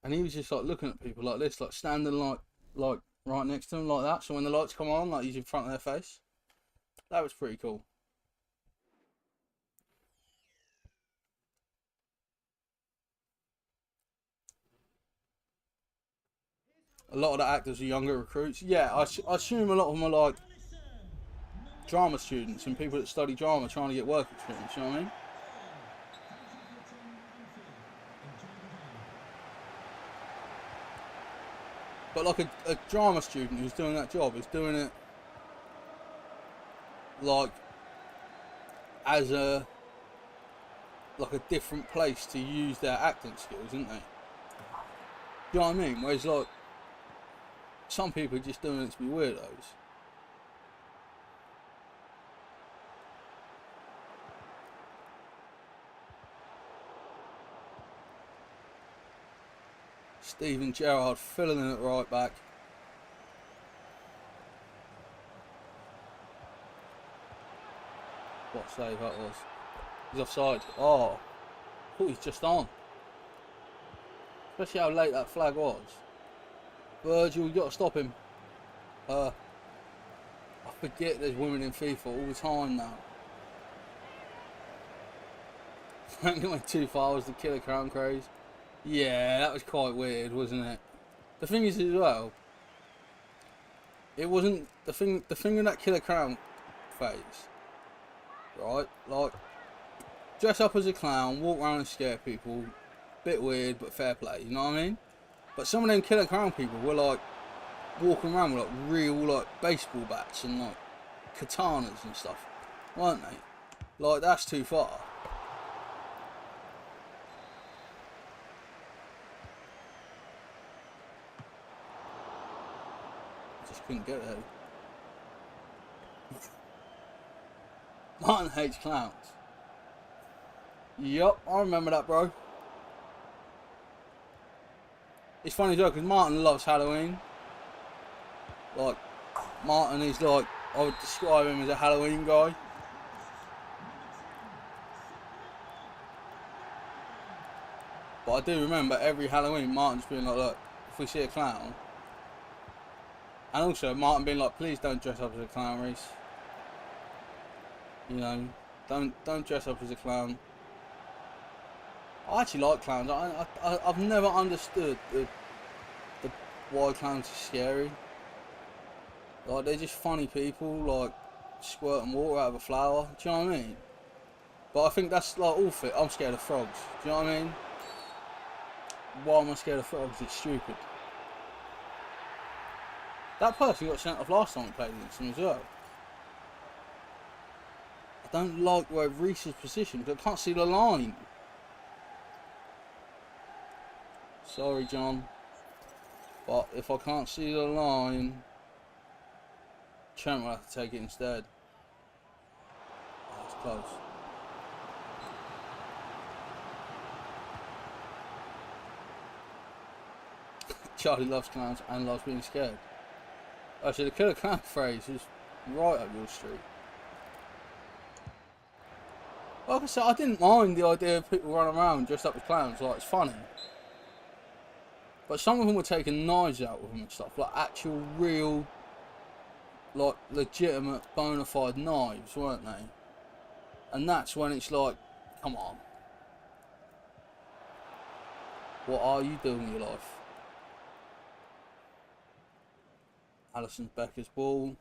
[SPEAKER 1] and he was just like looking at people like this, like standing like right next to him like that. So when the lights come on, like he's in front of their face. That was pretty cool. A lot of the actors are younger recruits. Yeah, I assume a lot of them are like drama students and people that study drama trying to get work experience, you know what I mean? But like a drama student who's doing that job is doing it like as a different place to use their acting skills, isn't they? You know what I mean? Whereas like some people are just doing it to be weirdos. Steven Gerrard filling in at right back. What save that was. He's offside. Oh, I thought he's just on. Especially how late that flag was. Virgil, you got to stop him. I forget there's women in FIFA all the time now. I think it went too far was the Killer Crown craze. Yeah, that was quite weird, wasn't it? The thing is as well, it wasn't the thing with that Killer Crown phase, right? Like, dress up as a clown, walk around and scare people, bit weird but fair play, you know what I mean? But some of them Killer Crown people were like walking around with like real like baseball bats and like katanas and stuff, weren't they? Like, that's too far. Just couldn't get there. Martin hates clowns. Yup, I remember that, bro. It's funny though, because Martin loves Halloween. Like, Martin is like, I would describe him as a Halloween guy. But I do remember every Halloween Martin's being like, look, if we see a clown. And also Martin being like, please don't dress up as a clown, Reese. You know, don't dress up as a clown. I actually like clowns. I've never understood the why clowns are scary. Like, they're just funny people, like squirting water out of a flower. Do you know what I mean? But I think that's like all fit. I'm scared of frogs. Do you know what I mean? Why am I scared of frogs? It's stupid. That person got sent off last time we played against him as well. I don't like where Reese is positioned because I can't see the line. Sorry, John. But if I can't see the line, Trent will have to take it instead. Oh, it's close. Charlie loves clowns and loves being scared. Actually, the Killer Clown phrase is right up your street. Like I said, I didn't mind the idea of people running around dressed up as clowns. Like, it's funny. But some of them were taking knives out with them and stuff. Like, actual, real, like, legitimate, bona fide knives, weren't they? And that's when it's like, come on. What are you doing with your life? Alisson Becker's ball.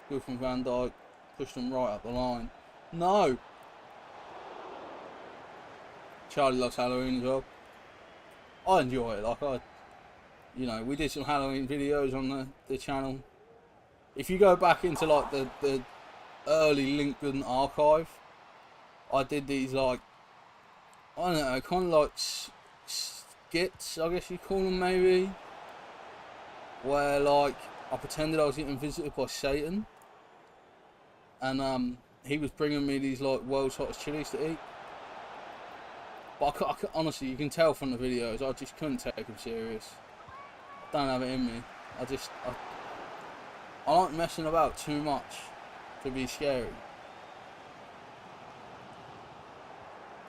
[SPEAKER 1] Good from Van Dijk. Pushed them right up the line. No! Charlie loves Halloween as well. I enjoy it. Like, you know, we did some Halloween videos on the channel. If you go back into like the early Lincoln archive, I did these like, I don't know, kind of like skits, I guess you call them maybe, where like I pretended I was getting visited by Satan, and he was bringing me these like world's hottest chilies to eat. But I honestly, you can tell from the videos, I just couldn't take him serious. I don't have it in me. I like messing about too much to be scary.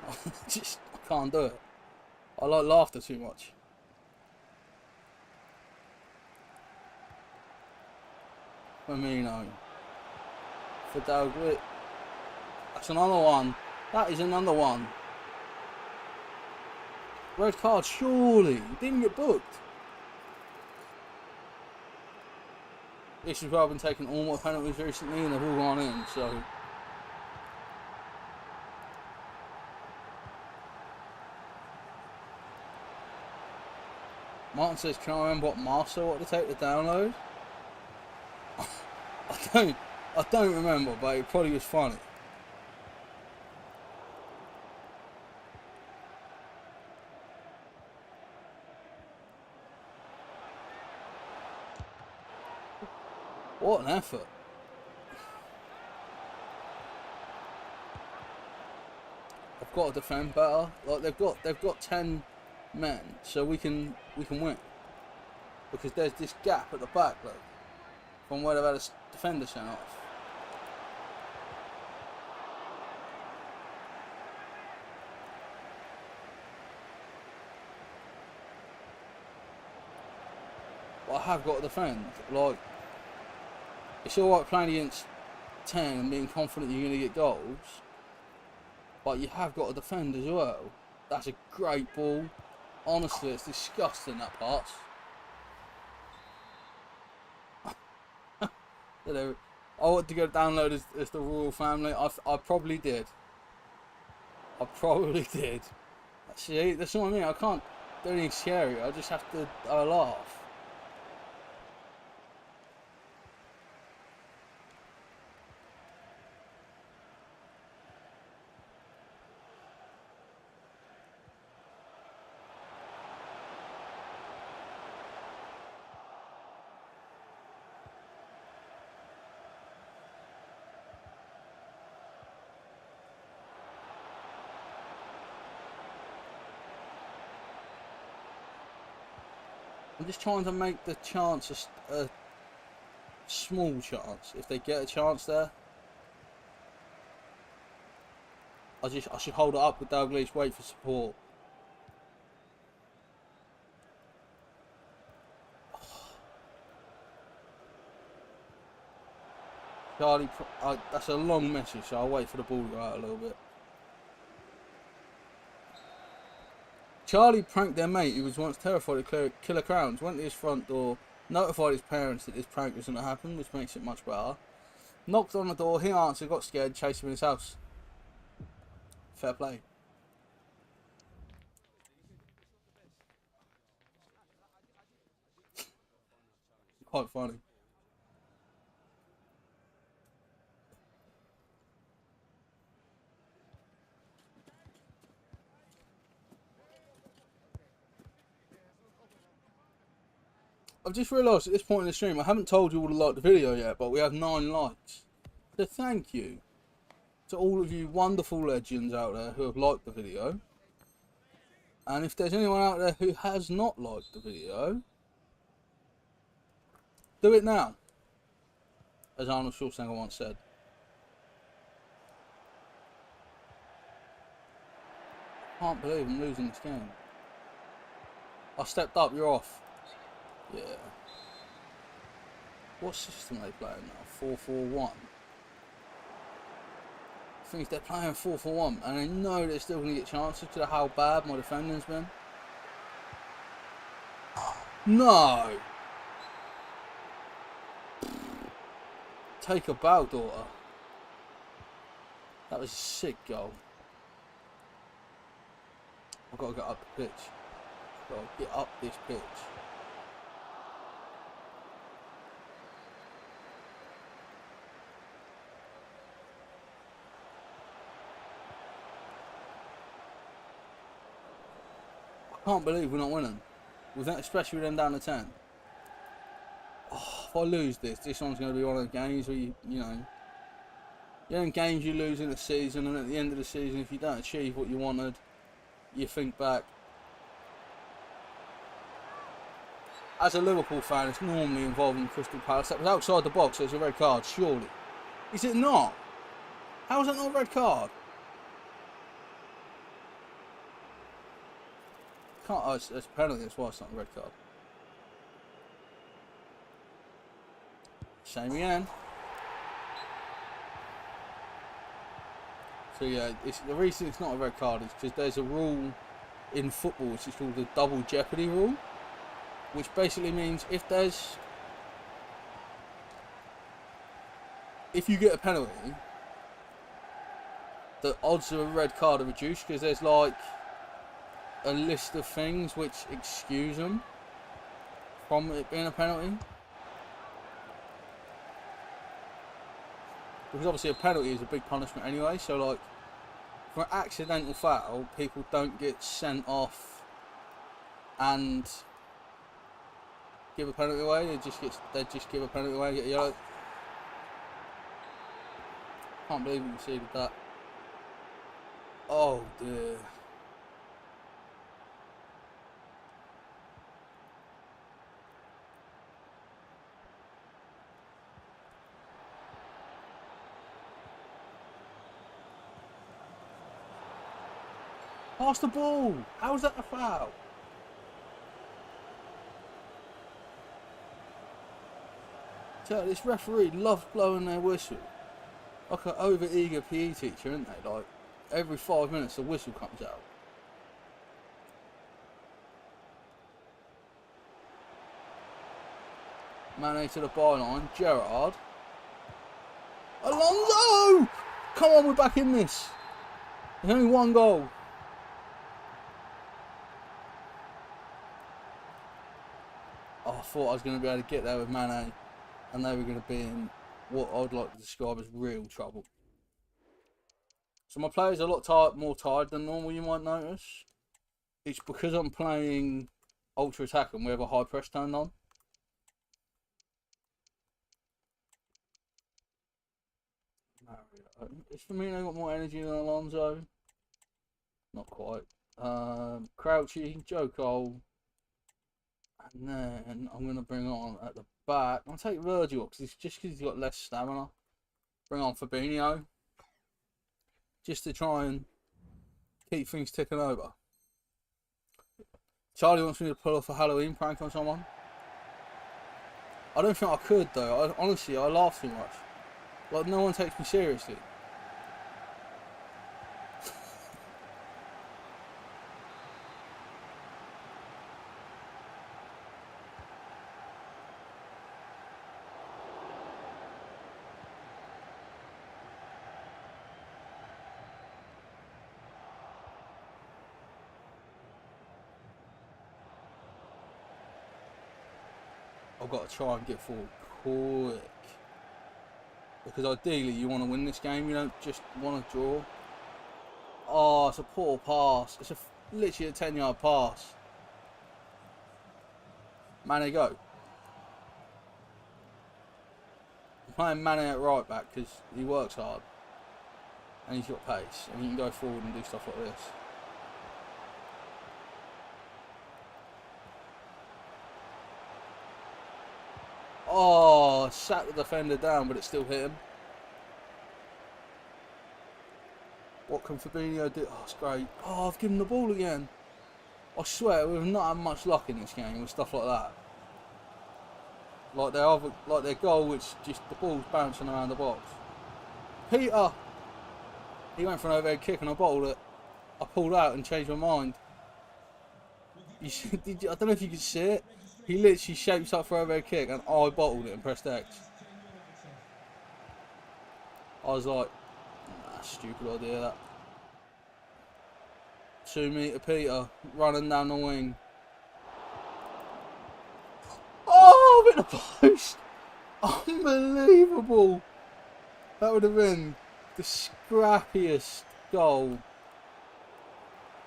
[SPEAKER 1] I can't do it. I like laughter too much. Firmino. For Dalglish. That's another one. That is another one. Red card, surely. Didn't get booked. This is where I've been taking all my penalties recently and they've all gone in, so. Martin says, can I remember what master ought to take to download? I don't remember, but it probably was funny. What an effort. I've got to defend better. Like they've got 10 men, so we can win. Because there's this gap at the back, look, from where they've had a defender sent off. But I have got to defend. Like, it's alright playing against 10 and being confident you're going to get goals, but you have got to defend as well. That's a great ball. Honestly, it's disgusting, that pass. You know, I want to go download as the royal family. I probably did. I probably did. See, that's what I mean. I can't do anything scary. I just have to laugh. I'm just trying to make the chance a small chance. If they get a chance there, I should hold it up with Dalglish, wait for support. Charlie, that's a long message, so I'll wait for the ball to go out a little bit. Charlie pranked their mate, who was once terrified of killer crowns, went to his front door, notified his parents that this prank was going to happen, which makes it much better. Knocked on the door, he answered, got scared, chased him in his house. Fair play. Quite funny. I've just realised at this point in the stream, I haven't told you all to like the video yet, but we have 9 likes. So thank you to all of you wonderful legends out there who have liked the video. And if there's anyone out there who has not liked the video, do it now. As Arnold Schwarzenegger once said. I can't believe I'm losing this game. I stepped up, you're off. Yeah. What system are they playing now? 4-4-1. I think they're playing 4-4-1 and I know they're still going to get chances because of how bad my defending's been. No! Take a bow, daughter. That was a sick goal. I've got to get up the pitch. I've got to get up this pitch. I can't believe we're not winning. Especially with them down to 10. Oh, if I lose this one's going to be one of the games where you know, games you lose in the season, and at the end of the season, if you don't achieve what you wanted, you think back. As a Liverpool fan, it's normally involving Crystal Palace. That was outside the box, so it's a red card, surely. Is it not? How is that not a red card? Can't, oh, it's a penalty, that's why it's not a red card. Same again. So yeah, the reason it's not a red card is because there's a rule in football which is called the double jeopardy rule, which basically means if you get a penalty, the odds of a red card are reduced because there's like a list of things which excuse them from it being a penalty. Because obviously a penalty is a big punishment anyway, so like for an accidental foul, people don't get sent off and give a penalty away. They just give a penalty away and get a yellow. Can't believe we conceded that. Oh dear. Pass the ball! How's that a foul? So this referee loves blowing their whistle. Like an over-eager PE teacher, isn't they? Like, every 5 minutes the whistle comes out. Mane to the byline. Gerrard. Alonso! Come on, we're back in this. There's only one goal. Oh, I thought I was going to be able to get there with Mane, and they were going to be in what I'd like to describe as real trouble. So my players are a lot more tired than normal, you might notice. It's because I'm playing ultra attack and we have a high press turned on. Is Firmino got more energy than Alonso? Not quite. Crouchy, Joe Cole. And then I'm going to bring on at the back. I'll take Virgil up because he's got less stamina. Bring on Fabinho. Just to try and keep things ticking over. Charlie wants me to pull off a Halloween prank on someone. I don't think I could though. Honestly, I laugh too much. Like, no one takes me seriously. I've got to try and get forward quick. Because ideally you want to win this game, you don't just want to draw. Oh, it's a poor pass. It's literally a 10-yard pass. Mane, go. I'm playing Mane at right back because he works hard. And he's got pace. And he can go forward and do stuff like this. Oh, sat the defender down, but it still hit him. What can Fabinho do? Oh, it's great. Oh, I've given him the ball again. I swear, we've not had much luck in this game with stuff like that. Like their goal, which just the ball's bouncing around the box. Peter! He went for an overhead kick and I bottled it. I pulled out and changed my mind. I don't know if you could see it. He literally shapes up for overhead kick and I bottled it and pressed X. I was like, nah, stupid idea that. 2 metre Peter running down the wing. Oh, I've hit the post! Unbelievable! That would have been the scrappiest goal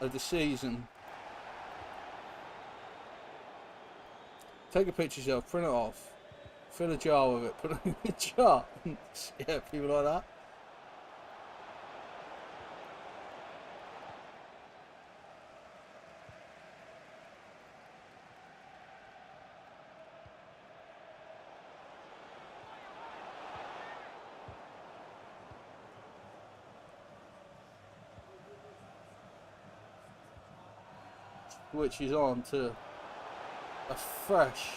[SPEAKER 1] of the season. Take a picture yourself, print it off, fill a jar with it, put it in a jar, and yeah, people like that. Which is on to a fresh,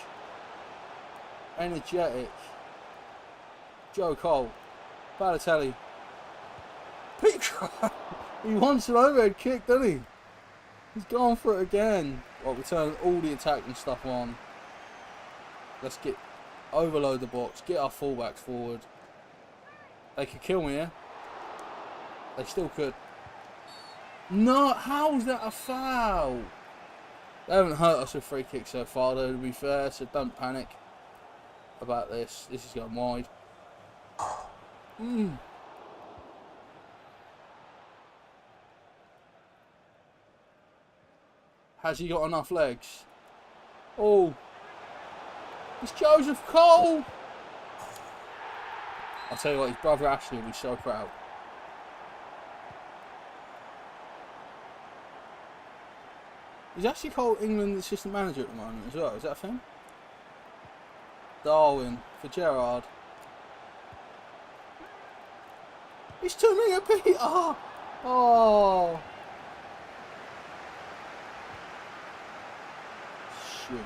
[SPEAKER 1] energetic Joe Cole, Balotelli, Peter He wants an overhead kick, doesn't he? He's gone for it again. Right, we turn all the attacking stuff on. Let's overload the box, get our fullbacks forward. They could kill me here. They still could. No, how's that a foul? They haven't hurt us with free kicks so far, though, to be fair, so don't panic about this. This is going wide. Has he got enough legs? Oh, it's Joseph Cole. I'll tell you what, his brother Ashley will be so proud. Is Ashley Cole England's assistant manager at the moment as well? Is that a thing? Darwin for Gerrard. It's too many of Peter. Oh. Shoot.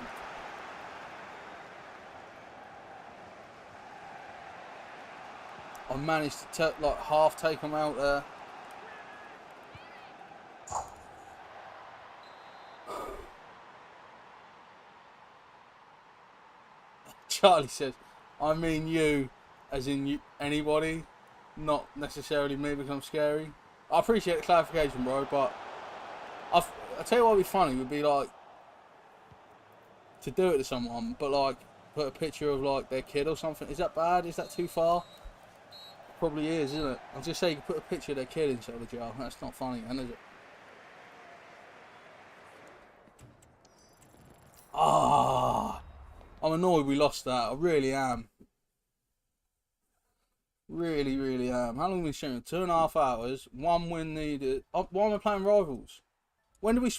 [SPEAKER 1] I managed to like half take him out there. Charlie says, I mean you, as in you, anybody, not necessarily me because I'm scary. I appreciate the clarification, bro, but I tell you what would be funny would be like to do it to someone, but like put a picture of like their kid or something. Is that bad? Is that too far? Probably is, isn't it? I'll just say you can put a picture of their kid inside the jar. That's not funny, then, is it? Ah, I'm annoyed we lost that. I really am. Really, really am. How long have we been streaming? 2.5 hours. 1 win needed. Oh, why am I playing rivals? When do we...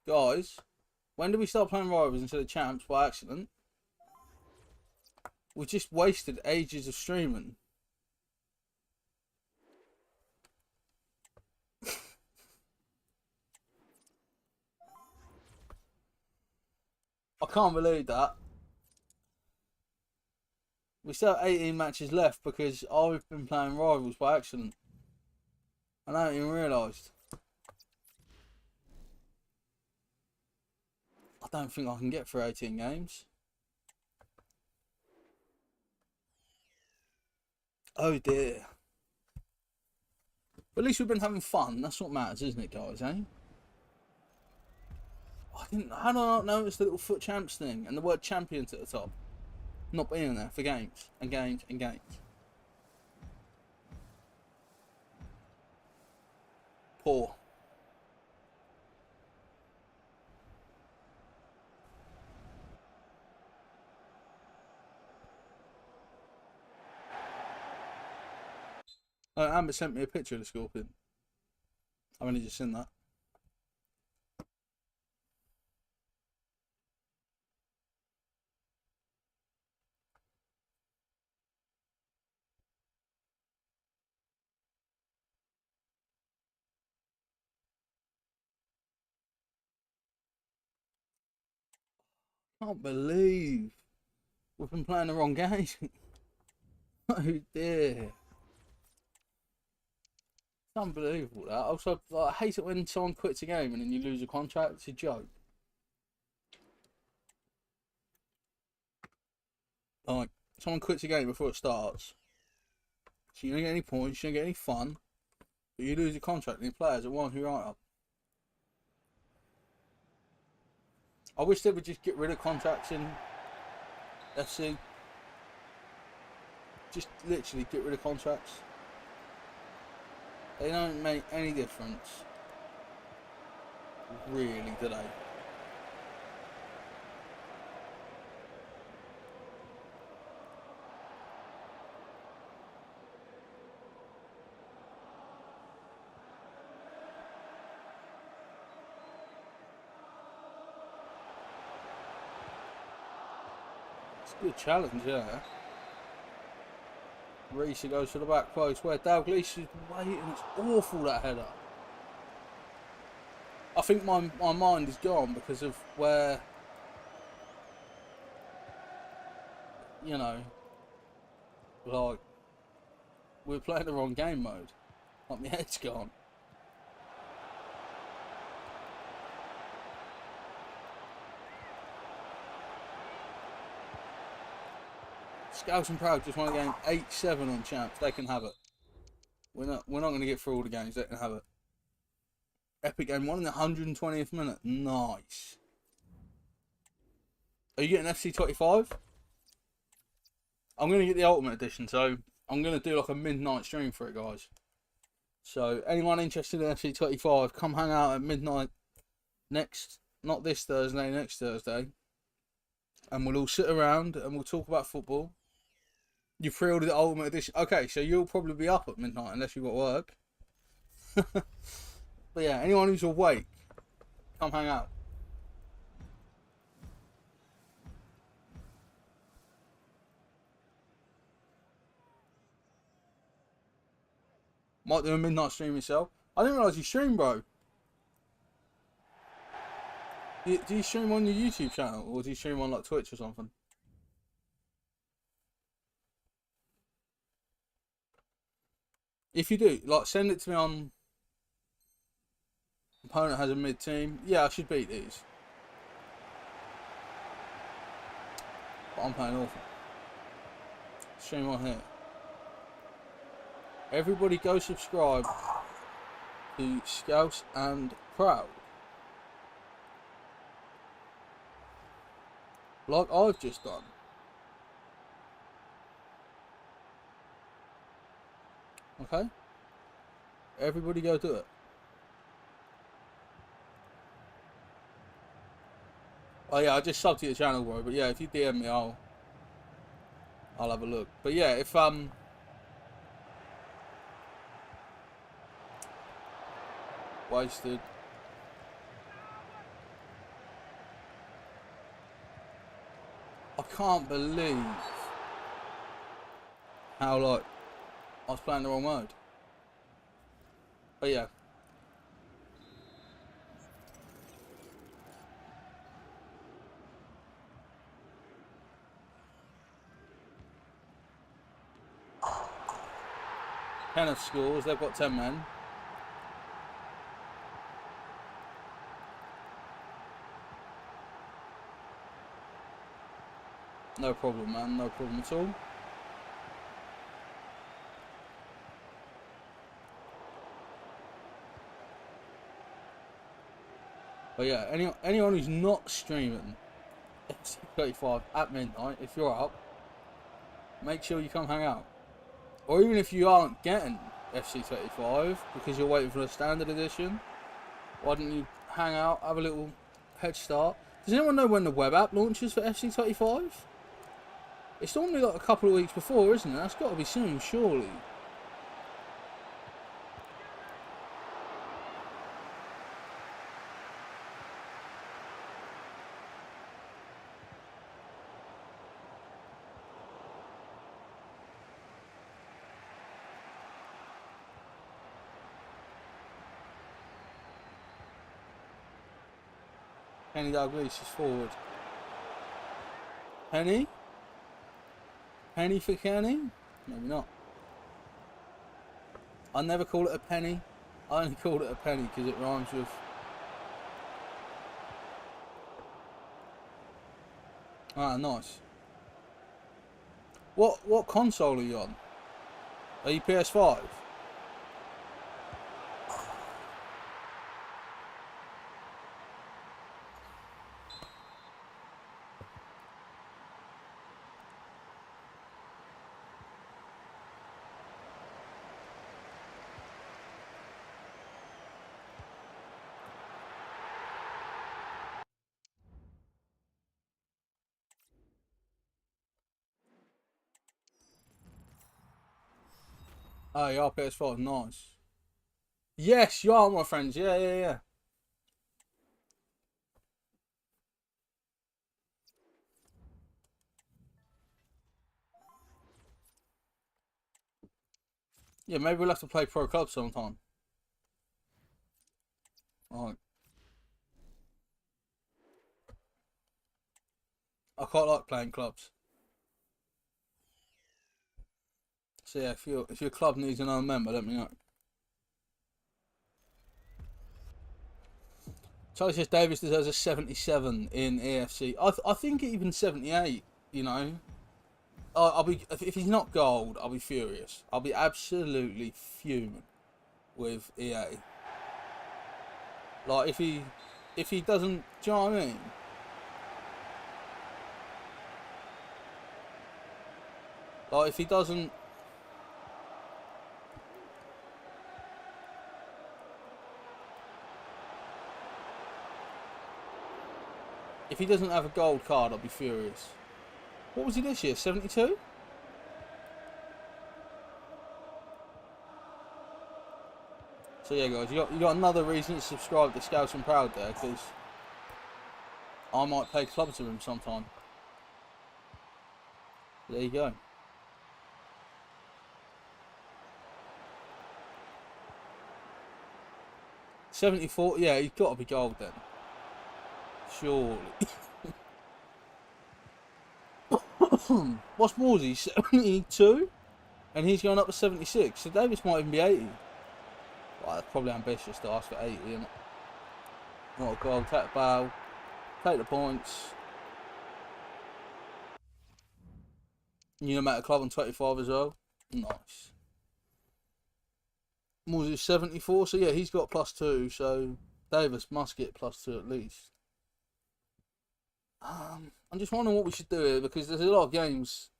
[SPEAKER 1] Guys, when did we start playing rivals instead of champs by accident? We just wasted ages of streaming. I can't believe that. We still have 18 matches left because I've been playing rivals by accident. And I haven't even realised. I don't think I can get through 18 games. Oh dear. But at least we've been having fun. That's what matters, isn't it, guys, eh? How did I not notice the little foot champs thing and the word champions at the top? Not being there for games and games and games. Poor. Amber sent me a picture of the scorpion. I've only just seen that. I can't believe we've been playing the wrong game. Oh dear. It's unbelievable that. Also, like, I hate it when someone quits a game and then you lose a contract. It's a joke. Like, someone quits a game before it starts. So you don't get any points, you don't get any fun. But you lose a contract and your players are one who right up. I wish they would just get rid of contracts in FC. Just literally get rid of contracts. They don't make any difference. Really, do they? It's a good challenge, yeah. Reese goes to the back post where Dalglish is waiting. It's awful, that header. I think my mind is gone because of where, you know, like, we're playing the wrong game mode. Like my head's gone. Scouts and Proud just won a game 8-7 on champs. They can have it. We're not going to get through all the games. They can have it. Epic game 1 in the 120th minute. Nice. Are you getting FC25? I'm going to get the Ultimate Edition, so I'm going to do like a midnight stream for it, guys. So anyone interested in FC25, come hang out at midnight next, not this Thursday, next Thursday. And we'll all sit around and we'll talk about football. You pre-ordered the Ultimate Edition. Okay, so you'll probably be up at midnight unless you've got work. But yeah, anyone who's awake, come hang out. Might do a midnight stream yourself. I didn't realise you stream, bro. Do you stream on your YouTube channel or do you stream on like Twitch or something? If you do, like, send it to me on. Opponent has a mid team. Yeah, I should beat these. But I'm playing awful. Stream on here. Everybody go subscribe to Scouts and Proud. Like I've just done. Okay? Everybody go do it. Oh yeah, I just subbed to your channel, bro. But yeah, if you DM me, I'll have a look. But yeah, if wasted. I can't believe how like I was playing the wrong mode. But yeah. Kenneth scores, they've got 10 men. No problem, man, no problem at all. But yeah, anyone who's not streaming FC35 at midnight, if you're up, make sure you come hang out. Or even if you aren't getting FC35 because you're waiting for the standard edition, why don't you hang out, have a little head start? Does anyone know when the web app launches for FC35? It's normally like a couple of weeks before, isn't it? That's got to be soon, surely. Penny Dalglish is forward. Penny? Penny for Kenny? Maybe not. I never call it a penny. I only call it a penny because it rhymes with... Ah, nice. What console are you on? Are you PS5? Oh, you are PS5, nice. Yes, you are, my friends. Yeah. Yeah, maybe we'll have to play Pro Club sometime. Alright. I quite like playing clubs. So yeah, if your club needs another member, let me know. Charlie says Davis deserves a 77 in EFC. I think even 78, you know. I'll be, if he's not gold, I'll be furious. I'll be absolutely fuming with EA. Like, if he doesn't, do you know what I mean? Like, if he doesn't... If he doesn't have a gold card, I'll be furious. What was he this year? 72? So yeah, guys, you got another reason to subscribe to Scouts and Proud there, because I might play clubs with him sometime. There you go. $74, yeah, he's got to be gold then. Surely. What's Morsey? 72? And he's going up to 76, so Davis might even be 80. Well, that's probably ambitious to ask for 80, isn't it? Not a goal, take the bow, take the points. You know, at club on 25 as well. Nice. Morsey 74, so yeah, he's got +2, so Davis must get +2 at least. I'm just wondering what we should do here, because there's a lot of games.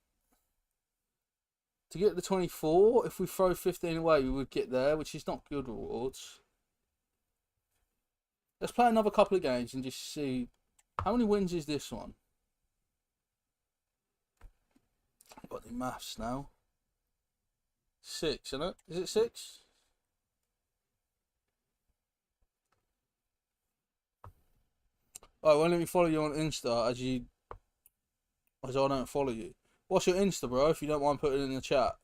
[SPEAKER 1] To get the 24, if we throw 15 away, we would get there, which is not good rewards. Let's play another couple of games and just see. How many wins is this one? I've got the maths now. 6, isn't it? Is it 6? Alright, well, let me follow you on Insta as I don't follow you. What's your Insta, bro, if you don't mind putting it in the chat?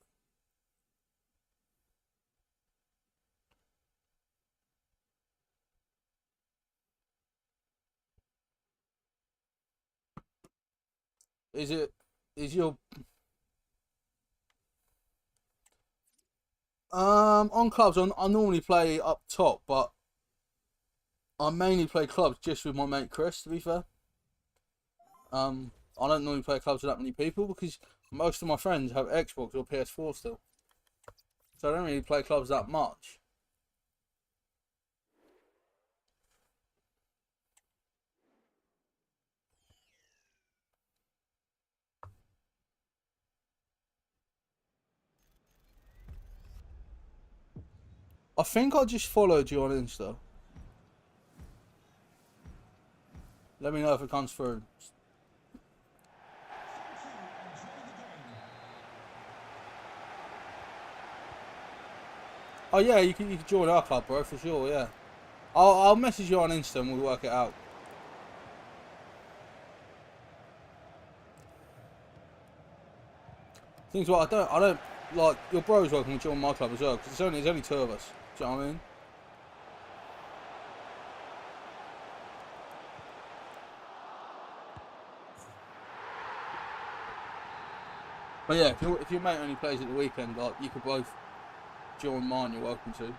[SPEAKER 1] Is your... On clubs, I normally play up top, but I mainly play clubs just with my mate Chris, to be fair. I don't normally play clubs with that many people because most of my friends have Xbox or PS4 still. So I don't really play clubs that much. I think I just followed you on Insta. Let me know if it comes through. Oh yeah, you can join our club, bro, for sure. Yeah, I'll message you on Insta and we'll work it out. Things like I don't like your bro's welcome to join my club as well because there's only 2 of us. Do you know what I mean? But yeah, if your mate only plays at the weekend, like you could both join mine. You're welcome to.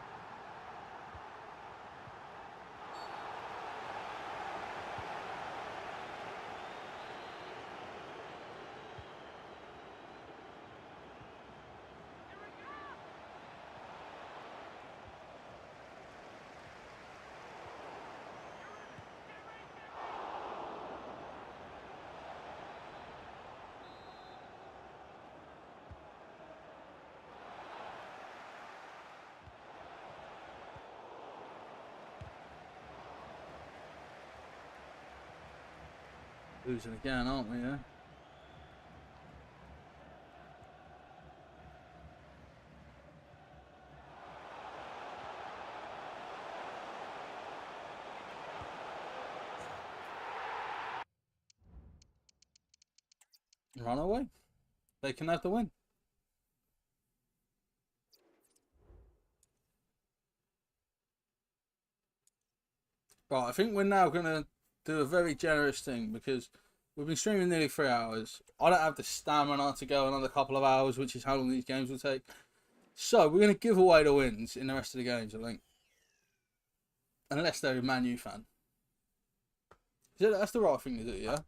[SPEAKER 1] Losing again, aren't we? Yeah. Run away. They can have the win. Right, I think we're now gonna do a very generous thing because we've been streaming nearly 3 hours. I don't have the stamina to go another couple of hours, which is how long these games will take. So we're gonna give away the wins in the rest of the games, I think. Unless they're a Man U fan. That's the right thing to do, yeah?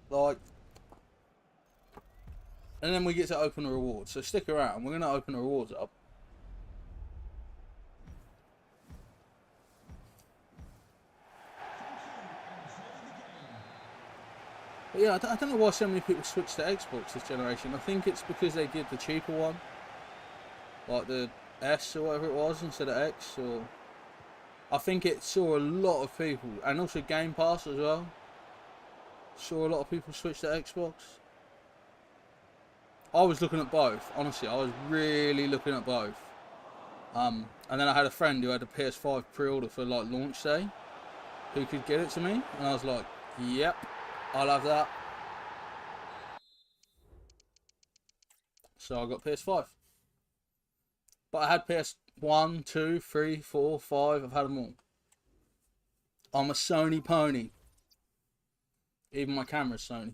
[SPEAKER 1] Like, and then we get to open the rewards. So stick around. We're going to open the rewards up. But yeah, I don't know why so many people switch to Xbox this generation. I think it's because they did the cheaper one. Like the S or whatever it was instead of X. Or I think it saw a lot of people. And also Game Pass as well. Saw a lot of people switch to Xbox. I was looking at both. Honestly, I was really looking at both. And then I had a friend who had a PS5 pre-order for like launch day. Who could get it to me. And I was like, yep. I'll have that. So I got PS5. But I had PS1, 2, 3, 4, 5. I've had them all. I'm a Sony pony. Even my camera's Sony.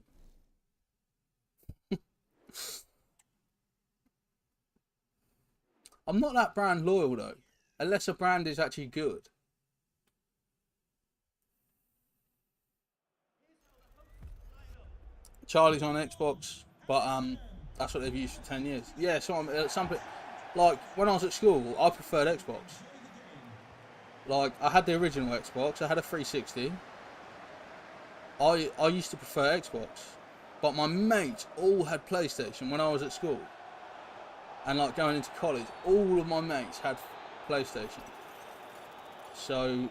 [SPEAKER 1] I'm not that brand loyal though. Unless a brand is actually good. Charlie's on Xbox, but that's what they've used for 10 years. Yeah, some like when I was at school, I preferred Xbox. Like I had the original Xbox, I had a 360. I used to prefer Xbox, but my mates all had PlayStation when I was at school. And like going into college, all of my mates had PlayStation. So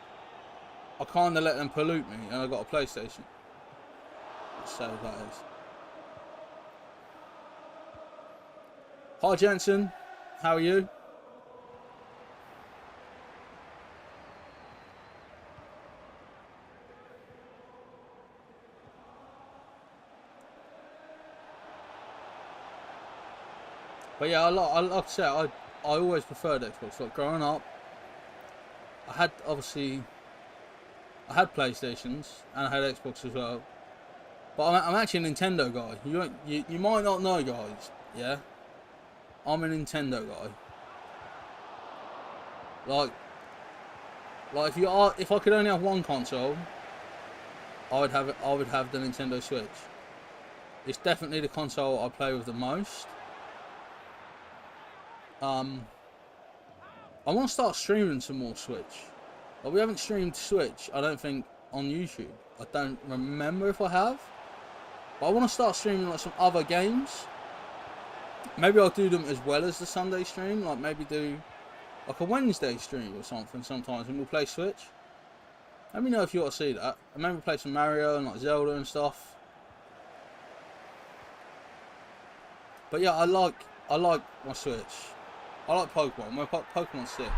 [SPEAKER 1] I kind of let them pollute me, and I got a PlayStation. So that is. Hi Jensen, how are you? But yeah, like to say, I always preferred Xbox. Like growing up, I had PlayStations and I had Xbox as well. But I'm actually a Nintendo guy. You might not know, guys. Yeah, I'm a Nintendo guy. Like if I could only have one console, I would have the Nintendo Switch. It's definitely the console I play with the most. I want to start streaming some more Switch. Like we haven't streamed Switch, I don't think, on YouTube. I don't remember if I have. But I want to start streaming like some other games. Maybe I'll do them as well as the Sunday stream. Like maybe do like a Wednesday stream or something sometimes, and we'll play Switch. Let me know if you want to see that. And maybe play some Mario and like Zelda and stuff. But yeah, I like my Switch. I like Pokemon. My Pokemon's sick.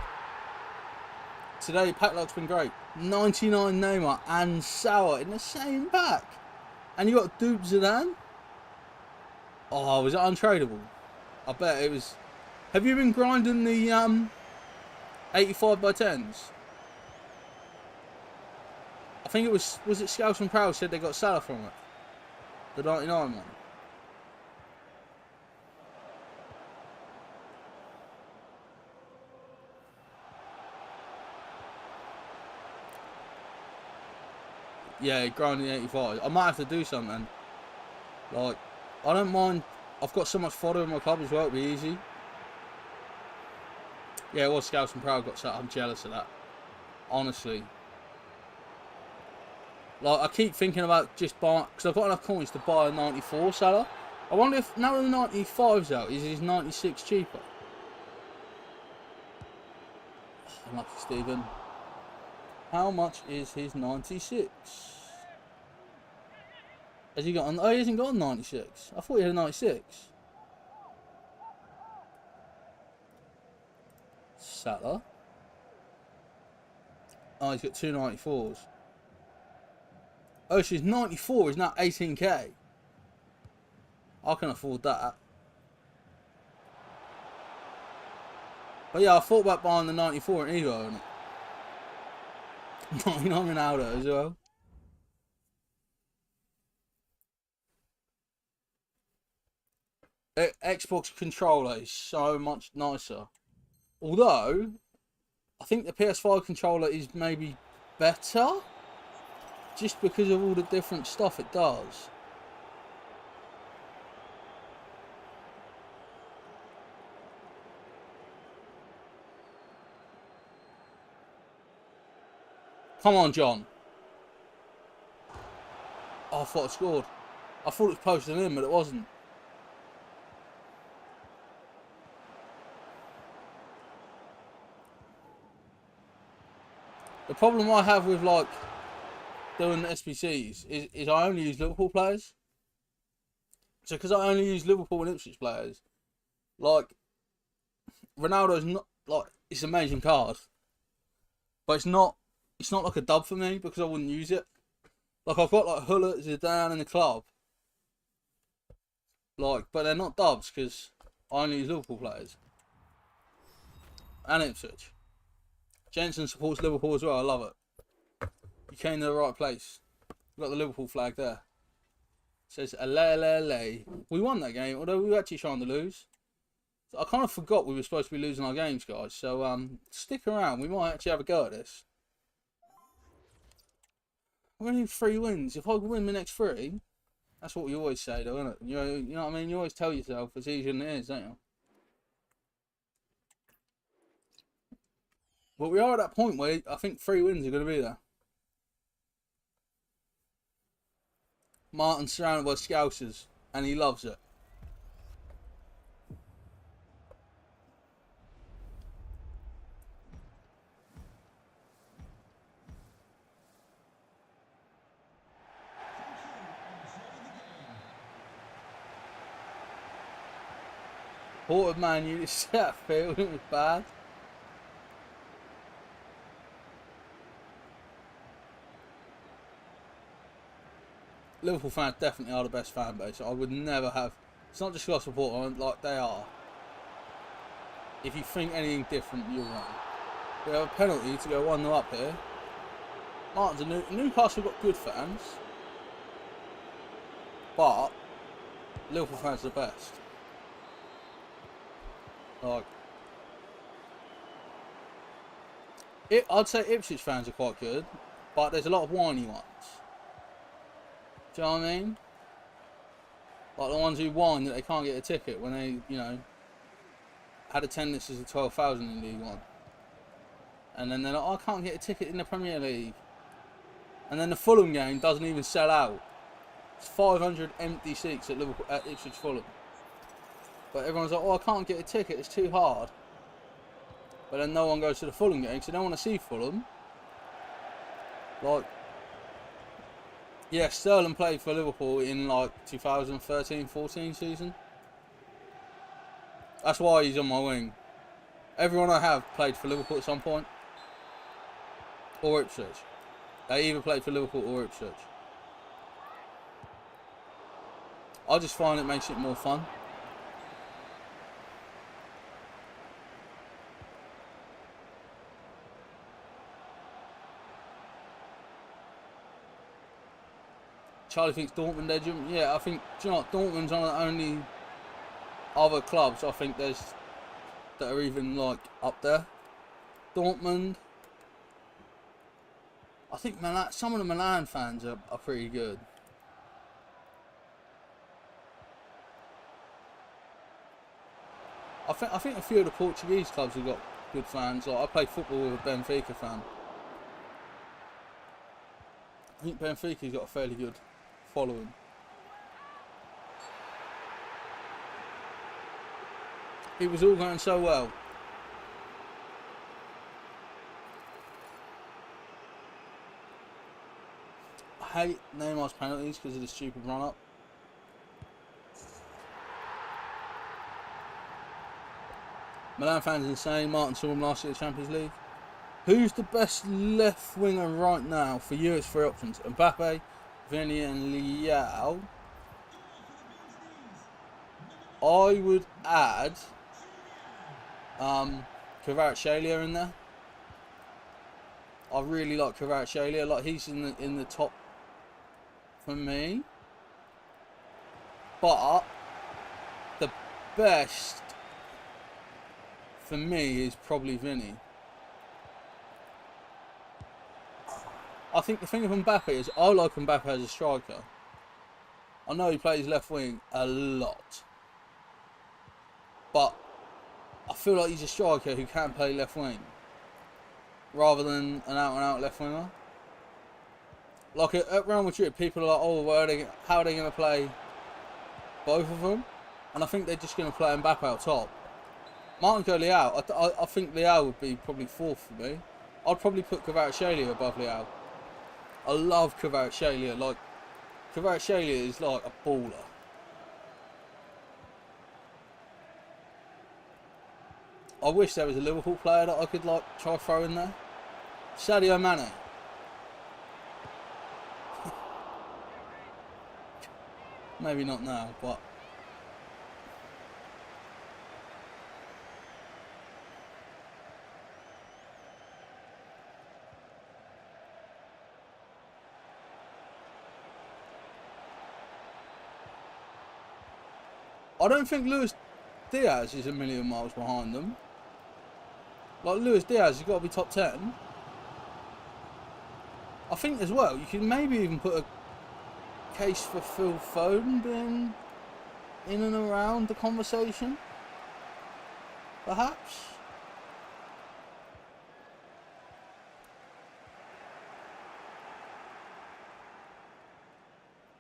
[SPEAKER 1] Today, pack luck's been great. 99 Neymar and Sour in the same pack. And you got Dupe Zidane? Oh, was it untradeable? I bet it was. Have you been grinding the 85 by 10s? I think it was it Scouts and Proud said they got Salah from it? The 99 one. Yeah, grinding the 85. I might have to do something. Like, I don't mind. I've got so much fodder in my club as well, it'll be easy. Yeah, it was Scouts and Proud got set. I'm jealous of that. Honestly. Like, I keep thinking about just buying, because I've got enough coins to buy a 94 Salah. I wonder if, now the 95's out, is his 96 cheaper? Unlucky Stephen. How much is his 96? Has he got? Oh, he hasn't got a 96. I thought he had a 96. Salah. Oh, he's got two 94s. Oh, so his 94 is now 18k. I can afford that. But yeah, I thought about buying the 94 in Evo, and 99 Ronaldo as well. Xbox controller is so much nicer. Although, I think the PS5 controller is maybe better. just because of all the different stuff it does. Come on, John. Oh, I thought I scored. I thought it was posted in, but it wasn't. The problem I have with like doing the SBCs is I only use Liverpool players. So because I only use Liverpool and Ipswich players, like Ronaldo's not like, it's an amazing card, but it's not like a dub for me because I wouldn't use it. Like I've got like Hullert, Zidane in the club, like, but they're not dubs because I only use Liverpool players and Ipswich. Jensen supports Liverpool as well. I love it. You came to the right place. You got the Liverpool flag there. It says "Ale." We won that game, although we were actually trying to lose. I kind of forgot we were supposed to be losing our games, guys. So stick around. We might actually have a go at this. We're only 3 wins. If I can win the next 3, that's what we always say, though, isn't it? You know what I mean? You always tell yourself it's easier than it is, don't you? But we are at that point where I think 3 wins are going to be there. Martin's surrounded by Scousers, and he loves it. Ported Man U set field, it was bad. Liverpool fans definitely are the best fan base. I would never have. It's not just because I support them, like they are. If you think anything different, you're wrong. We have a penalty to go 1-0 up here. Martin's a Newcastle got good fans, but Liverpool fans are the best. Like, I'd say Ipswich fans are quite good, but there's a lot of whiny ones. Do you know what I mean? Like the ones who whine that they can't get a ticket when they, you know, had attendances of 12,000 in League One. And then they're like, oh, I can't get a ticket in the Premier League. And then the Fulham game doesn't even sell out. It's 500 empty seats at Ipswich Fulham. But everyone's like, oh, I can't get a ticket, it's too hard. But then no one goes to the Fulham game because they don't want to see Fulham. Like, yeah, Sterling played for Liverpool in like 2013-14 season. That's why he's on my wing. Everyone I have played for Liverpool at some point. Or Ipswich. They either played for Liverpool or Ipswich. I just find it makes it more fun. Charlie thinks Dortmund edge him. Yeah, I think, do you know what, Dortmund's one of the only other clubs I think there's that are even like up there. Dortmund. I think Milan, some of the Milan fans are pretty good. I think a few of the Portuguese clubs have got good fans. Like I played football with a Benfica fan. I think Benfica's got a fairly good following. It was all going so well. I hate Neymar's penalties because of the stupid run-up. Milan fans insane. Martin saw him last year at the Champions League. Who's the best left winger right now? For you, it's 3 options: Mbappe, Vinny, and Leao. I would add Kvaratskhelia in there. I really like Kvaratskhelia. Like he's in the top for me. But the best for me is probably Vinny. I think the thing with Mbappe is I like Mbappe as a striker. I know he plays left wing a lot, but I feel like he's a striker who can play left wing rather than an out and out left winger. Like at Real Madrid, people are like, oh, how are they going to play both of them? And I think they're just going to play Mbappe out top. Martin Leao, I think Leao would be probably fourth for me. I'd probably put Kvaratskhelia above Leao. I love Kvaratskhelia. Like, Kvaratskhelia is like a baller. I wish there was a Liverpool player that I could like try throw in there. Sadio Mane. Maybe not now, but I don't think Luis Diaz is a million miles behind them. Like Luis Diaz, you've got to be top 10. I think as well, you can maybe even put a case for Phil Foden being in and around the conversation. Perhaps.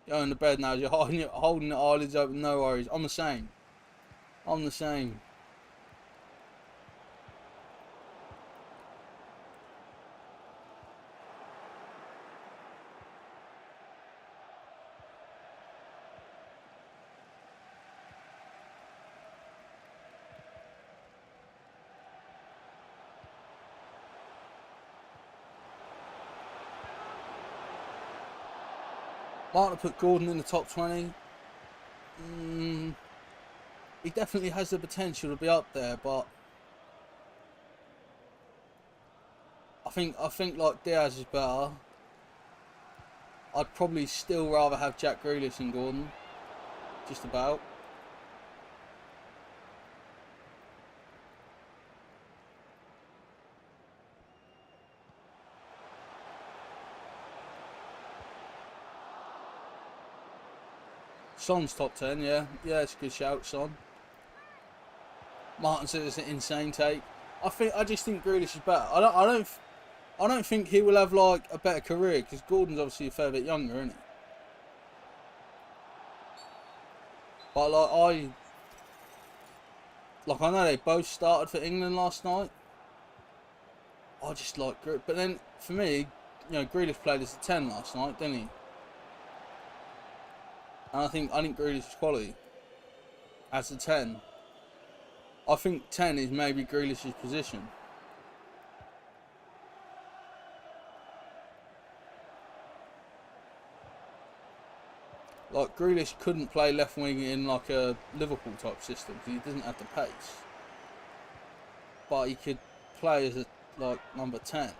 [SPEAKER 1] You're in the bed now, you're holding the eyelids open, no worries. I'm the same. I'm the same. Might have put Gordon in the top 20. He definitely has the potential to be up there, but I think like Diaz is better. I'd probably still rather have Jack Grealish than Gordon. Just about. Son's top 10, yeah. Yeah, it's a good shout, Son. Martin says it's an insane take. I just think Grealish is better. I don't think he will have like a better career because Gordon's obviously a fair bit younger, isn't he? But like I know they both started for England last night. I just like, but then for me, you know, Grealish played as a 10 last night, didn't he? And I think Grealish is quality as a 10. I think 10 is maybe Grealish's position. Like Grealish couldn't play left wing in like a Liverpool type system because he doesn't have the pace. But he could play as a like number 10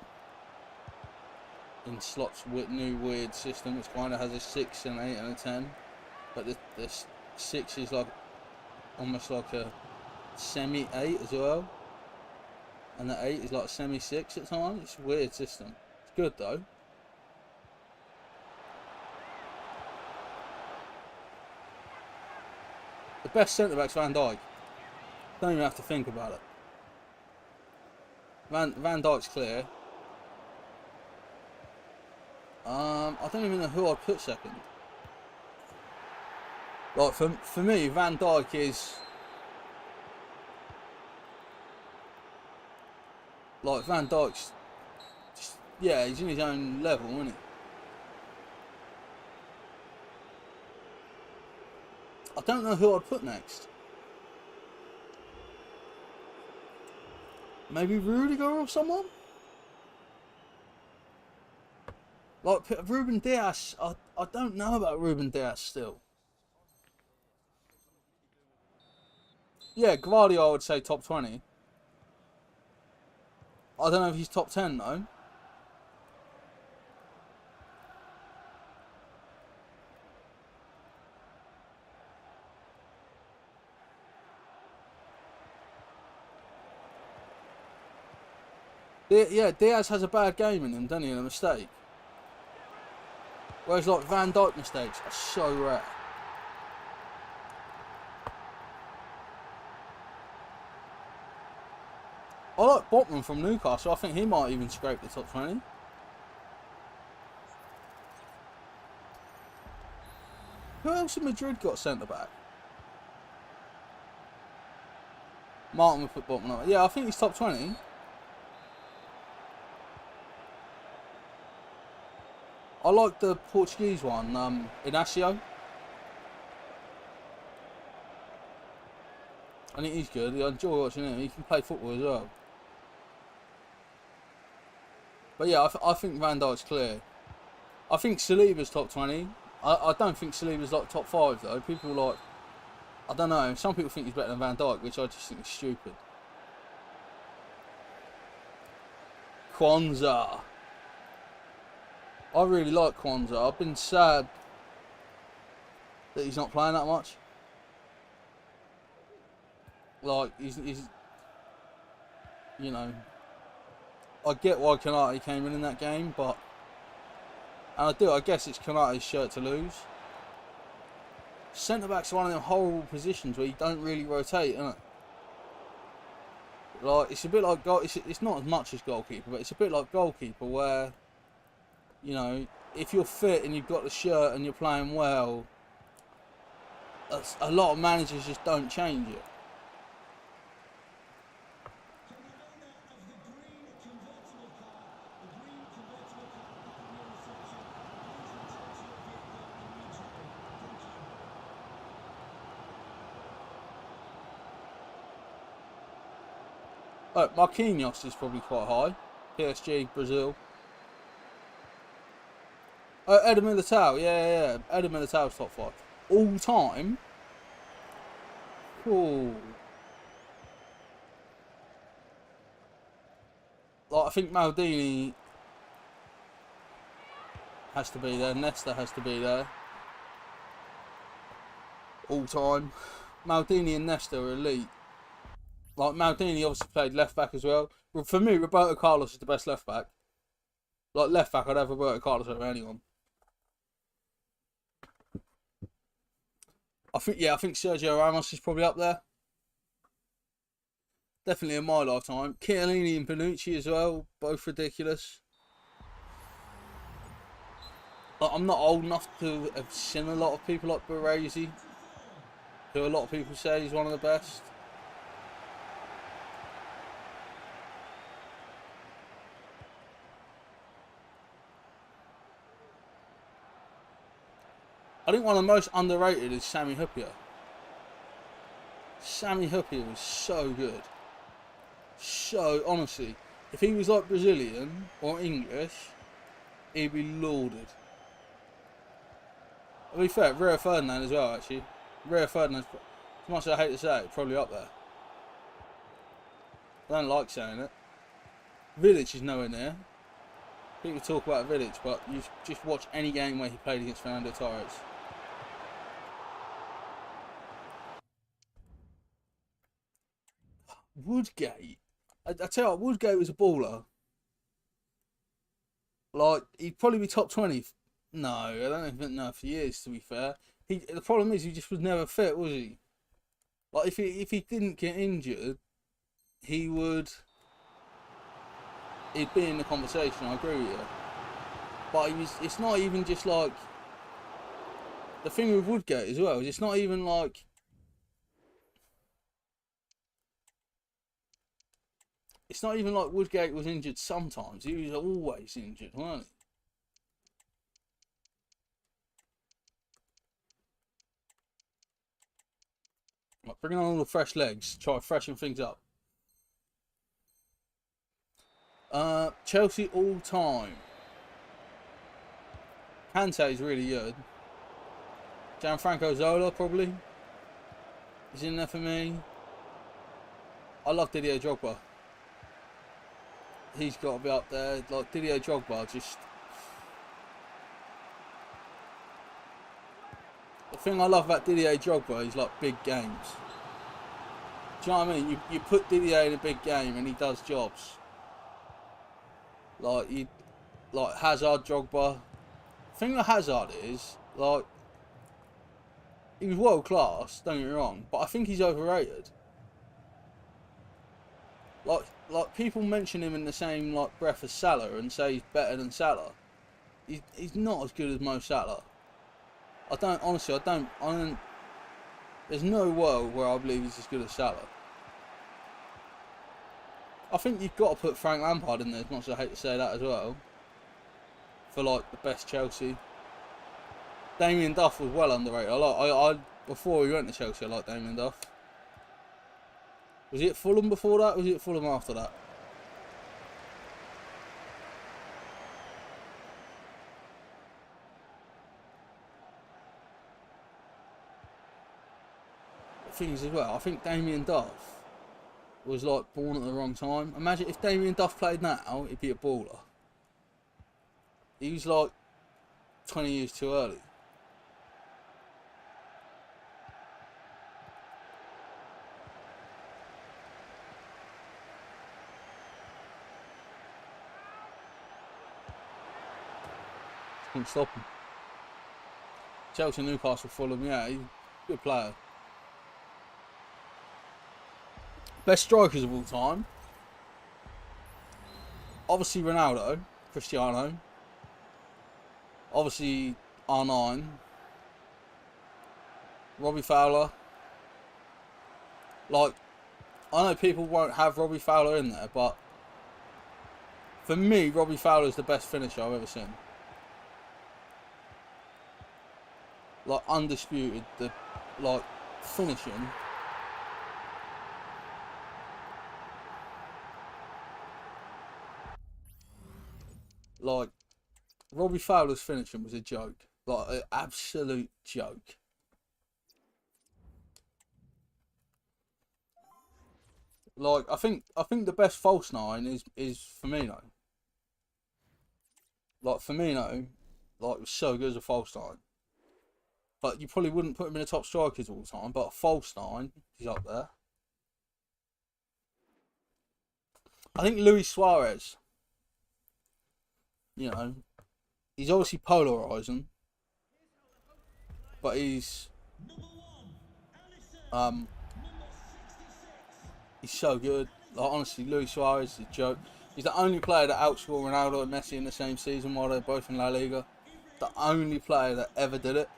[SPEAKER 1] in slots with new weird system which kind of has a 6, an 8 and a 10. But the 6 is like almost like a semi 8 as well. And the 8 is like semi 6 at times. It's a weird system. It's good though. The best centre back's Van Dijk. Don't even have to think about it. Van Dijk's clear. I don't even know who I'd put second. Like for me, Van Dijk is like Van Dijk's just, yeah, he's in his own level, isn't he? I don't know who I'd put next. Maybe Rudiger or someone? Like Ruben Dias, I don't know about Ruben Dias still. Yeah, Gvardiol I would say top 20. I don't know if he's top 10 though. Yeah, Diaz has a bad game in him, doesn't he, and a mistake. Whereas like Van Dijk mistakes are so rare. I like Botman from Newcastle. I think he might even scrape the top 20. Who else in Madrid got centre back? Martin will put Botman up. Yeah, I think he's top 20. I like the Portuguese one, Inacio. I think he's good. I enjoy watching him. He can play football as well. But yeah, I think Van Dijk's clear. I think Saliba's top 20. I don't think Saliba's like top 5 though. People like, I don't know. Some people think he's better than Van Dijk, which I just think is stupid. Kwanzaa. I really like Kwanzaa. I've been sad that he's not playing that much. Like he's you know, I get why Konate came in that game, but and I do. I guess it's Konate's shirt to lose. Centre back's one of them horrible positions where you don't really rotate, isn't it? Like it's a bit like it's not as much as goalkeeper, but it's a bit like goalkeeper where, you know, if you're fit and you've got the shirt and you're playing well, a lot of managers just don't change it. Oh, Marquinhos is probably quite high. PSG, Brazil. Oh, Eder Militao, yeah. Eder Militao's top 5. All time? Cool. Like, I think Maldini has to be there. Nesta has to be there. All time. Maldini and Nesta are elite. Like, Maldini obviously played left back as well. For me, Roberto Carlos is the best left back. Like, left back, I'd have Roberto Carlos over anyone. I think Sergio Ramos is probably up there. Definitely in my lifetime. Chiellini and Bonucci as well. Both ridiculous. Like, I'm not old enough to have seen a lot of people like Baresi, who a lot of people say is one of the best. I think one of the most underrated is Sami Hyypiä. Sami Hyypiä was so good. So, honestly, if he was like Brazilian or English, he'd be lauded. To be fair, Rio Ferdinand as well, actually. Rio Ferdinand, as much as I hate to say it, probably up there. I don't like saying it. Vidic is nowhere near. People talk about Vidic, but you just watch any game where he played against Fernando Torres. Woodgate. I tell you what, Woodgate was a baller. Like, he'd probably be top 20. No, I don't even know if he is, to be fair. The problem is he just was never fit, was he? Like, if he didn't get injured, he'd be in the conversation, I agree with you. But it's not even just like, the thing with Woodgate as well is it's not even like, it's not even like Woodgate was injured sometimes. He was always injured, wasn't he? Right, bringing on all the fresh legs. Try to freshen things up. Chelsea all time. Kante is really good. Gianfranco Zola probably. He's in there for me. I love Didier Drogba. He's got to be up there. Like Didier Drogba, just... The thing I love about Didier Drogba is like big games. Do you know what I mean? You put Didier in a big game and he does jobs. Like Hazard, Drogba, thing with Hazard is, like, he was world class, don't get me wrong, but I think he's overrated. Like people mention him in the same like breath as Salah and say he's better than Salah. He's not as good as Mo Salah. I don't. There's no world where I believe he's as good as Salah. I think you've got to put Frank Lampard in there, as much as I hate to say that as well, for like the best Chelsea. Damien Duff was well underrated. I before he went to Chelsea, I liked Damien Duff. Was he at Fulham before that? Or was he at Fulham after that? The thing is as well, I think Damien Duff was like born at the wrong time. Imagine if Damien Duff played now, he'd be a baller. He was like 20 years too early. Couldn't stop him. Chelsea, Newcastle, Fulham, yeah, he's a good player. Best strikers of all time. Obviously Ronaldo, Cristiano. Obviously R9. Robbie Fowler. Like, I know people won't have Robbie Fowler in there, but for me, Robbie Fowler is the best finisher I've ever seen. Like, undisputed, the like finishing. Like, Robbie Fowler's finishing was a joke. Like, an absolute joke. Like, I think the best false nine is Firmino. Like, Firmino, like, was so good as a false nine. But you probably wouldn't put him in the top strikers all the time. But a false nine, he's up there. I think Luis Suarez, you know, he's obviously polarising, but he's so good. Like, honestly, Luis Suarez is a joke. He's the only player that outscored Ronaldo and Messi in the same season while they're both in La Liga. The only player that ever did it.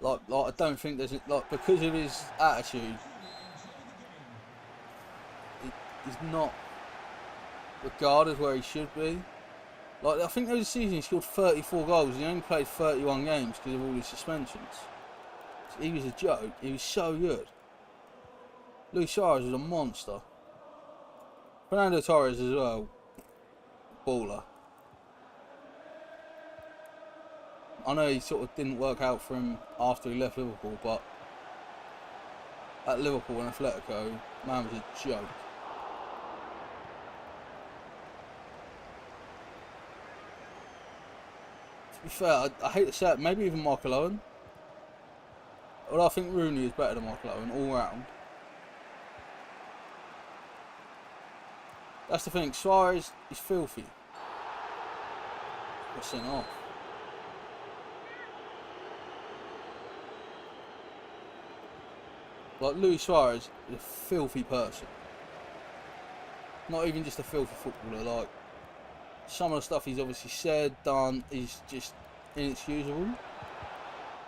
[SPEAKER 1] Like I don't think there's like, because of his attitude, he's not regarded where he should be. Like, I think there was a season he scored 34 goals. He only played 31 games because of all his suspensions. So he was a joke. He was so good. Luis Suarez was a monster. Fernando Torres as well. Baller. I know he sort of didn't work out for him after he left Liverpool, but at Liverpool and Atletico, man was a joke. To be fair, I hate to say it, maybe even Michael Owen. Although I think Rooney is better than Michael Owen all round. That's the thing, Suarez is filthy. Got sent off. Like, Luis Suarez is a filthy person. Not even just a filthy footballer, like, some of the stuff he's obviously said, done, is just inexcusable.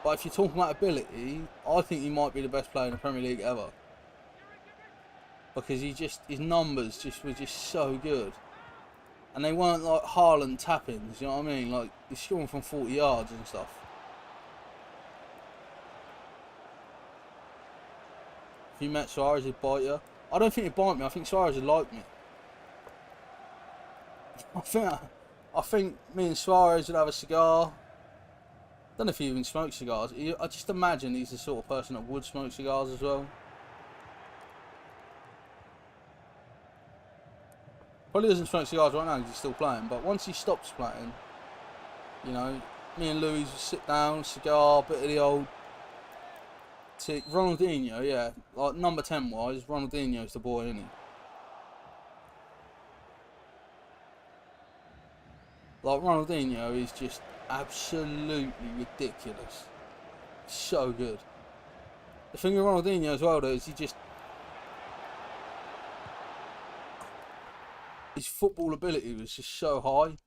[SPEAKER 1] But if you're talking about ability, I think he might be the best player in the Premier League ever. Because his numbers were just so good. And they weren't like Haaland tap-ins, you know what I mean? Like, he's scoring from 40 yards and stuff. If you met Suarez, he'd bite you. I don't think he'd bite me. I think Suarez would like me. I think me and Suarez would have a cigar. I don't know if he even smokes cigars. I just imagine he's the sort of person that would smoke cigars as well. Probably doesn't smoke cigars right now because he's still playing. But once he stops playing, you know, me and Louis would sit down, cigar, bit of the old... Ronaldinho, yeah, like number 10 wise, Ronaldinho's the boy, isn't he? Like, Ronaldinho is just absolutely ridiculous. So good. The thing with Ronaldinho as well, though, is his football ability was just so high.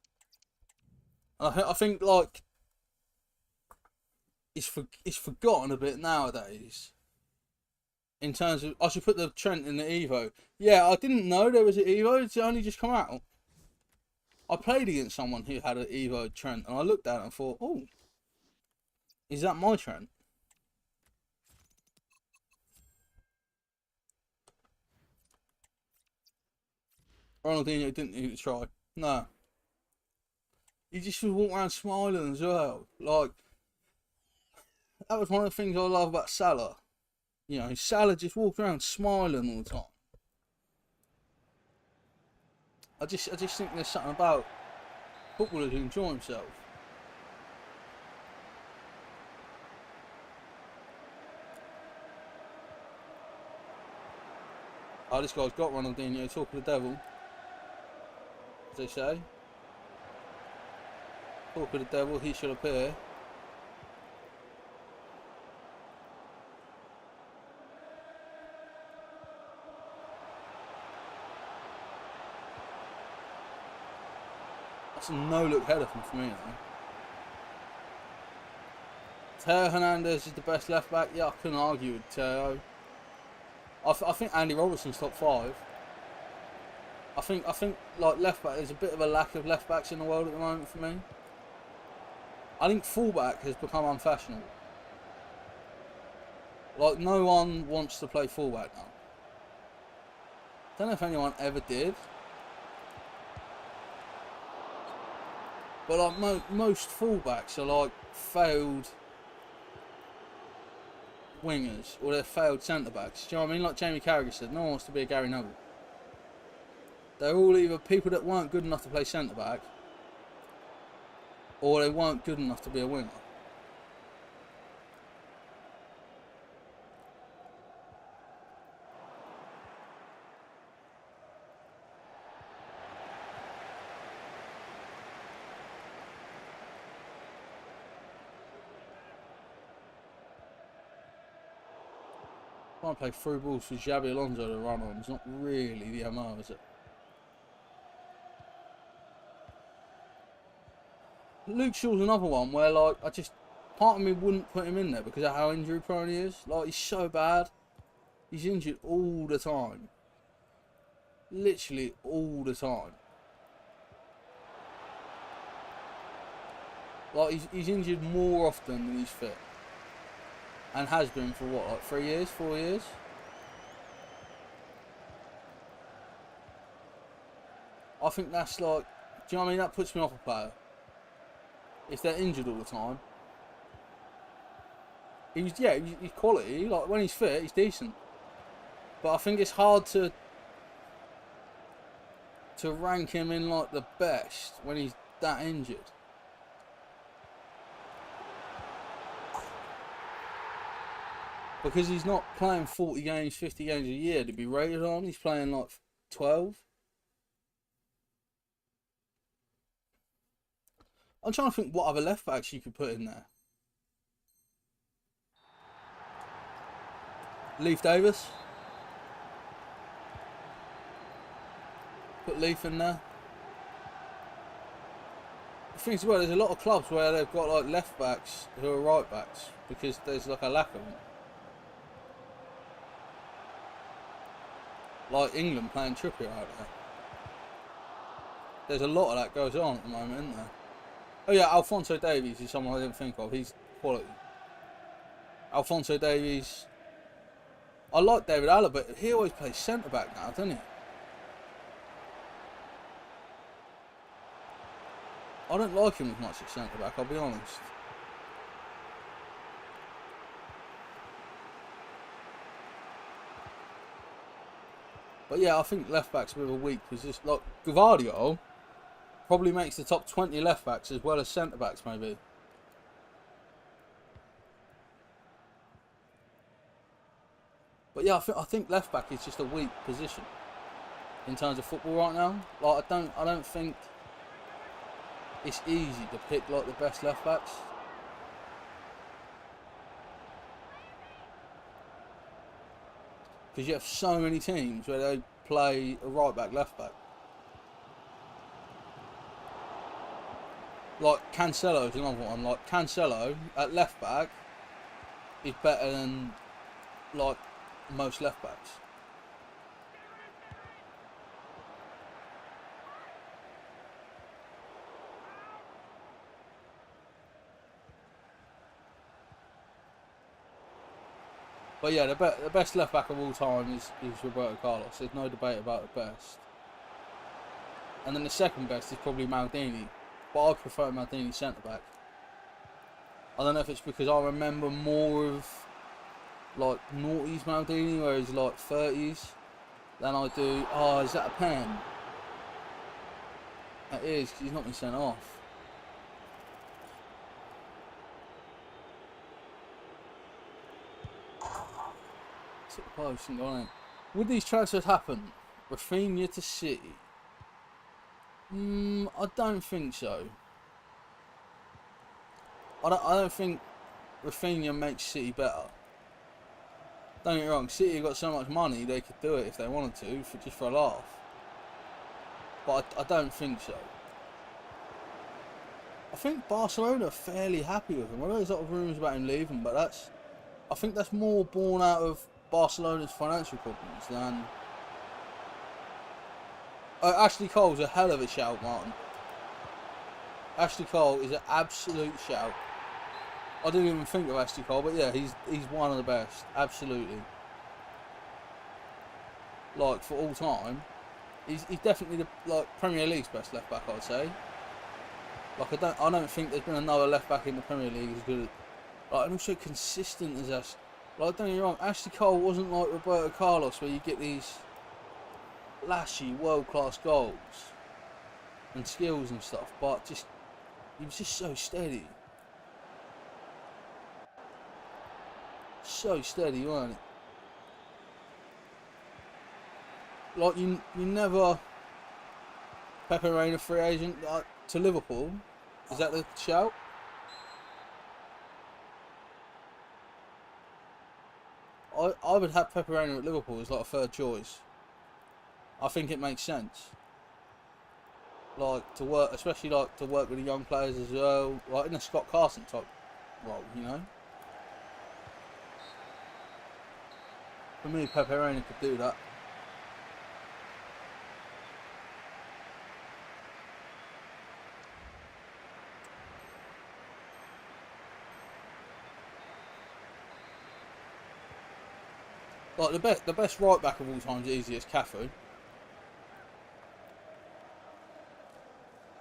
[SPEAKER 1] And I think like, it's forgotten a bit nowadays. In terms of, I should put the Trent in the Evo. Yeah, I didn't know there was an Evo. It's only just come out. I played against someone who had an Evo Trent, and I looked at it and thought, oh, is that my Trent? Ronaldinho didn't even try. No. He just would walk around smiling as well. Like, that was one of the things I love about Salah. You know, Salah just walked around smiling all the time. I just think there's something about footballers who enjoy himself. Oh, this guy's got Ronaldinho, talk of the devil, as they say. Talk of the devil, he shall appear. That's a no-look header from me, though. Teo Hernandez is the best left-back. Yeah, I couldn't argue with Teo. I think Andy Robertson's top 5. I think like left-back, there's a bit of a lack of left-backs in the world at the moment for me. I think full-back has become unfashionable. Like, no one wants to play full-back now. I don't know if anyone ever did. But like most full-backs are like failed wingers, or they're failed centre-backs. Do you know what I mean? Like Jamie Carragher said, no one wants to be a Gary Neville. They're all either people that weren't good enough to play centre-back, or they weren't good enough to be a winger. Trying to play through balls for Xabi Alonso to run on. It's not really the MO, is it? Luke Shaw's another one where, like, part of me wouldn't put him in there because of how injury prone he is. Like, he's so bad. He's injured all the time. Literally all the time. Like, he's injured more often than he's fit. And has been for what, like 3 years, 4 years? I think that's like, do you know what I mean? That puts me off a player. If they're injured all the time. He's quality. Like, when he's fit, he's decent. But I think it's hard to rank him in like the best when he's that injured. Because he's not playing 40 games, 50 games a year to be rated on. He's playing like 12. I'm trying to think what other left backs you could put in there. Leif Davis. Put Leif in there. The thing as well, there's a lot of clubs where they've got like left backs who are right backs because there's like a lack of them. Like England playing Trippier out there. There's a lot of that goes on at the moment, isn't there? Oh yeah, Alphonso Davies is someone I didn't think of. He's quality. Alphonso Davies. I like David Alaba, but he always plays centre back now, doesn't he? I don't like him as much as centre back, I'll be honest. But yeah, I think left back's a bit of a weak position. Like Gvardiol probably makes the top 20 left backs as well as centre backs, maybe. But yeah, I think left back is just a weak position in terms of football right now. Like I don't think it's easy to pick like the best left backs. Because you have so many teams where they play a right back, left back. Like Cancelo is another one. Like Cancelo at left back is better than like most left backs. But yeah, the best left back of all time is Roberto Carlos. There's no debate about the best. And then the second best is probably Maldini. But I prefer Maldini centre back. I don't know if it's because I remember more of like noughties Maldini, where he's like 30s, than I do. Oh, is that a pen? It is, because he's not been sent off. It's at the post and gone in. Would these transfers happen? Rafinha to City? I don't think so. I don't think Rafinha makes City better. Don't get me wrong, City have got so much money they could do it if they wanted to, just for a laugh. But I don't think so. I think Barcelona are fairly happy with him. I know there's a lot of rumours about him leaving, but I think that's more born out of Barcelona's financial problems than... Ashley Cole's a hell of a shout, Martin. Ashley Cole is an absolute shout. I didn't even think of Ashley Cole, but yeah, he's one of the best, absolutely. Like for all time, he's definitely the Premier League's best left back, I'd say. Like I don't think there's been another left back in the Premier League as good, and also consistent as us. Like don't get me wrong, Ashley Cole wasn't like Roberto Carlos where you get these flashy world class goals and skills and stuff, but he was just so steady. So steady, weren't it? Like you never Pepe Reina free agent to Liverpool. Is that the shout? I would have Pepe Reina at Liverpool as like a third choice. I think it makes sense. Like to work, especially like to work with the young players as well, like in a Scott Carson type role, you know. For me, Pepe Reina could do that. Like the best right back of all time is easy as Cafu.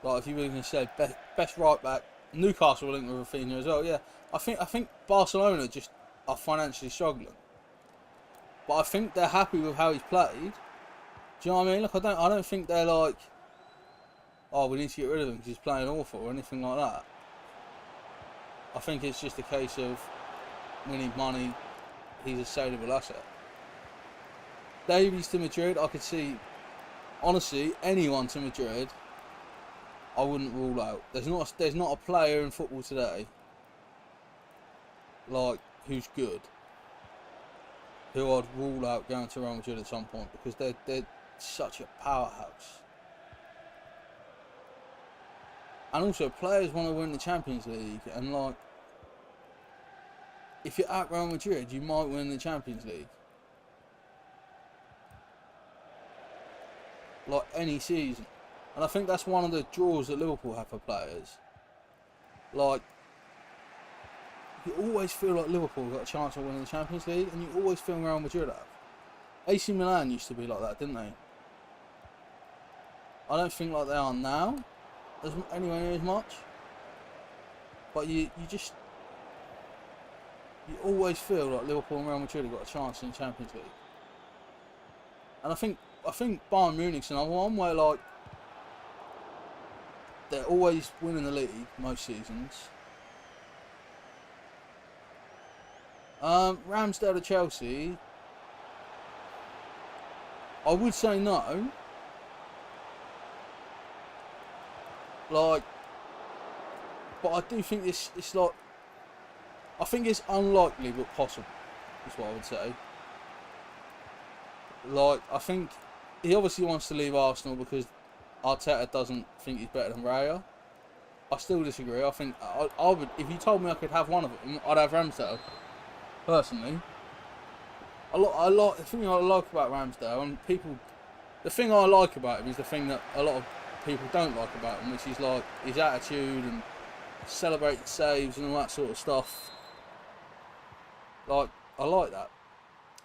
[SPEAKER 1] Like if you were going to say best right back, Newcastle will link with Rafinha as well. Yeah, I think Barcelona just are financially struggling, but I think they're happy with how he's played. Do you know what I mean? Like I don't think they're like, oh, we need to get rid of him because he's playing awful or anything like that. I think it's just a case of we need money. He's a saleable asset. Davies to Madrid, I could see. Honestly, anyone to Madrid, I wouldn't rule out. There's not a player in football today like who's good who I'd rule out going to Real Madrid at some point, because they're such a powerhouse. And also players want to win the Champions League, and like if you're at Real Madrid you might win the Champions League. Like any season. And I think that's one of the draws that Liverpool have for players. Like, you always feel like Liverpool got a chance of winning the Champions League, and you always feel Real Madrid have. AC Milan used to be like that, didn't they? I don't think like they are now, anywhere near as much. But you always feel like Liverpool and Real Madrid have got a chance in the Champions League. And I think Bayern Munich's another one where like they're always winning the league most seasons. Ramsdale to Chelsea, I would say no. Like But I do think it's like, I think it's unlikely but possible, is what I would say. Like, I think he obviously wants to leave Arsenal because Arteta doesn't think he's better than Raya. I still disagree. I think I would, if you told me I could have one of them, I'd have Ramsdale. Personally, I like the thing I like about Ramsdale, and people, the thing I like about him is the thing that a lot of people don't like about him, which is like his attitude and celebrating saves and all that sort of stuff. Like, I like that.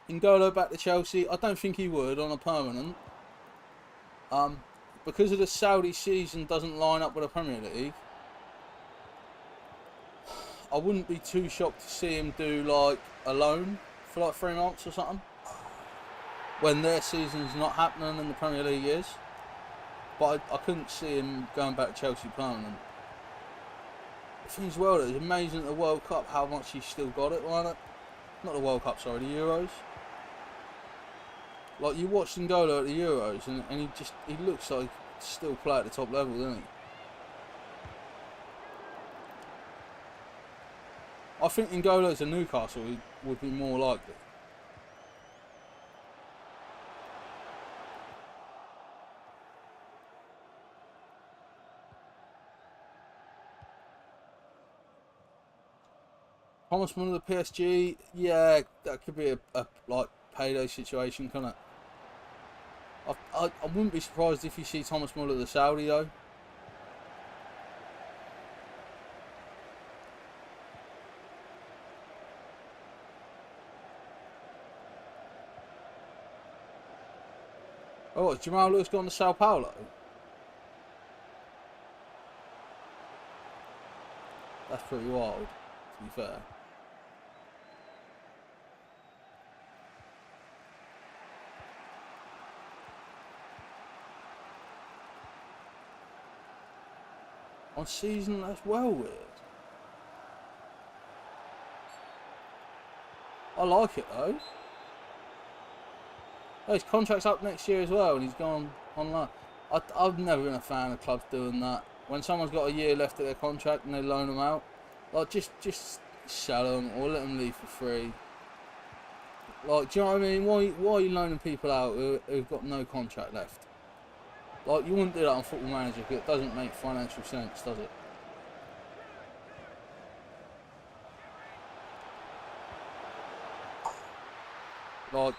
[SPEAKER 1] N'Golo back to Chelsea, I don't think he would on a permanent. Because of the Saudi season doesn't line up with the Premier League, I wouldn't be too shocked to see him do like a loan for like 3 months or something when their season's not happening and the Premier League is. But I couldn't see him going back to Chelsea permanent. The thing as well, it's amazing at the World Cup how much he still got it, wasn't it? Not the World Cup, sorry, the Euros. Like, you watch N'Golo at the Euros and he looks like he still play at the top level, doesn't he? I think N'Golo to Newcastle would be more likely. Thomas Muller the PSG, yeah, that could be a like payday situation, couldn't it? I wouldn't be surprised if you see Thomas Muller the Saudi though. Oh, what, Jamal Lewis gone to Sao Paulo? That's pretty wild, to be fair. On season, that's well weird. I like it though. Oh, his contract's up next year as well, and he's gone online. I've never been a fan of clubs doing that. When someone's got a year left of their contract and they loan them out, like just sell them or let them leave for free. Like, do you know what I mean? Why are you loaning people out who've got no contract left? Like, you wouldn't do that on Football Manager because it doesn't make financial sense, does it? Like,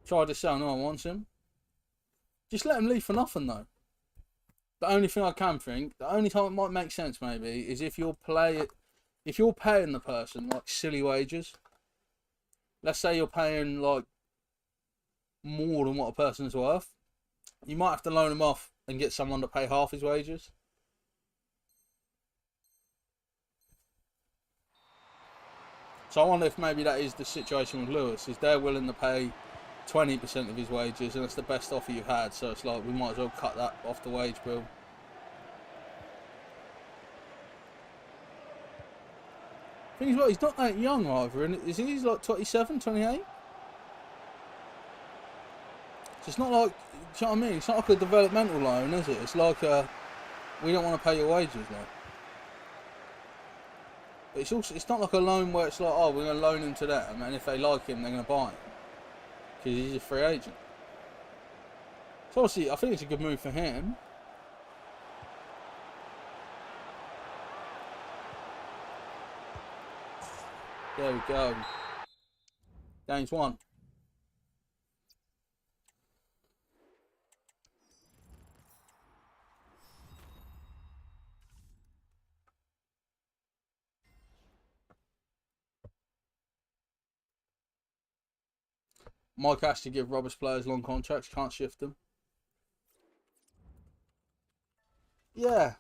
[SPEAKER 1] try to sell, no one wants him. Just let him leave for nothing though. The only thing I can think, the only time it might make sense maybe, is if you're paying the person like silly wages. Let's say you're paying like more than what a person's worth. You might have to loan him off and get someone to pay half his wages. So I wonder if maybe that is the situation with Lewis, is they're willing to pay 20% of his wages and it's the best offer you've had, so it's like we might as well cut that off the wage bill. Thing is, well, he's not that young either, and is he? He's like 27, 28? So it's not like, do you know what I mean? It's not like a developmental loan, is it? It's like we don't want to pay your wages, like. But it's also, it's not like a loan where it's like, oh, we're going to loan him to them, and if they like him, they're going to buy him. Because he's a free agent. So obviously, I think it's a good move for him. There we go. Games won. Mike has to give rubbish players long contracts, can't shift them. Yeah.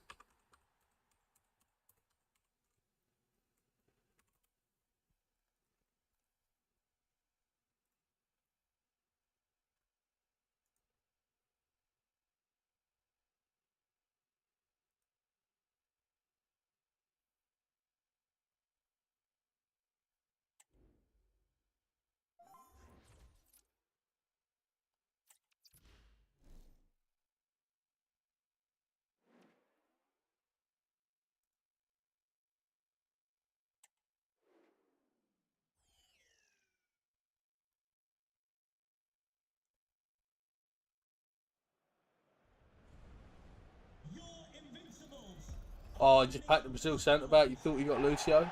[SPEAKER 1] Oh, he just packed the Brazil centre back. You thought you got Lucio?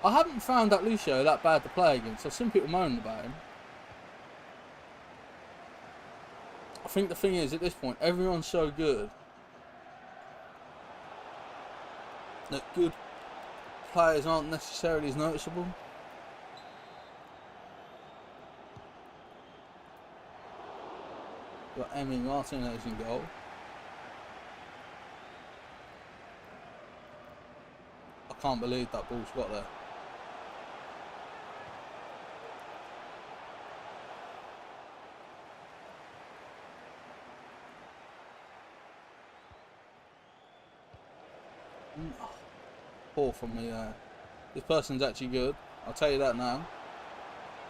[SPEAKER 1] I haven't found that Lucio that bad to play against. I've seen people moaning about him. I think the thing is, at this point, everyone's so good that good players aren't necessarily as noticeable. Got Emi Martinez in goal. I can't believe that ball's got there. Poor from me there. This person's actually good. I'll tell you that now.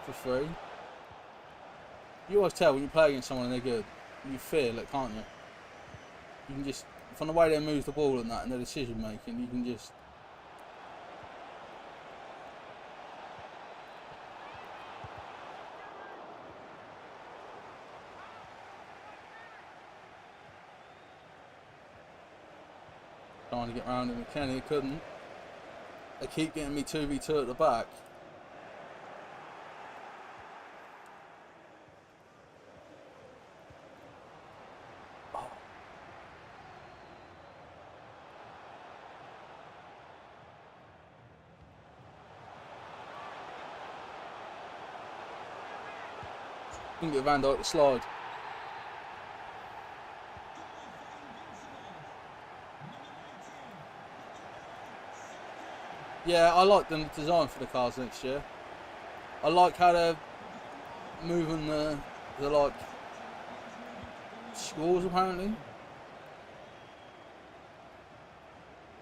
[SPEAKER 1] For free. You always tell when you play against someone and they're good. You feel it, can't you? You can just, from the way they move the ball and that and their decision making, you can just... Trying to get round him, Kenny couldn't. They keep getting me 2v2 at the back. Couldn't get Van Dijk to slide. Yeah, I like the design for the cars next year. I like how they're moving the like scores apparently.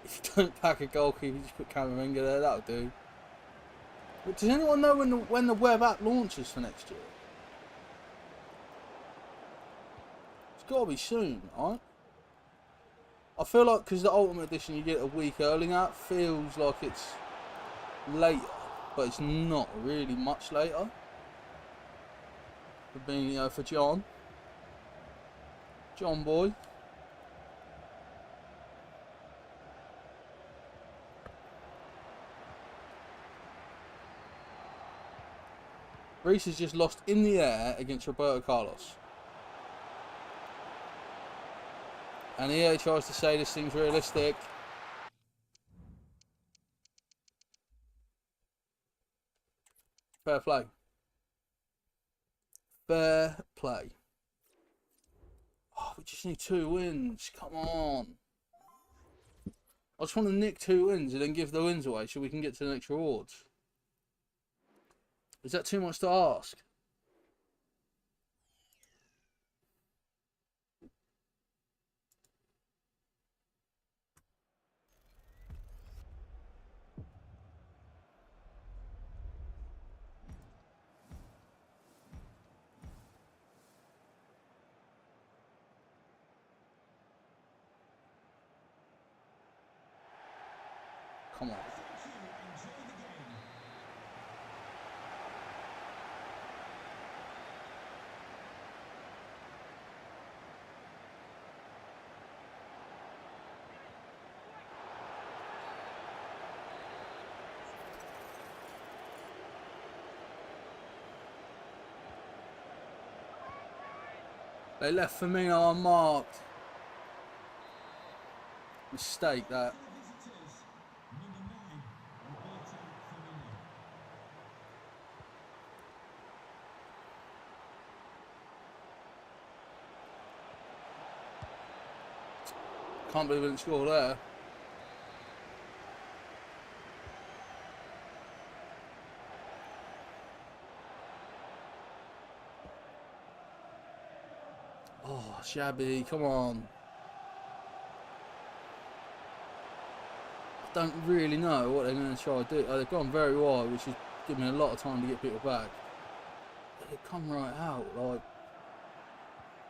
[SPEAKER 1] If you don't pack a goalkeeper, you just put Camavinga there, that'll do. But does anyone know when the web app launches for next year? It's got to be soon, right? I feel like because the Ultimate Edition you get a week early now, it feels like it's later, but it's not really much later. For being, you know, for John boy. Reece has just lost in the air against Roberto Carlos. And EA tries to say this seems realistic. Fair play. Fair play. Oh, we just need 2 wins. Come on. I just want to nick 2 wins and then give the wins away so we can get to the next rewards. Is that too much to ask? Come on. They left Firmino unmarked. Mistake that. Can't believe we didn't score there. Oh, Shabby, come on. I don't really know what they're going to try to do. Oh, they've gone very wide, which is giving me a lot of time to get people back. But they come right out, like...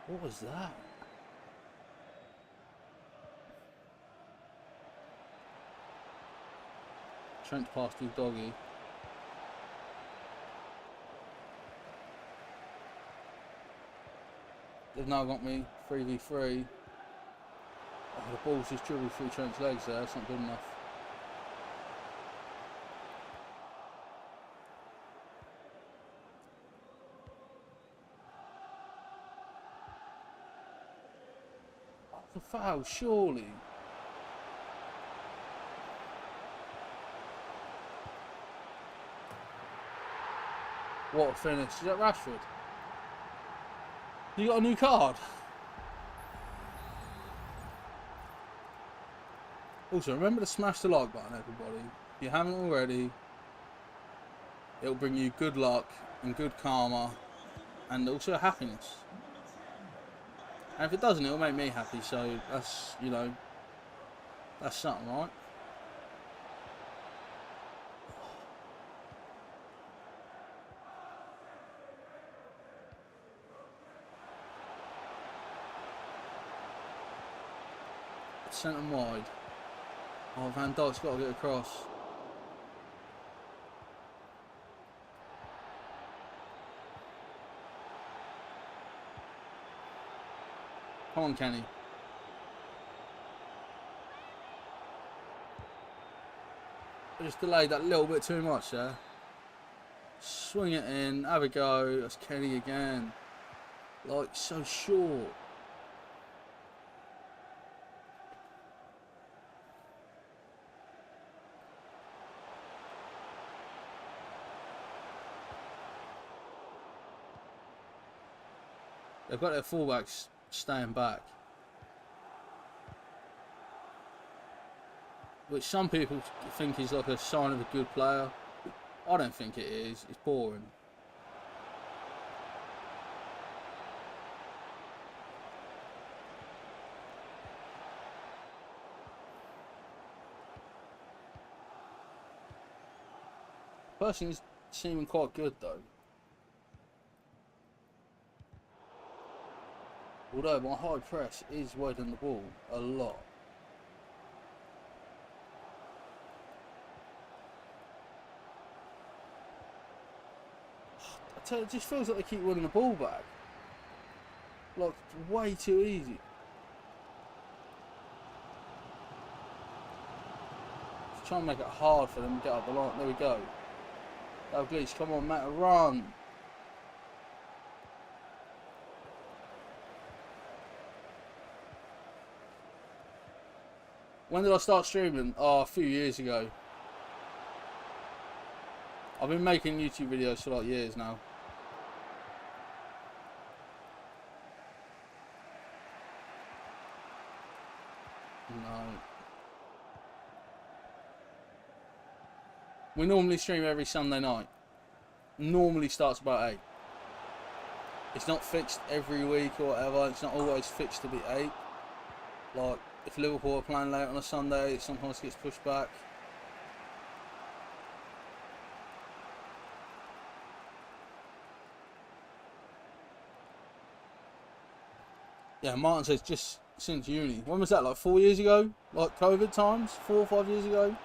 [SPEAKER 1] What was that? Trent passed his doggy. They've now got me 3v3. The ball's just dribbled through Trent's legs there. That's not good enough. Oh, the foul, surely. What a finish. Is that Rashford? You got a new card? Also, remember to smash the like button, everybody. If you haven't already, it'll bring you good luck and good karma and also happiness. And if it doesn't, it'll make me happy, so that's, you know, that's something, right? Sent them wide. Oh, Van Dijk's got to get across. Come on, Kenny. I just delayed that little bit too much there. Swing it in, have a go. That's Kenny again. Like, so short. They've got their fullbacks staying back, which some people think is like a sign of a good player. I don't think it is. It's boring. Personally, he's seeming quite good though. Although my high press is widening the ball a lot. I tell you, it just feels like they keep winning the ball back. Like, way too easy. Just trying to make it hard for them to get up the line. There we go. Dalglish, come on, Matt, run. When did I start streaming? Oh, a few years ago. I've been making YouTube videos for like years now. No. We normally stream every Sunday night. Normally starts about 8. It's not fixed every week or whatever. It's not always fixed to be 8. Like, if Liverpool are playing late on a Sunday, it sometimes gets pushed back. Yeah, Martin says just since uni. When was that, like 4 years ago? Like COVID times? 4 or 5 years ago?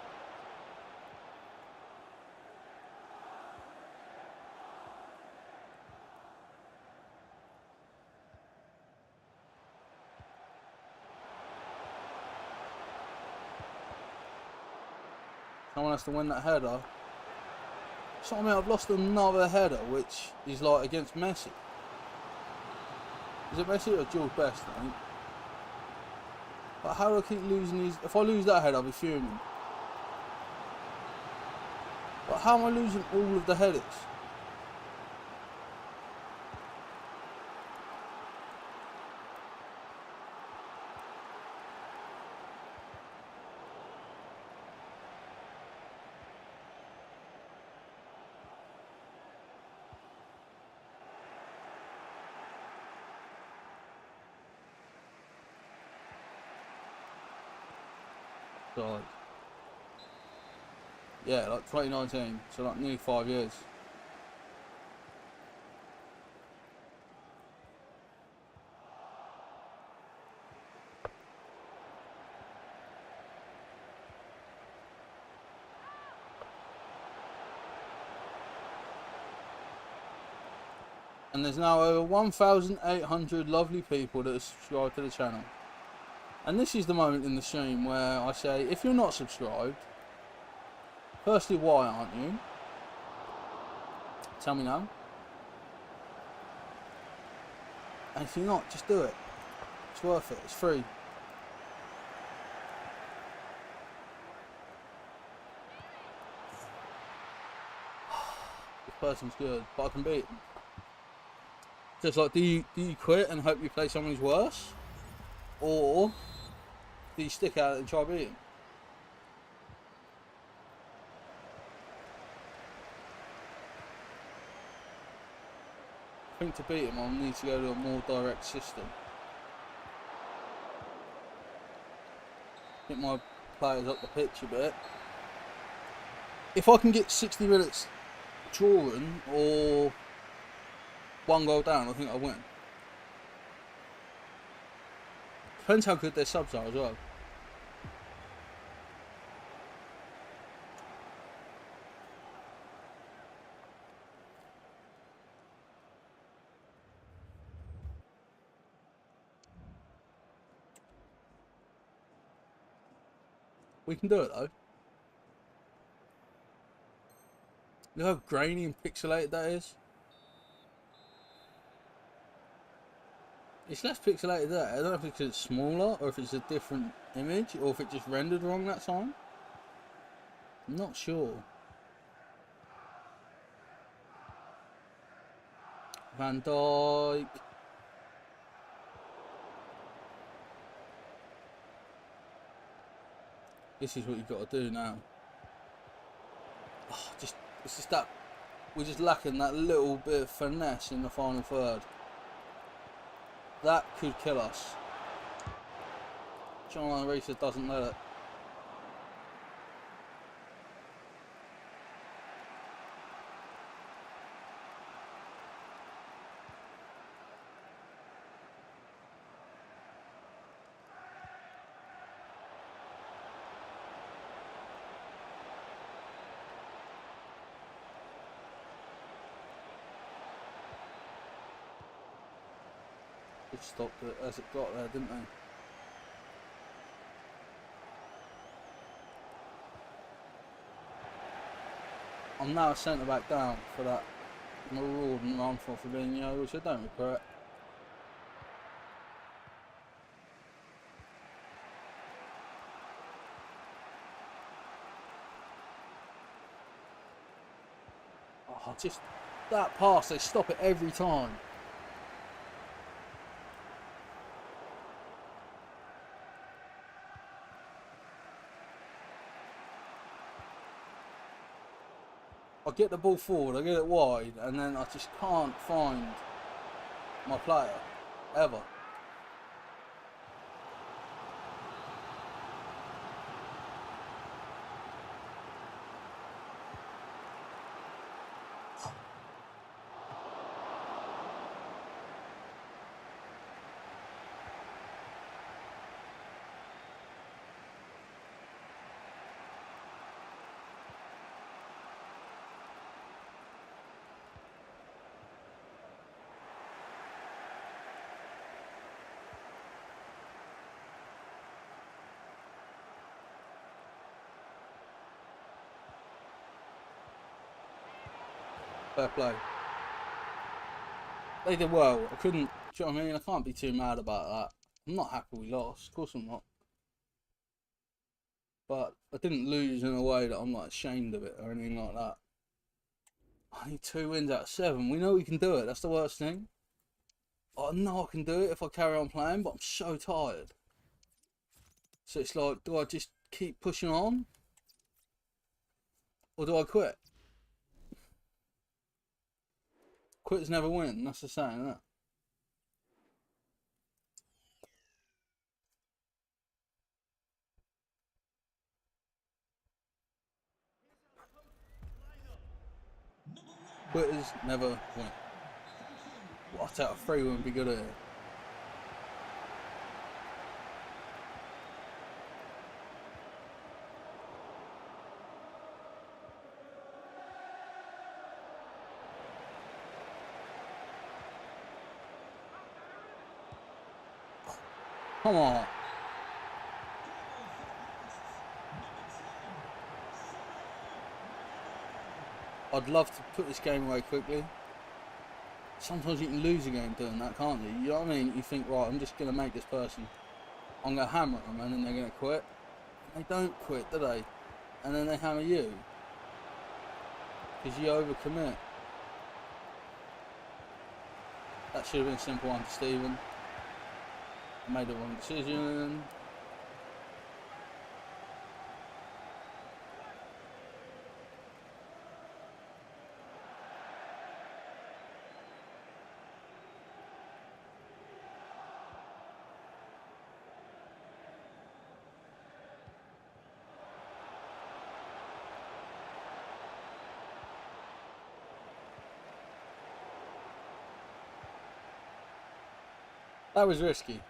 [SPEAKER 1] Someone has to win that header. So I mean, I've lost another header, which is like against Messi. Is it Messi or George Best, I think? But how do I keep losing these? If I lose that header, I'll be fuming. But how am I losing all of the headers? God. Yeah, like 2019, so like nearly 5 years. And there's now over 1,800 lovely people that have subscribed to the channel. And this is the moment in the stream where I say, if you're not subscribed, firstly, why aren't you? Tell me now. And if you're not, just do it. It's worth it. It's free. This person's good, but I can beat them. Just like, do you quit and hope you play someone who's worse? Or do you stick at it and try beat him? I think to beat him, I'll need to go to a more direct system. Get my players up the pitch a bit. If I can get 60 minutes drawing or 1 goal down, I think I'll win. Depends how good their subs are as well. We can do it though. Look how grainy and pixelated that is. It's less pixelated there. I don't know if it's because it's smaller or if it's a different image or if it just rendered wrong that time. I'm not sure. Van Dijk. This is what you've got to do now. Oh, it's just that we're just lacking that little bit of finesse in the final third. That could kill us. John Racer doesn't let it. It stopped it as it got there, didn't they? I'm now a centre back down for that marauding run for Fabinho, which I don't regret. Oh, just that pass, they stop it every time. I get the ball forward, I get it wide, and then I just can't find my player, ever. Fair play. They did well. I couldn't, do you know what I mean? I can't be too mad about that. I'm not happy we lost, of course I'm not. But I didn't lose in a way that I'm like ashamed of it or anything like that. I need 2 wins out of 7. We know we can do it. That's the worst thing. I know I can do it if I carry on playing, but I'm so tired. So it's like, do I just keep pushing on? Or do I quit? Quitters never win. That's the saying, isn't it? Quitters never win. What out of 3 wouldn't be good at it. Come on. I'd love to put this game away quickly. Sometimes you can lose a game doing that, can't you? You know what I mean? You think, right, I'm just going to make this person, I'm going to hammer them, and then they're going to quit. They don't quit, do they? And then they hammer you. Because you overcommit. That should have been a simple one to Stephen. I made the wrong decision. That was risky.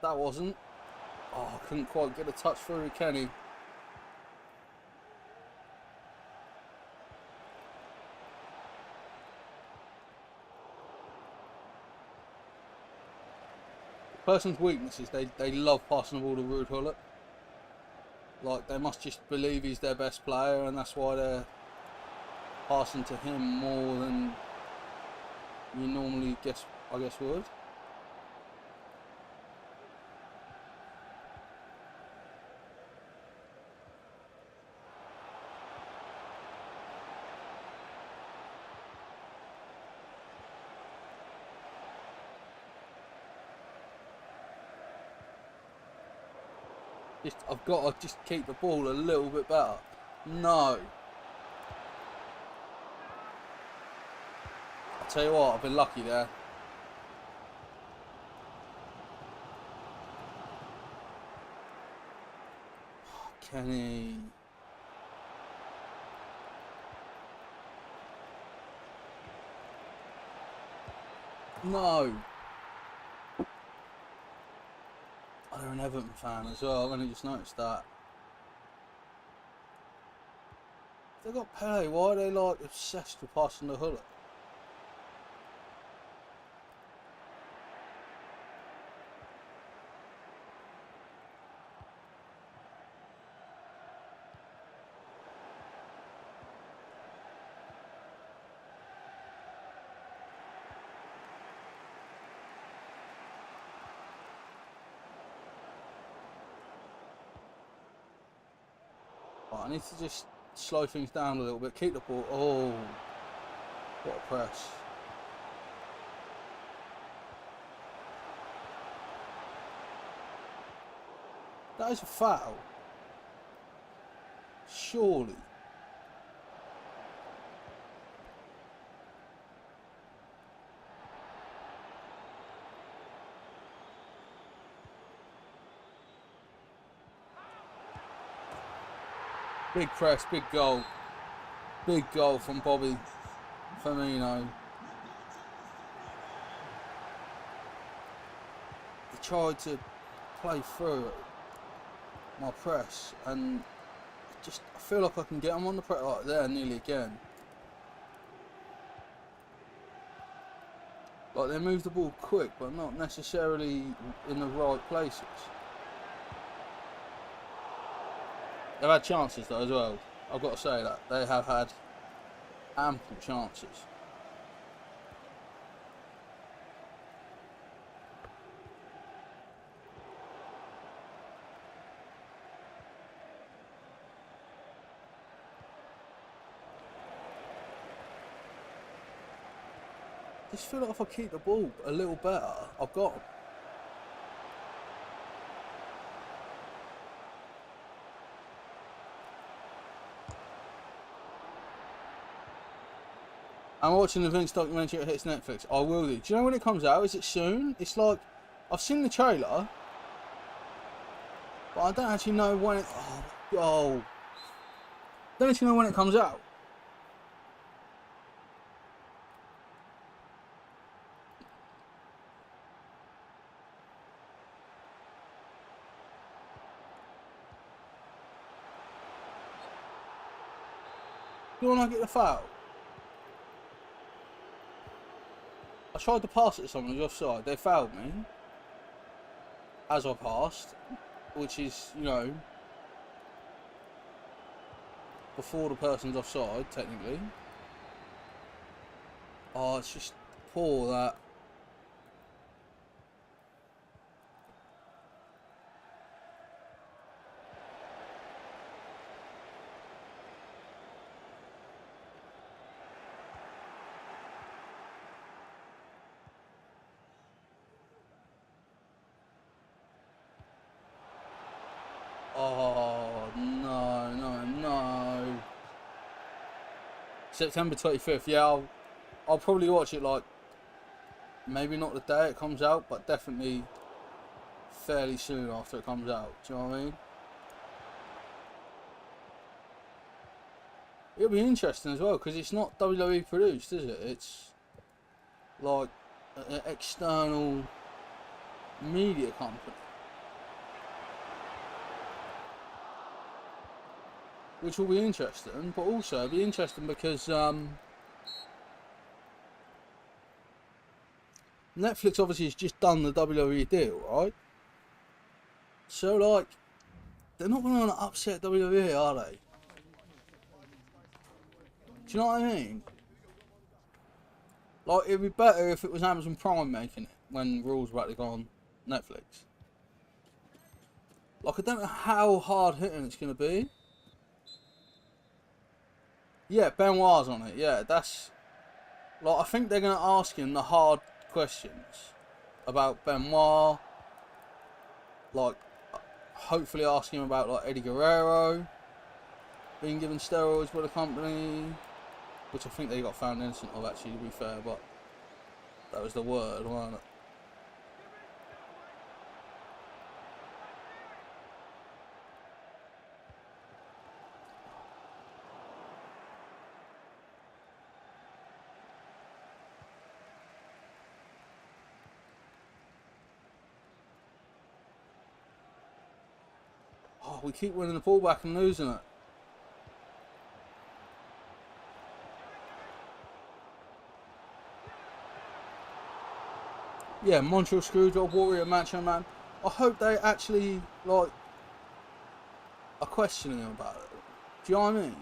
[SPEAKER 1] That wasn't. Oh, I couldn't quite get a touch through Kenny. The person's weaknesses, they love passing the ball to Ruud Gullit. Like, they must just believe he's their best player, and that's why they're passing to him more than you normally I guess would. I've got to just keep the ball a little bit better. No. I'll tell you what, I've been lucky there. Kenny. No. Oh, they're an Everton fan as well. I've only just noticed that. They've got Pele. Why are they like obsessed with passing the Gullit? I need to just slow things down a little bit, keep the ball. Oh, what a press. That is a foul. Surely. Big press, big goal. Big goal from Bobby Firmino. He tried to play through my press, and I feel like I can get him on the press like there nearly again. Like, they move the ball quick, but not necessarily in the right places. They've had chances though as well. I've got to say that. They have had ample chances. I just feel like if I keep the ball a little better, I've got them. I'm watching the Vince documentary that hits Netflix. I will do. Do you know when it comes out? Is it soon? It's like, I've seen the trailer, but I don't actually know when it... Oh. Don't actually know when it comes out. Do you want to get the foul? I tried to pass it to someone who's offside. They fouled me as I passed, which is, you know, before the person's offside, technically. Oh, it's just poor that. Oh, no, no, no. September 25th, yeah, I'll probably watch it, like, maybe not the day it comes out, but definitely fairly soon after it comes out. Do you know what I mean? It'll be interesting as well, because it's not WWE produced, is it? It's like an external media company. Which will be interesting, but also it'll be interesting because Netflix obviously has just done the WWE deal, right? So, like, they're not going to upset WWE, are they? Do you know what I mean? Like, it'd be better if it was Amazon Prime making it when Raw's about to go on Netflix. Like, I don't know how hard hitting it's going to be. Yeah, Benoit's on it. Yeah, that's... Like, I think they're going to ask him the hard questions about Benoit. Like, hopefully asking him about, like, Eddie Guerrero being given steroids by the company. Which I think they got found innocent of, actually, to be fair. But that was the word, wasn't it? Oh, we keep winning the ball back and losing it. Yeah, Montreal Screwjob, Warrior, Macho Man. I hope they actually, like, are questioning him about it. Do you know what I mean?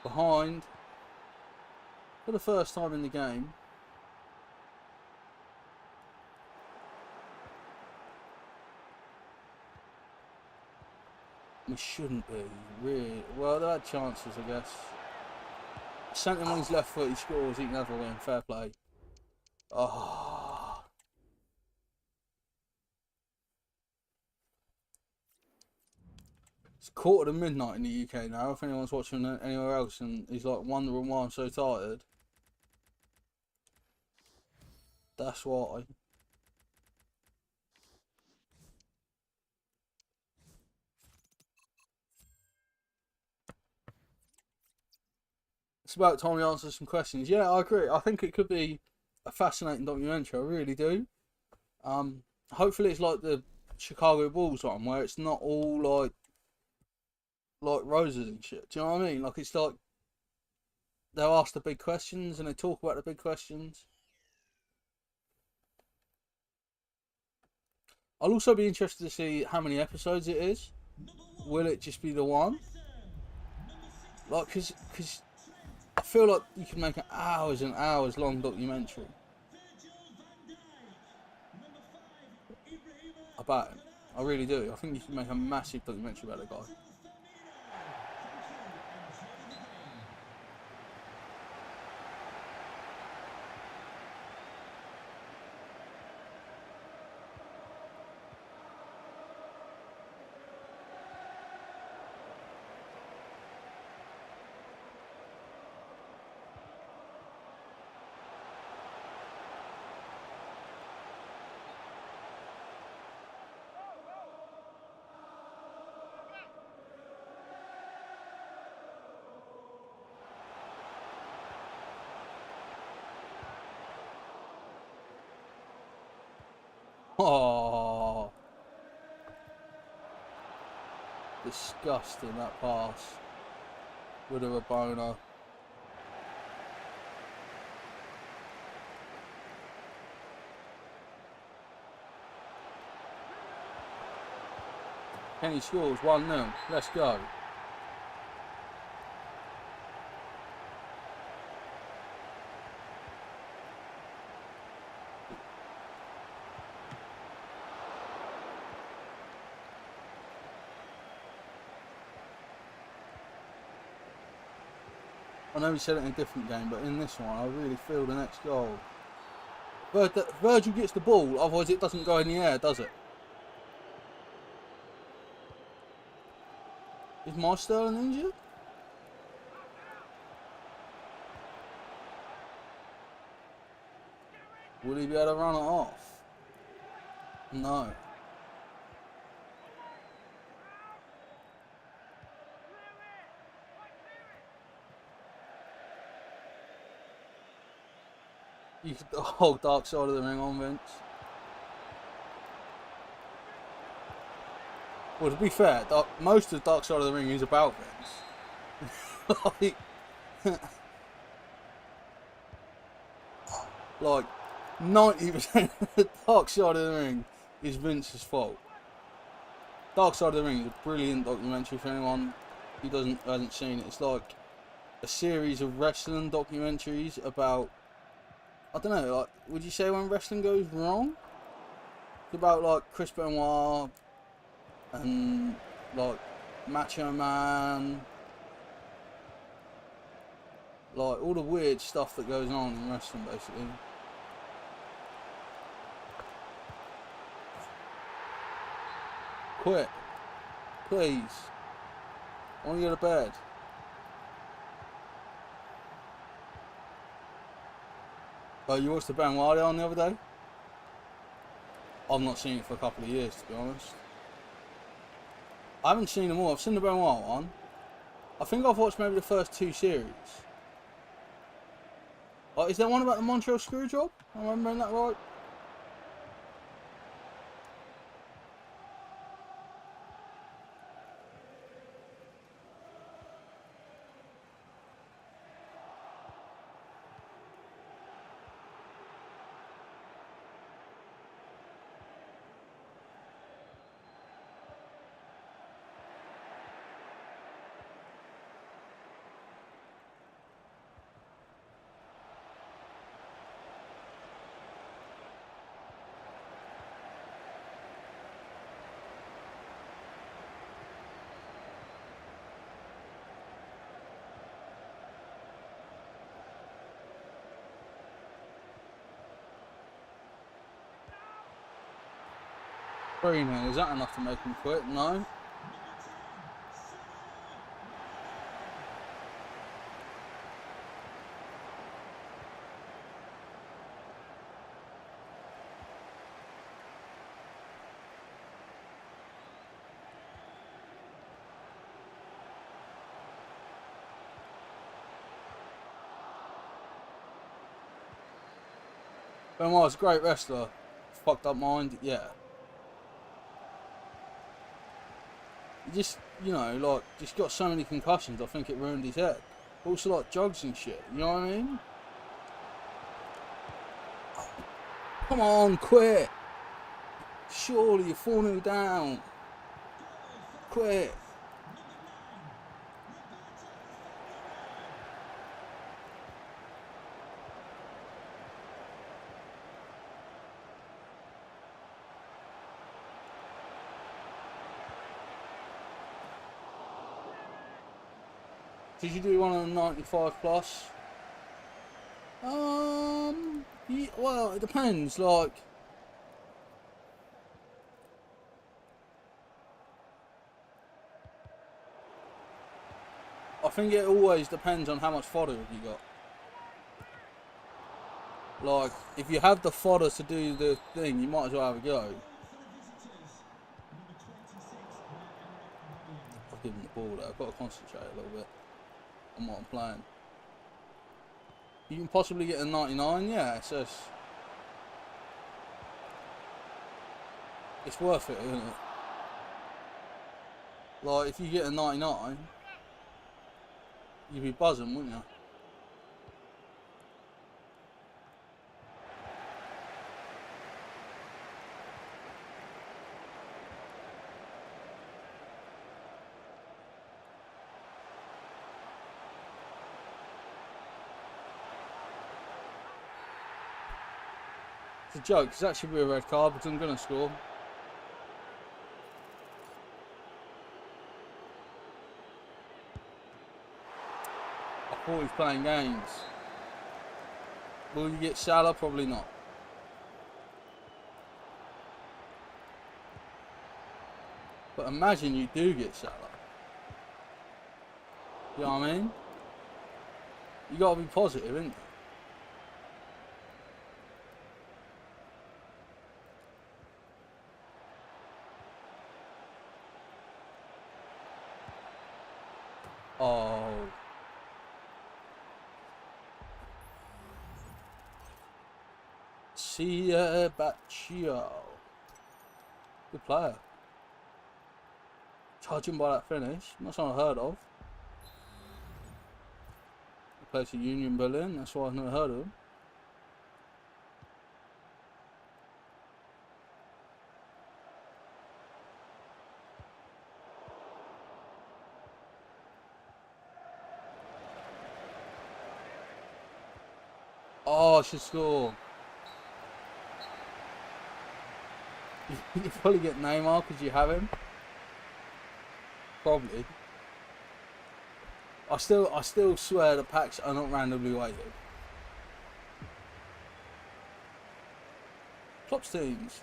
[SPEAKER 1] Behind. For the first time in the game. We shouldn't be, really. Well, they had chances, I guess. Sent him on his left foot, he scores, he can never win. Fair play. Oh. It's 1:45 in the UK now, if anyone's watching anywhere else and he's like wondering why I'm so tired. That's why. It's about time we answer some questions. Yeah, I agree. I think it could be a fascinating documentary. I really do. Hopefully it's like the Chicago Bulls one, where it's not all like roses and shit. Do you know what I mean? Like, it's like they'll ask the big questions and they talk about the big questions. I'll also be interested to see how many episodes it is. Will it just be the one? Like, cause I feel like you can make an hours and hours long documentary about him. I really do. I think you can make a massive documentary about the guy. Oh, disgusting, that pass with a Rabona. Kenny scores 1-0. Let's go. I know we said it in a different game, but in this one, I really feel the next goal. Virgil gets the ball, otherwise it doesn't go in the air, does it? Is my Sterling injured? Will he be able to run it off? No. You could the whole dark side of the ring on, Vince. Well, to be fair, most of the dark side of the ring is about Vince. like 90% of the dark side of the ring is Vince's fault. Dark Side of the Ring is a brilliant documentary for anyone who hasn't seen it. It's like a series of wrestling documentaries about, I don't know, like, would you say when wrestling goes wrong? It's about like Chris Benoit and like Macho Man, like all the weird stuff that goes on in wrestling basically. Quit. Please. I want to go to bed. Oh, you watched the Benoit on the other day? I've not seen it for a couple of years, to be honest. I haven't seen them all. I've seen the Benoit one. I think I've watched maybe the first 2 series. Oh, is there one about the Montreal Screwjob? Am I remembering that right? Now, is that enough to make him quit? No. Benoit's a great wrestler. Fucked up mind, yeah. Just, you know, like, just got so many concussions, I think it ruined his head. Also, like, drugs and shit, you know what I mean? Come on, quit! Surely, you're 4-0 down. Quit! Did you do one on the 95 plus? Yeah, well, it depends, like... I think it always depends on how much fodder you got. Like, if you have the fodder to do the thing, you might as well have a go. I've given the ball there, I've got to concentrate a little bit on what I'm playing. You can possibly get a 99, yeah, it's worth it, isn't it? Like, if you get a 99, you'd be buzzing, wouldn't you? It's a joke, because that should be a red card, but I'm going to score. I thought he was playing games. Will you get Salah? Probably not. But imagine you do get Salah. You know what I mean? You got to be positive, ain't you? Oh. See ya, Baccio. Good player. Judging by that finish, not something I've heard of. He plays for Union Berlin, that's why I've never heard of him. Oh, I should score. You probably get Neymar because you have him. Probably. I still swear the packs are not randomly weighted. Klopp's teams.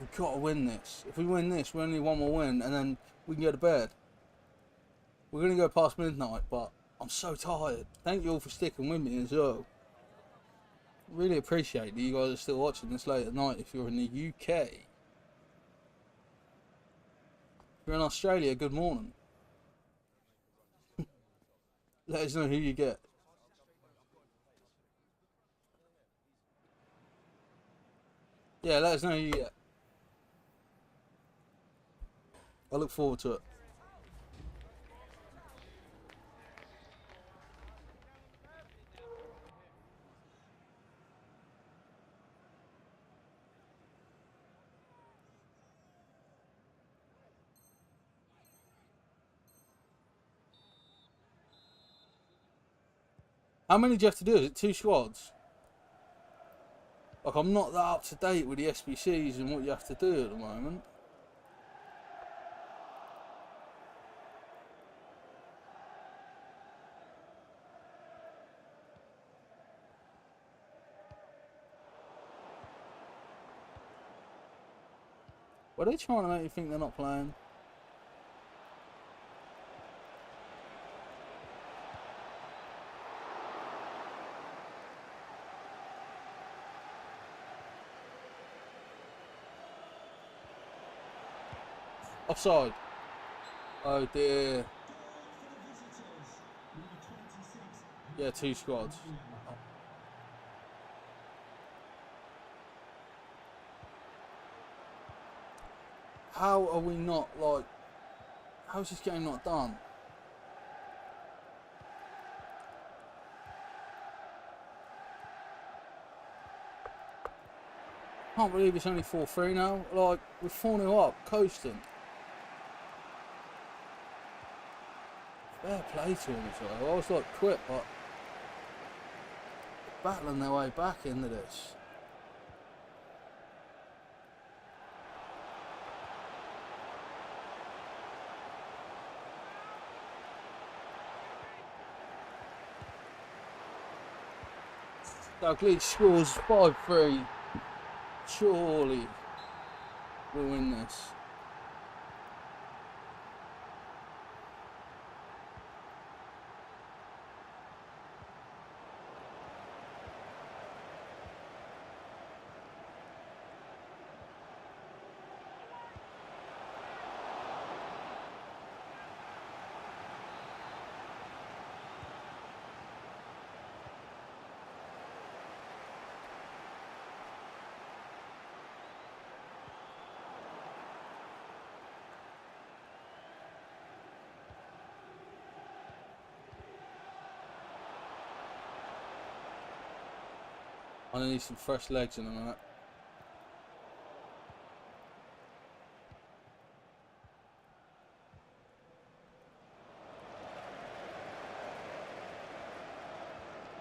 [SPEAKER 1] We've got to win this. If we win this, we only one more win, and then we can go to bed. We're going to go past midnight, but I'm so tired. Thank you all for sticking with me as well. Really appreciate that you guys are still watching this late at night if you're in the UK. If you're in Australia, good morning. Let us know who you get. Yeah, let us know who you get. I look forward to it. How many do you have to do? Is it 2 squads? Like, I'm not that up to date with the SBCs and what you have to do at the moment. Were they trying to make you think they're not playing? Offside. Oh dear. Yeah, 2 squads. How are we not, like... How's this game not done? Can't believe it's only 4-3 now. Like, we're 4-0 up, coasting. Fair play to him as well. I was like, quit, but battling their way back into this. Dalglish scores 5-3. Surely we'll win this. I need some fresh legs in a minute.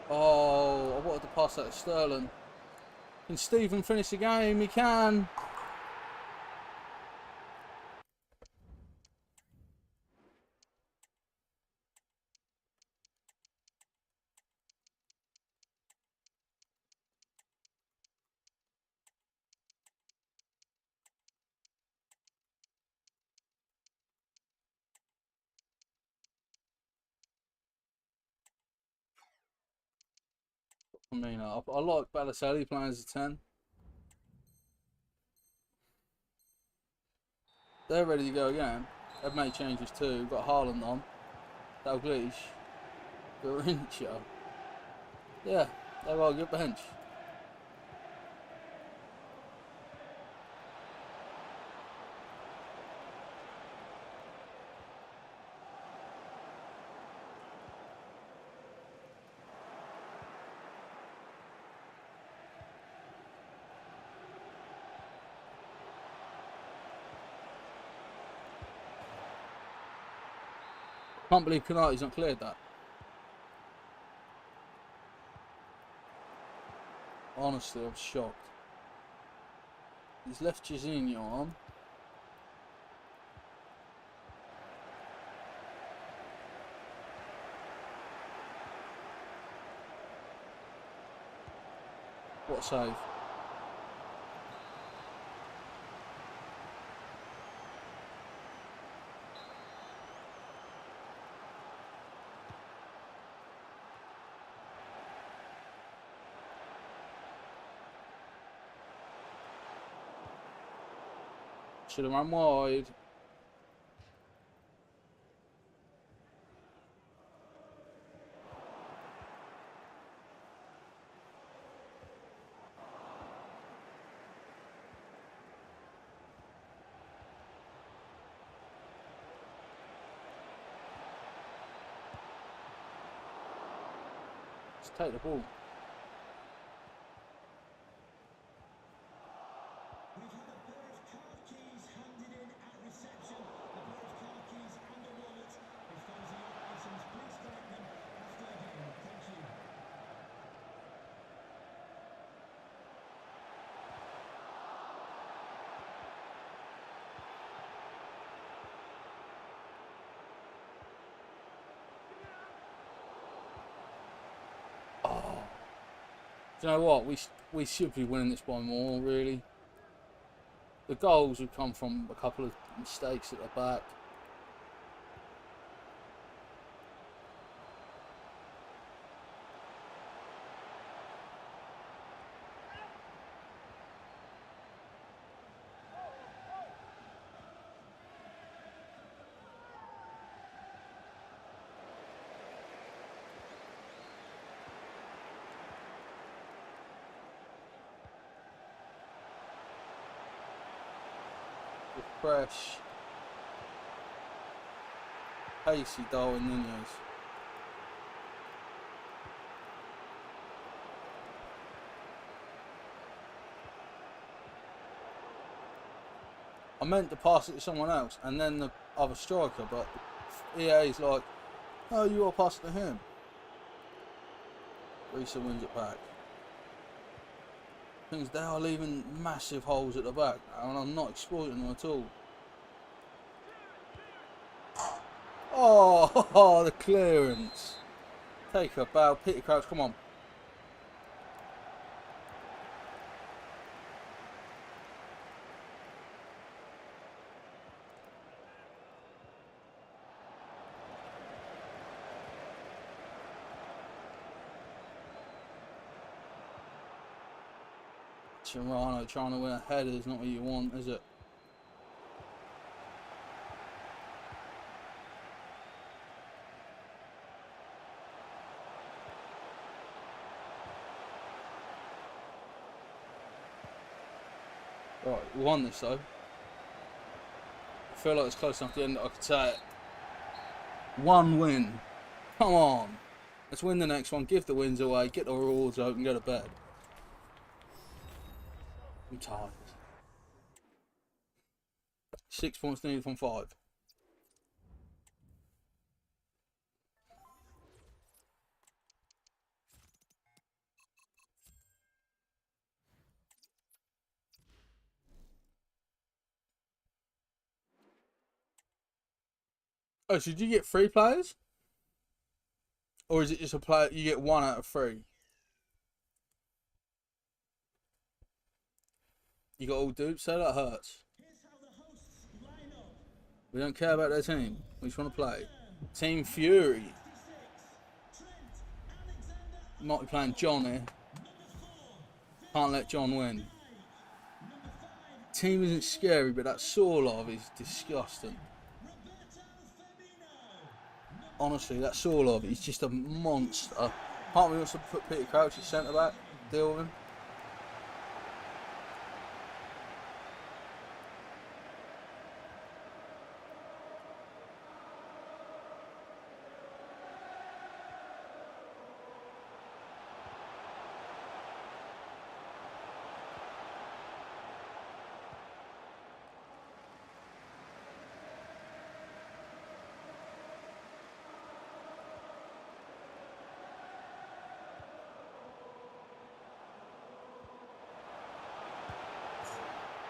[SPEAKER 1] Oh, I wanted to pass that to Sterling. Can Stephen finish the game? He can. I mean, I like Balotelli playing as a 10. They're ready to go again. They've made changes too. Got Haaland on. Dalglish. Garrincha. Yeah, they've got a good bench. Can't believe Canardi's not cleared that. Honestly, I'm shocked. He's left Jorginho on. What a save. Should have run wide. Let's take the ball. Do you know what? We should be winning this by more, really. The goals have come from a couple of mistakes at the back. Fresh, pacey Darwin Nunez. I meant to pass it to someone else and then the other striker, but EA's like, oh, you are passing to him. Risa wins it back. Things they are leaving massive holes at the back now, and I'm not exploiting them at all. Oh, the clearance. Take a bow, Peter Crouch, come on. Tirano trying to win a header is not what you want, is it? Right, we won this though. I feel like it's close enough to the end that I could say it. One win. Come on. Let's win the next one, give the wins away, get the rewards out and go to bed. I'm tired. 6 points needed from 5. Oh, so did you get 3 players? Or is it just a player, you get 1 out of 3? You got all dupes, so that hurts. We don't care about their team. We just want to play. Team Fury. Might be playing John here. Can't let John win. Team isn't scary, but that Sorlov is disgusting. Honestly, that Sorlov is just a monster. Part of me wants to put Peter Crouch at centre back, deal with him.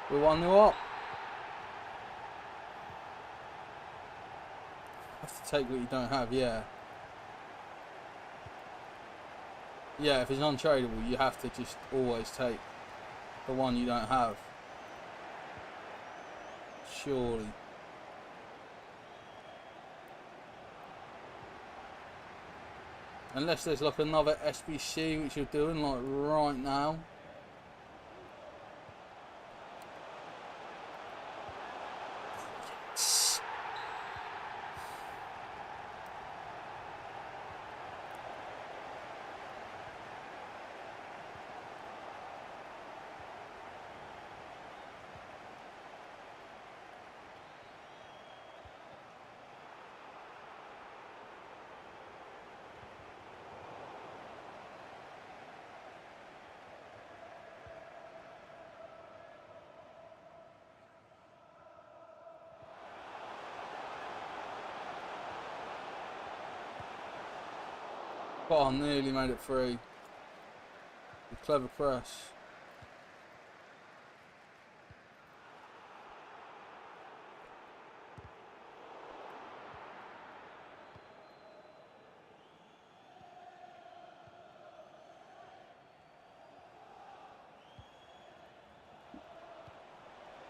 [SPEAKER 1] We're 1-0 up. Have to take what you don't have, yeah. Yeah, if it's untradeable, you have to just always take the one you don't have. Surely. Unless there's like another SBC which you're doing like right now. Oh, nearly made it free. With clever press.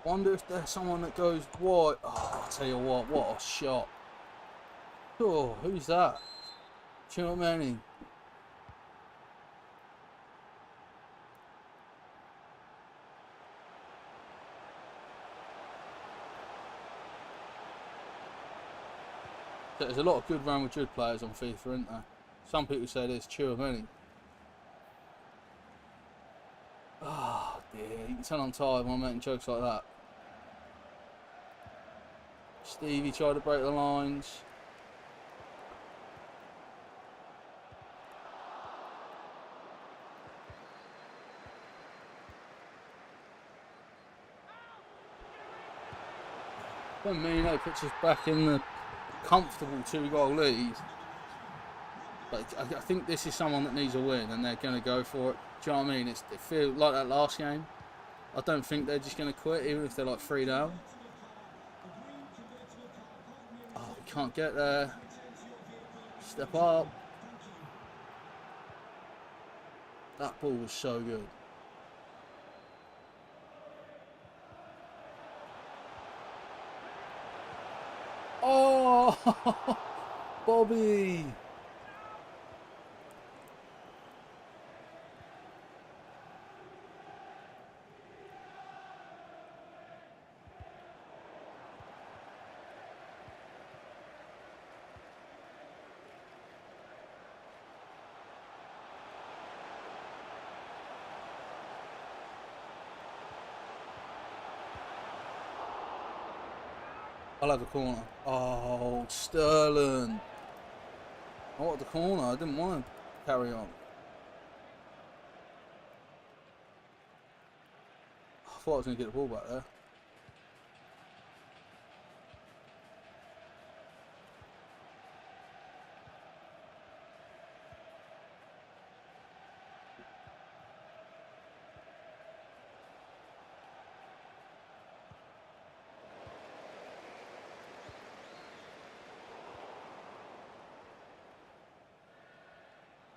[SPEAKER 1] Wonder if there's someone that goes wide. Oh, I'll tell you what a shot. Oh, who's that? Do you know what I mean? There's a lot of good Real Madrid players on FIFA, isn't there? Some people say there's too many. Oh dear, you can tell I'm tired when I'm making jokes like that. Stevie tried to break the lines. Firmino puts us back in the comfortable 2-goal lead. But I think this is someone that needs a win and they're going to go for it. Do you know what I mean? It feels like that last game. I don't think they're just going to quit even if they're like 3 down. Oh, we can't get there. Step up. That ball was so good. Oh, Bobby. I'll have the corner. Oh, Sterling. I wanted the corner. I didn't want to carry on. I thought I was going to get the ball back there.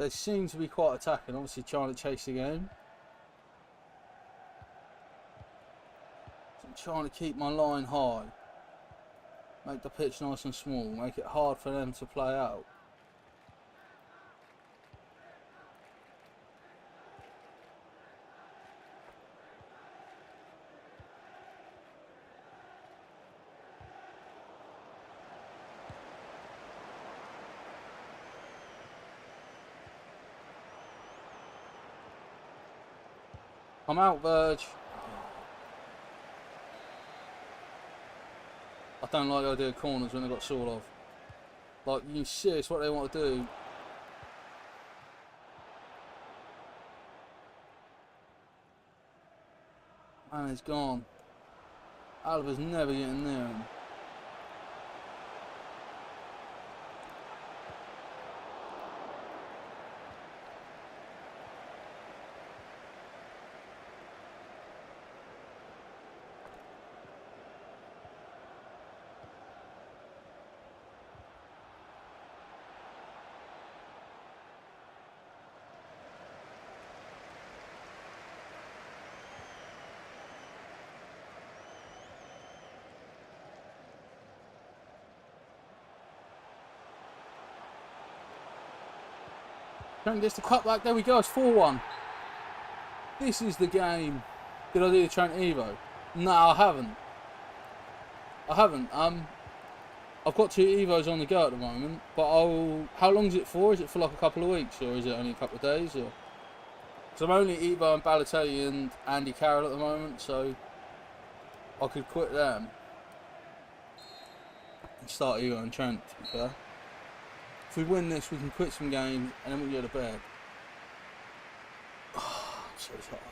[SPEAKER 1] They seem to be quite attacking, obviously trying to chase the game. So I'm trying to keep my line high. Make the pitch nice and small. Make it hard for them to play out. I'm out, Verge. I don't like the idea of corners when they've got sort of. Like, you can see it's what they want to do. And it's gone. Alba's never getting near him. Trent gets the cut back. There we go. It's 4-1. This is the game. Did I do the Trent Evo? No, I haven't. I've got 2 Evos on the go at the moment, but how long is it for? Is it for like a couple of weeks, or is it only a couple of days? Or because I'm only Evo and Balotelli and Andy Carroll at the moment, so I could quit them and start Evo and Trent. To be fair. If we win this, we can quit some games and then we can go to bed. Oh, I'm so tired.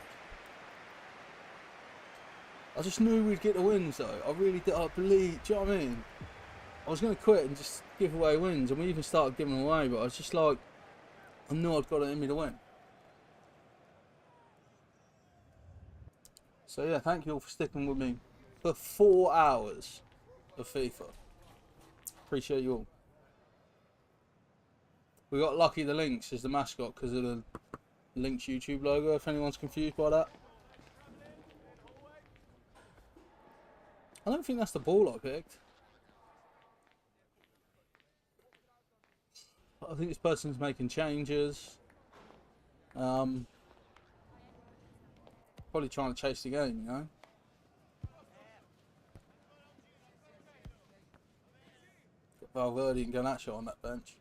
[SPEAKER 1] I just knew we'd get the wins though. I really did. I believe. Do you know what I mean? I was going to quit and just give away wins, and we even started giving them away. But I was just like, I knew I'd got it in me to win. So yeah, thank you all for sticking with me for 4 hours of FIFA. Appreciate you all. We got Lucky the Lynx as the mascot because of the Lynx YouTube logo, if anyone's confused by that. I don't think that's the ball I picked. I think this person's making changes. Probably trying to chase the game, you know. Got Valverde and Garnacho on that bench.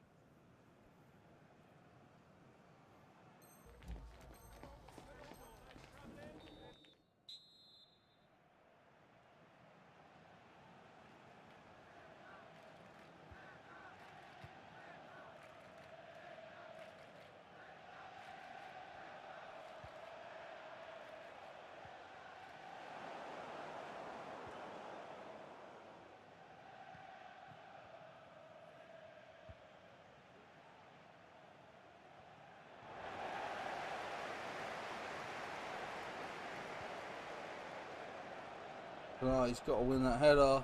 [SPEAKER 1] Right, he's got to win that header.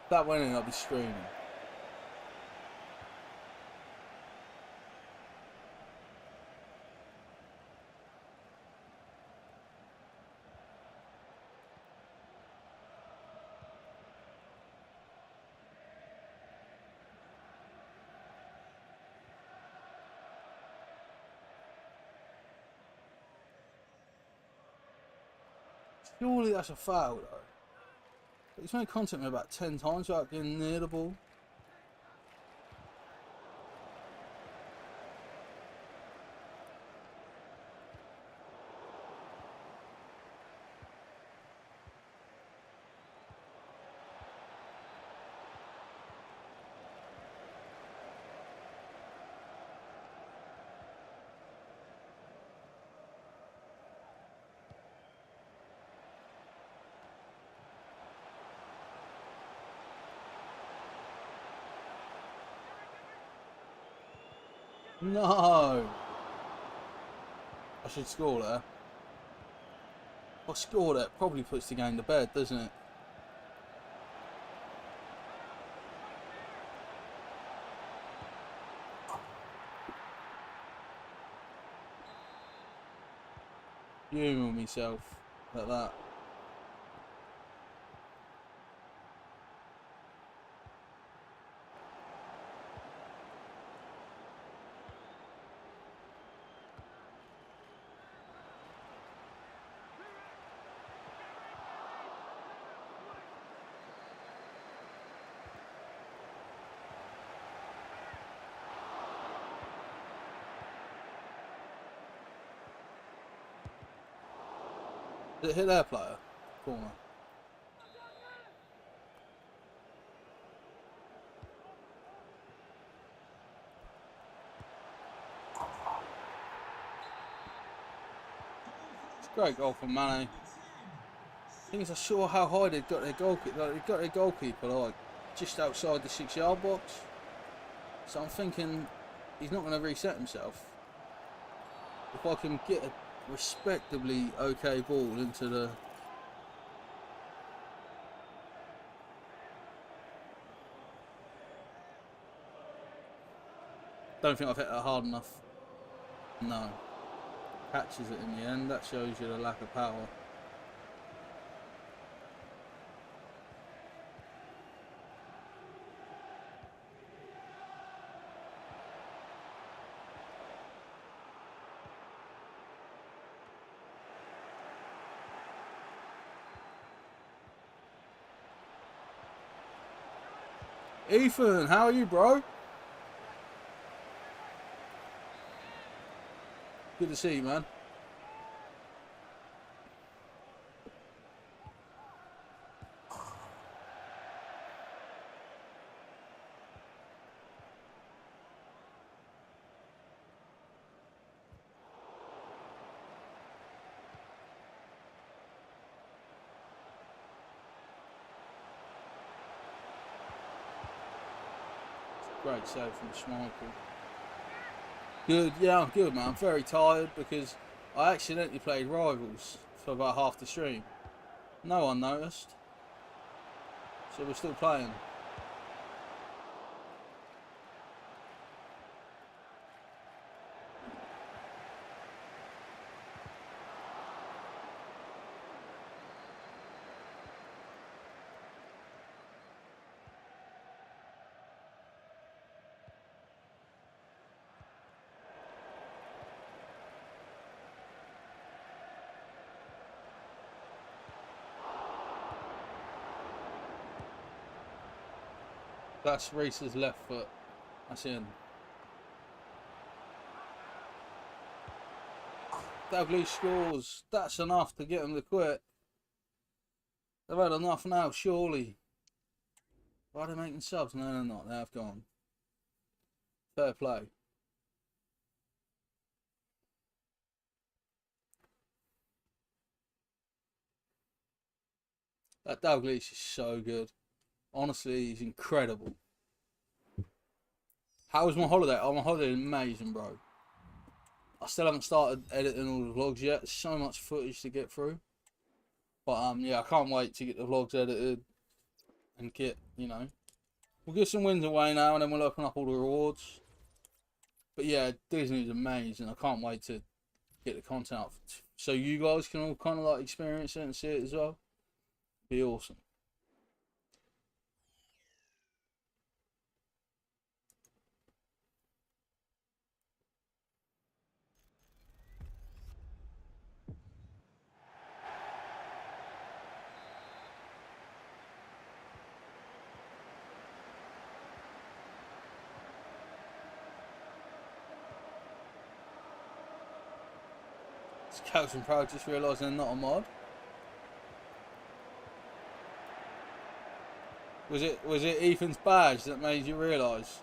[SPEAKER 1] If that went in, I'll be screaming. Surely that's a foul though. He's made contact with me about 10 times without getting near the ball. No! I should score there. If I score there, it probably puts the game to bed, doesn't it? fuming with myself at that. Did it hit their player? Corner. It's a great goal from Mane. Thing is, I saw how high they've got their goalkeeper. Like, they've got their goalkeeper like just outside the 6-yard box. So I'm thinking he's not going to reset himself. If I can get a respectably okay ball into the... Don't think I've hit it hard enough. No. Catches it in the end. That shows you the lack of power. Ethan, how are you, bro? Good to see you, man. Great save from Schmeichel. Good, yeah, I'm good, man. I'm very tired because I accidentally played Rivals for about half the stream. No one noticed. So we're still playing. That's Reese's left foot. That's in. Dalglish scores. That's enough to get them to quit. They've had enough now, surely. Why are they making subs? No, they're not. They've gone. Fair play. That Dalglish is so good. Honestly, he's incredible. How was my holiday? Oh, my holiday is amazing, bro. I still haven't started editing all the vlogs yet. There's so much footage to get through. But yeah, I can't wait to get the vlogs edited and get, you know, we'll get some wins away now and then we'll open up all the rewards. But yeah, Disney's amazing. I can't wait to get the content out so you guys can all kind of like experience it and see it as well. Be awesome. Scouts and Pro just realised they're not a mod. Was it Ethan's badge that made you realise?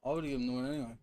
[SPEAKER 1] I would have given the win anyway.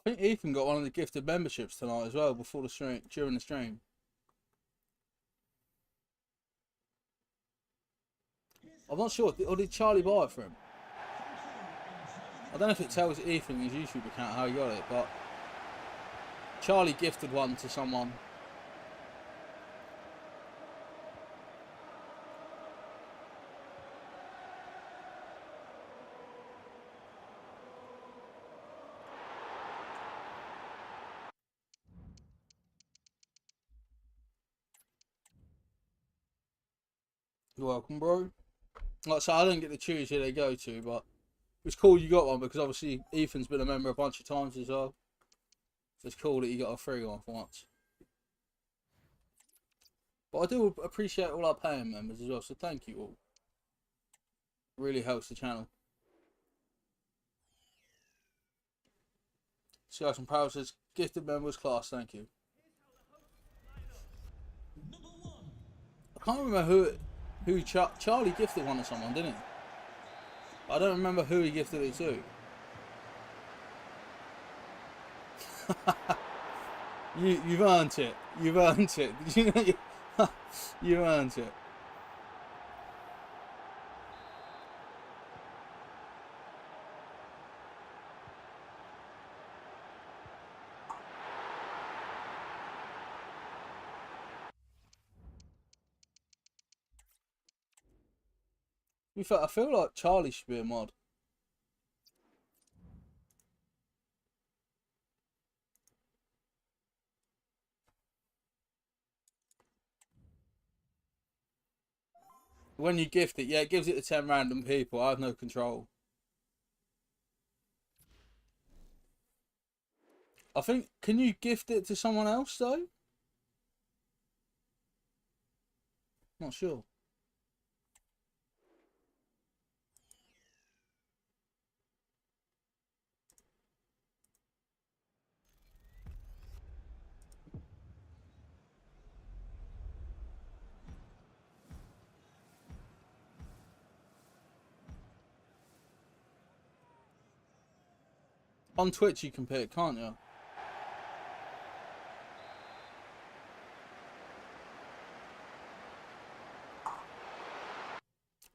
[SPEAKER 1] think Ethan got one of the gifted memberships tonight as well before the stream, during the stream. I'm not sure, or did Charlie buy it for him? I don't know if it tells Ethan his YouTube account how he got it, but Charlie gifted one to someone. You're welcome, bro. Like I say, I don't get to choose who they go to, but it's cool you got one because obviously Ethan's been a member a bunch of times as well. So it's cool that you got a free one for once. But I do appreciate all our paying members as well, so thank you all. It really helps the channel. Sky and Proud says, gifted members class, thank you. I can't remember who Charlie gifted one to someone, didn't he? I don't remember who he gifted it to. You've earned it. You've earned it. You earned it. In fact, I feel like Charlie should be a mod. When you gift it, yeah, it gives it to 10 random people. I have no control. I think, can you gift it to someone else though? Not sure. On Twitch you can pick, can't you?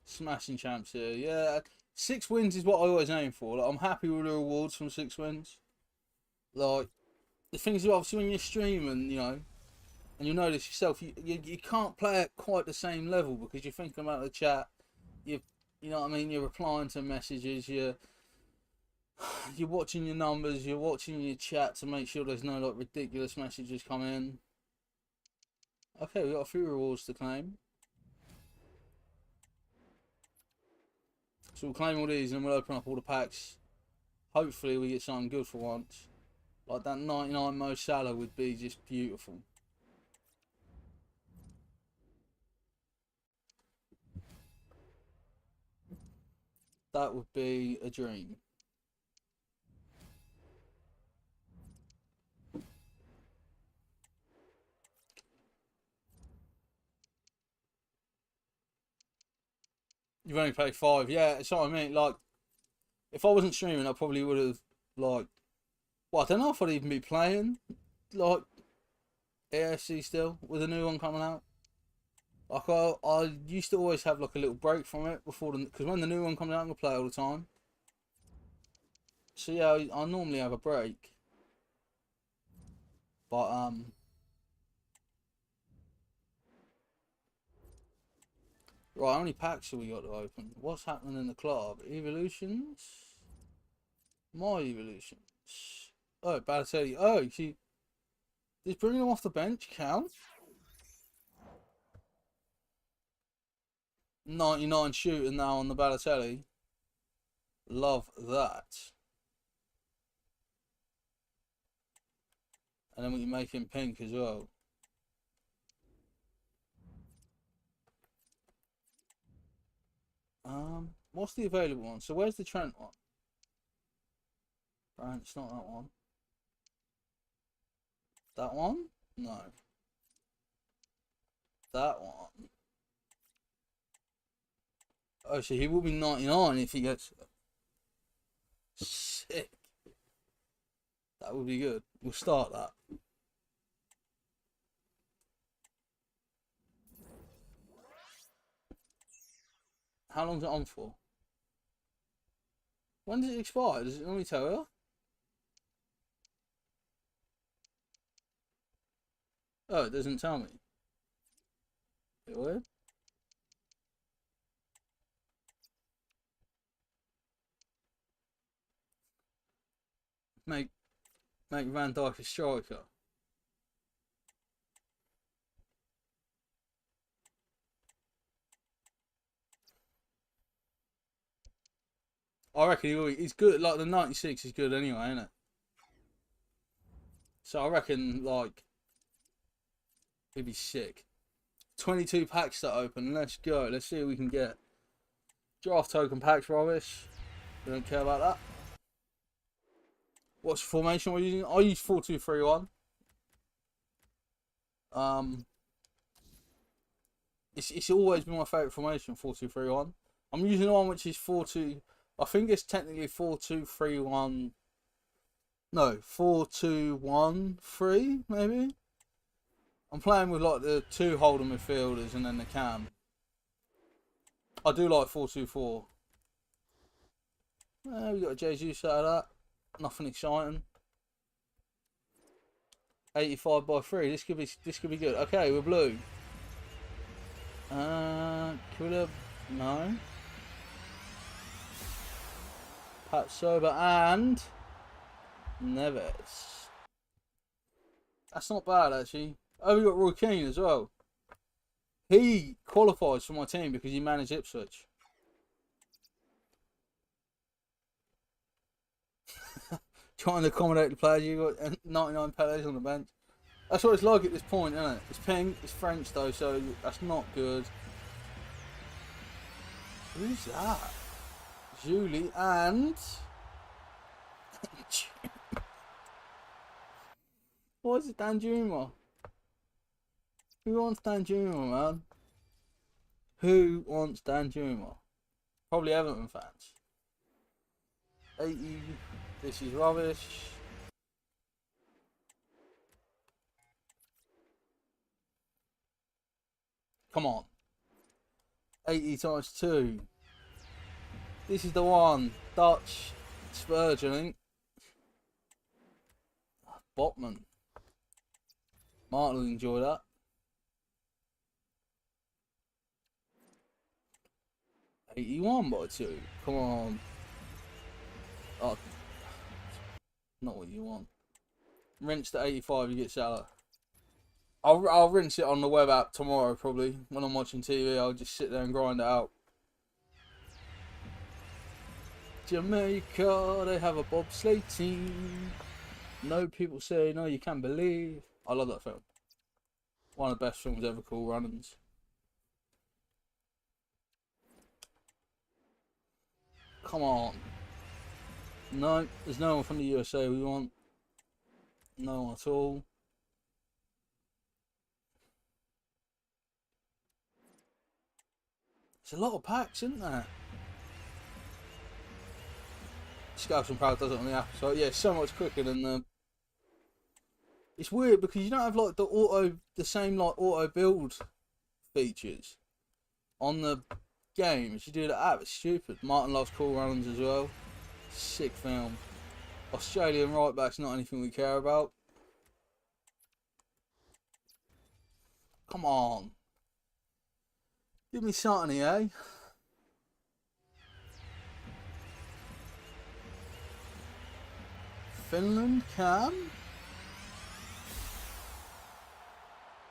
[SPEAKER 1] Smashing champs here, yeah. 6 wins is what I always aim for. Like, I'm happy with the rewards from 6 wins. Like, the thing is, obviously, when you're streaming, you know, and you know this yourself, you can't play at quite the same level because you're thinking about the chat. You know what I mean? You're replying to messages. You're watching your numbers. You're watching your chat to make sure there's no like ridiculous messages coming in. Okay, we got a few rewards to claim. So we'll claim all these and we'll open up all the packs. Hopefully we get something good for once. Like that 99 Mo Salah would be just beautiful. That would be a dream. You've only played 5, yeah, that's what I mean. Like, if I wasn't streaming, I probably would have, like, well, I don't know if I'd even be playing, like, EAFC still, with a new one coming out. Like, I used to always have, like, a little break from it before, because when the new one comes out, I'm going to play it all the time. So, yeah, I normally have a break. But, right, how many packs have we got to open? What's happening in the club? Evolutions? My evolutions. Oh, Balotelli. Oh, see, does bringing him off the bench count? 99 shooting now on the Balotelli. Love that. And then we can make him pink as well. What's the available one? So where's the Trent one? Right, it's not that one. That one? No. That one. Oh, so he will be 99 if he gets it. Sick. That would be good. We'll start that. How long's it on for? When does it expire? Does it normally tell you? Oh, it doesn't tell me. Bit weird. Make Van Dijk a striker. I reckon he's good. Like the 96 is good anyway, isn't it? So I reckon like he'd be sick. 22 packs to open. Let's go. Let's see what we can get. Draft token packs rubbish. We don't care about that. What's formation we're using? I use 4-2-3-1. It's always been my favourite formation, 4-2-3-1. I'm using one which is 4-2. I think it's technically 4-2-3-1. No, 4-2-1-3 maybe. I'm playing with like the 2 holding midfielders and then the cam. I do like 4-2-4. We got a Jesus out of that. Nothing exciting. 85/3. This could be good. Okay, we're blue. Could have no. Pat Sober and Neves. That's not bad actually. Oh, we got Roy Keane as well. He qualifies for my team because he managed Ipswich. Trying to accommodate the players. You got 99 Pelés on the bench. That's what it's like at this point, isn't it? It's pink, it's French though, so that's not good. Who's that? Julie and what is it, Danjuma? Who wants Danjuma, man? Who wants Danjuma? Probably Everton fans. 80. This is rubbish. Come on. 80 times 2. This is the one. Dutch Spurgeon, I think. Botman. Martin will enjoy that. $81/2. Come on. Oh, not what you want. Rinse to 85, you get Salah. I'll rinse it on the web app tomorrow probably. When I'm watching TV, I'll just sit there and grind it out. Jamaica, they have a bobsleigh team. No, people say no, you can't believe. I love that film. One of the best films ever, Cool Runnings. Come on. No, there's no one from the USA we want. No one at all. There's a lot of packs, isn't there? Scouts and Proud does it on the app, so yeah, it's so much quicker than the. It's weird because you don't have like the same like auto build features on the games. You do the app, it's stupid. Martin loves Cool Runnings as well. Sick film. Australian right back's not anything we care about. Come on. Give me something, eh? Finland can.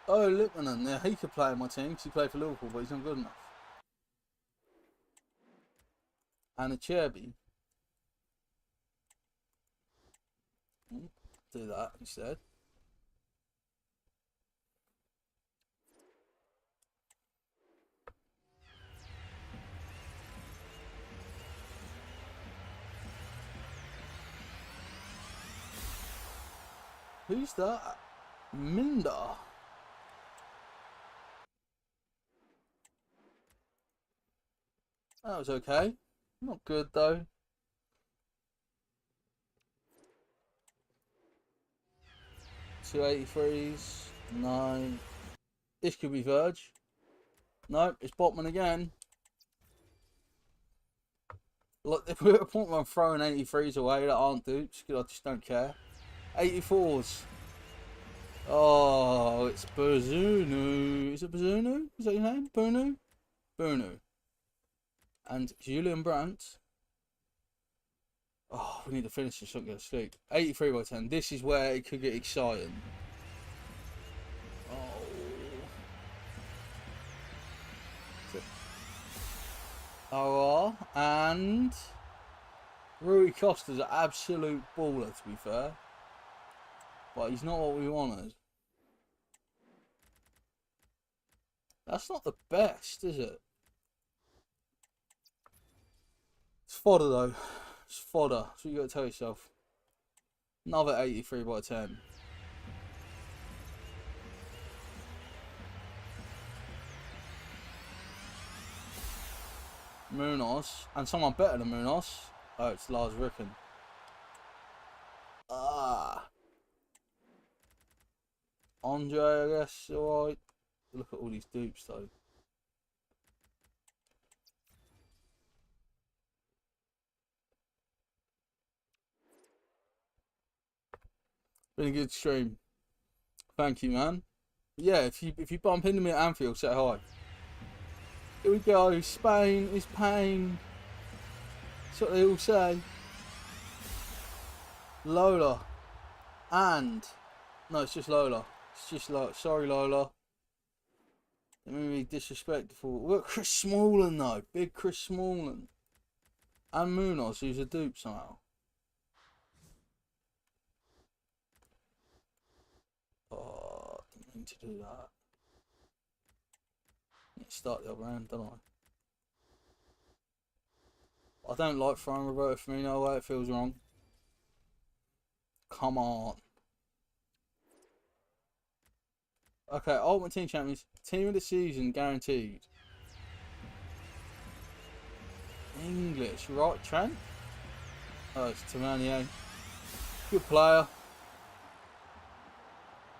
[SPEAKER 1] Oh, Lippmann, yeah, he could play in my team because he played for Liverpool, but he's not good enough. And a Cherby. Do that instead. Who's that? Minder. That was okay. Not good though. Two 83s. No. This could be Verge. No, it's Botman again. Look, if we're at a point where I'm throwing 83s away that aren't dupes, because I just don't care. 84s. Oh, it's Bazunu. Is it Bazunu? Is that your name? Bunu? Bunu. And Julian Brandt. Oh, we need to finish this, don't go to sleep. 83 by 10. This is where it could get exciting. Oh. And Rui Costa's an absolute baller, to be fair. But he's not what we wanted. That's not the best, is it? It's fodder, though. It's fodder. That's what you got to tell yourself. Another 83 by 10. Munoz. And someone better than Munoz. Oh, it's Lars Ricken. Andre, I guess. Alright. Look at all these dupes, though. Been a good stream. Thank you, man. Yeah, if you bump into me at Anfield, say hi. Here we go. Spain is pain. That's what they all say. Lola. And no, it's just Lola. It's just Lola. Sorry, Lola. Don't mean to be disrespectful. We've got Chris Smalling though. Big Chris Smalling. And Munoz, who's a dupe somehow. Oh, I didn't mean to do that. I need to start the other end, don't I? I don't like throwing Roberto Firmino away, it feels wrong. Come on. Okay, Ultimate Team Champions. Team of the season guaranteed. English, right? Trent? Oh, it's Tavernier. Good player.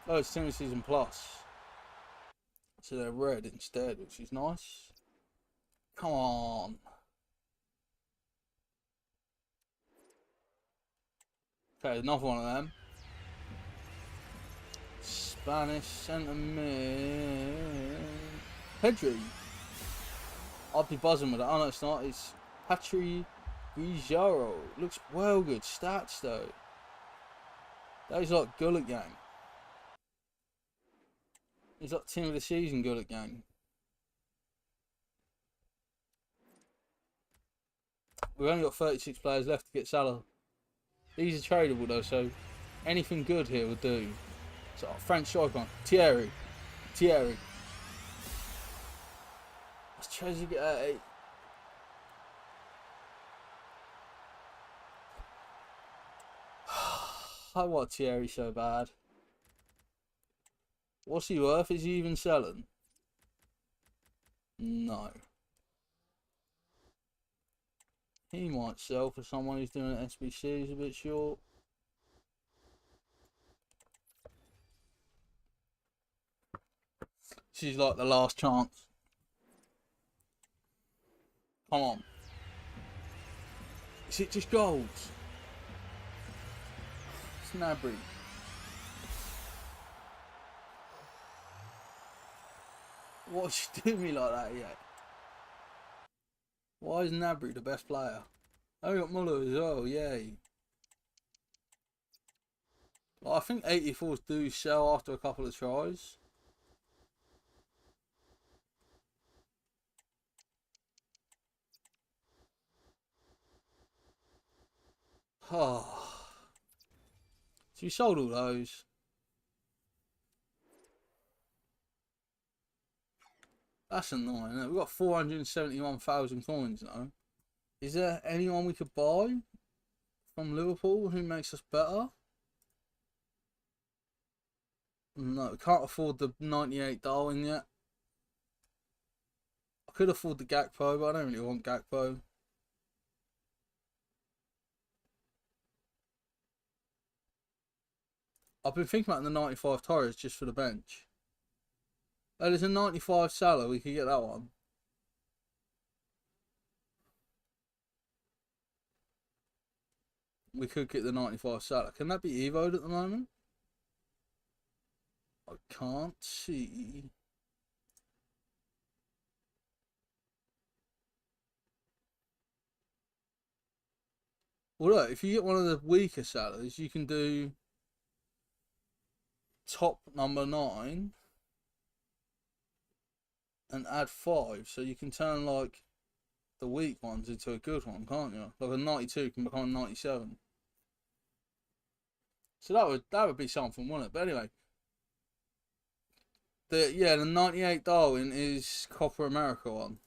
[SPEAKER 1] Oh, it's Team of the Season Plus. So they're red instead, which is nice. Come on. Okay, another one of them. Spanish centre mid. Pedri. I'd be buzzing with it. Oh no, it's not. It's Patri Guijaro. Looks well good. Stats though. That is like Gullit Gang. He's like Team of the Season Gullit Gang. We've only got 36 players left to get Salah. These are tradable though, so anything good here would do. So French icon. Thierry. I was trying to get a. I want Thierry so bad. What's he worth? Is he even selling? No. He might sell for someone who's doing an SBC. He's a bit short. This is like the last chance. Come on. Is it just golds? Snabry. What's she doing me like that yet? Why is Gnabry the best player? Oh, we got Muller as well, yay. Well, I think 84s do sell after a couple of tries. Oh. So you sold all those. That's annoying, isn't it? We've got 471,000 coins now. Is there anyone we could buy from Liverpool who makes us better? No, we can't afford the 98 Darwin yet. I could afford the Gakpo, but I don't really want Gakpo. I've been thinking about the 95 Torres just for the bench. Oh, there's a 95 Salah. We could get that one. We could get the 95 Salah. Can that be evoed at the moment? I can't see. Well, look, if you get one of the weaker Salahs, you can do top number 9 and add 5. So you can turn like the weak ones into a good one, can't you? Like a 92 can become a 97. So that would be something, wouldn't it? But anyway, the 98 Darwin is Copper America one.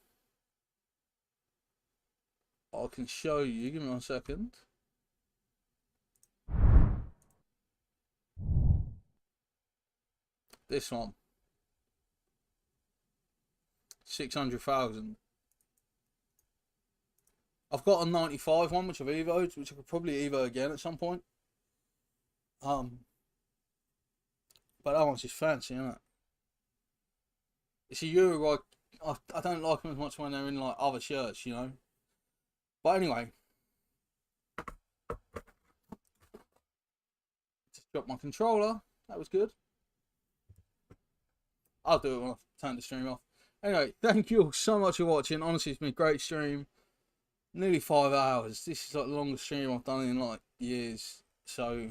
[SPEAKER 1] I can show you. Give me 1 second. This one. 600,000. I've got a 95 one which I've evoed, which I could probably evo again at some point. But that one's just fancy, isn't it? It's a Euro. I don't like them as much when they're in like other shirts, you know. But anyway, just dropped my controller. That was good. I'll do it when I turn the stream off. Anyway, thank you all so much for watching. Honestly, it's been a great stream. Nearly 5 hours. This is like the longest stream I've done in like years. So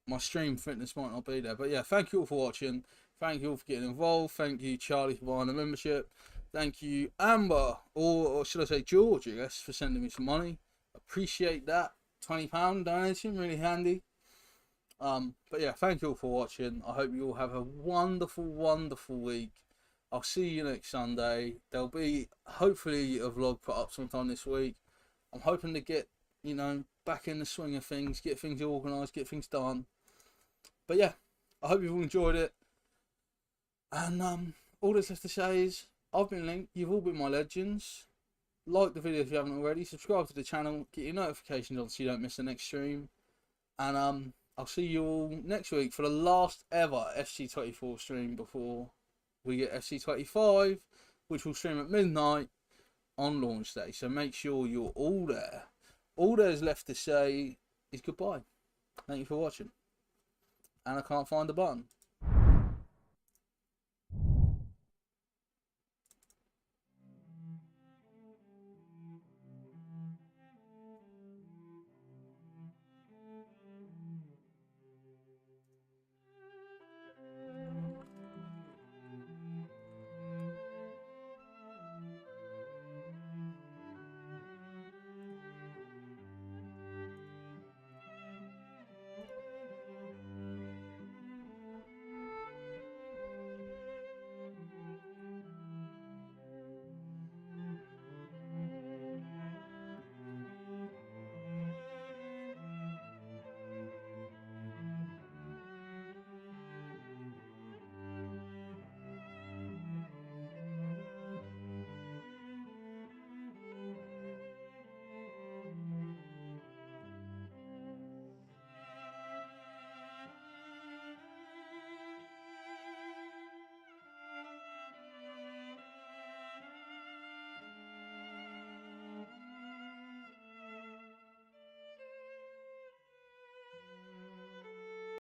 [SPEAKER 1] my stream fitness might not be there. But yeah, thank you all for watching. Thank you all for getting involved. Thank you, Charlie, for buying the membership. Thank you, Amber, or should I say George, I guess, for sending me some money. Appreciate that. £20 donation, really handy. But yeah, thank you all for watching. I hope you all have a wonderful, wonderful week. I'll see you next Sunday. There'll be hopefully a vlog put up sometime this week. I'm hoping to get, you know, back in the swing of things, get things organised, get things done. But yeah, I hope you've all enjoyed it. And all that's left to say is, I've been Link, you've all been my legends. Like the video if you haven't already, subscribe to the channel, get your notifications on so you don't miss the next stream. And I'll see you all next week for the last ever FC24 stream before we get FC25, which will stream at midnight on launch day. So make sure you're all there. All there's left to say is goodbye. Thank you for watching. And I can't find the button.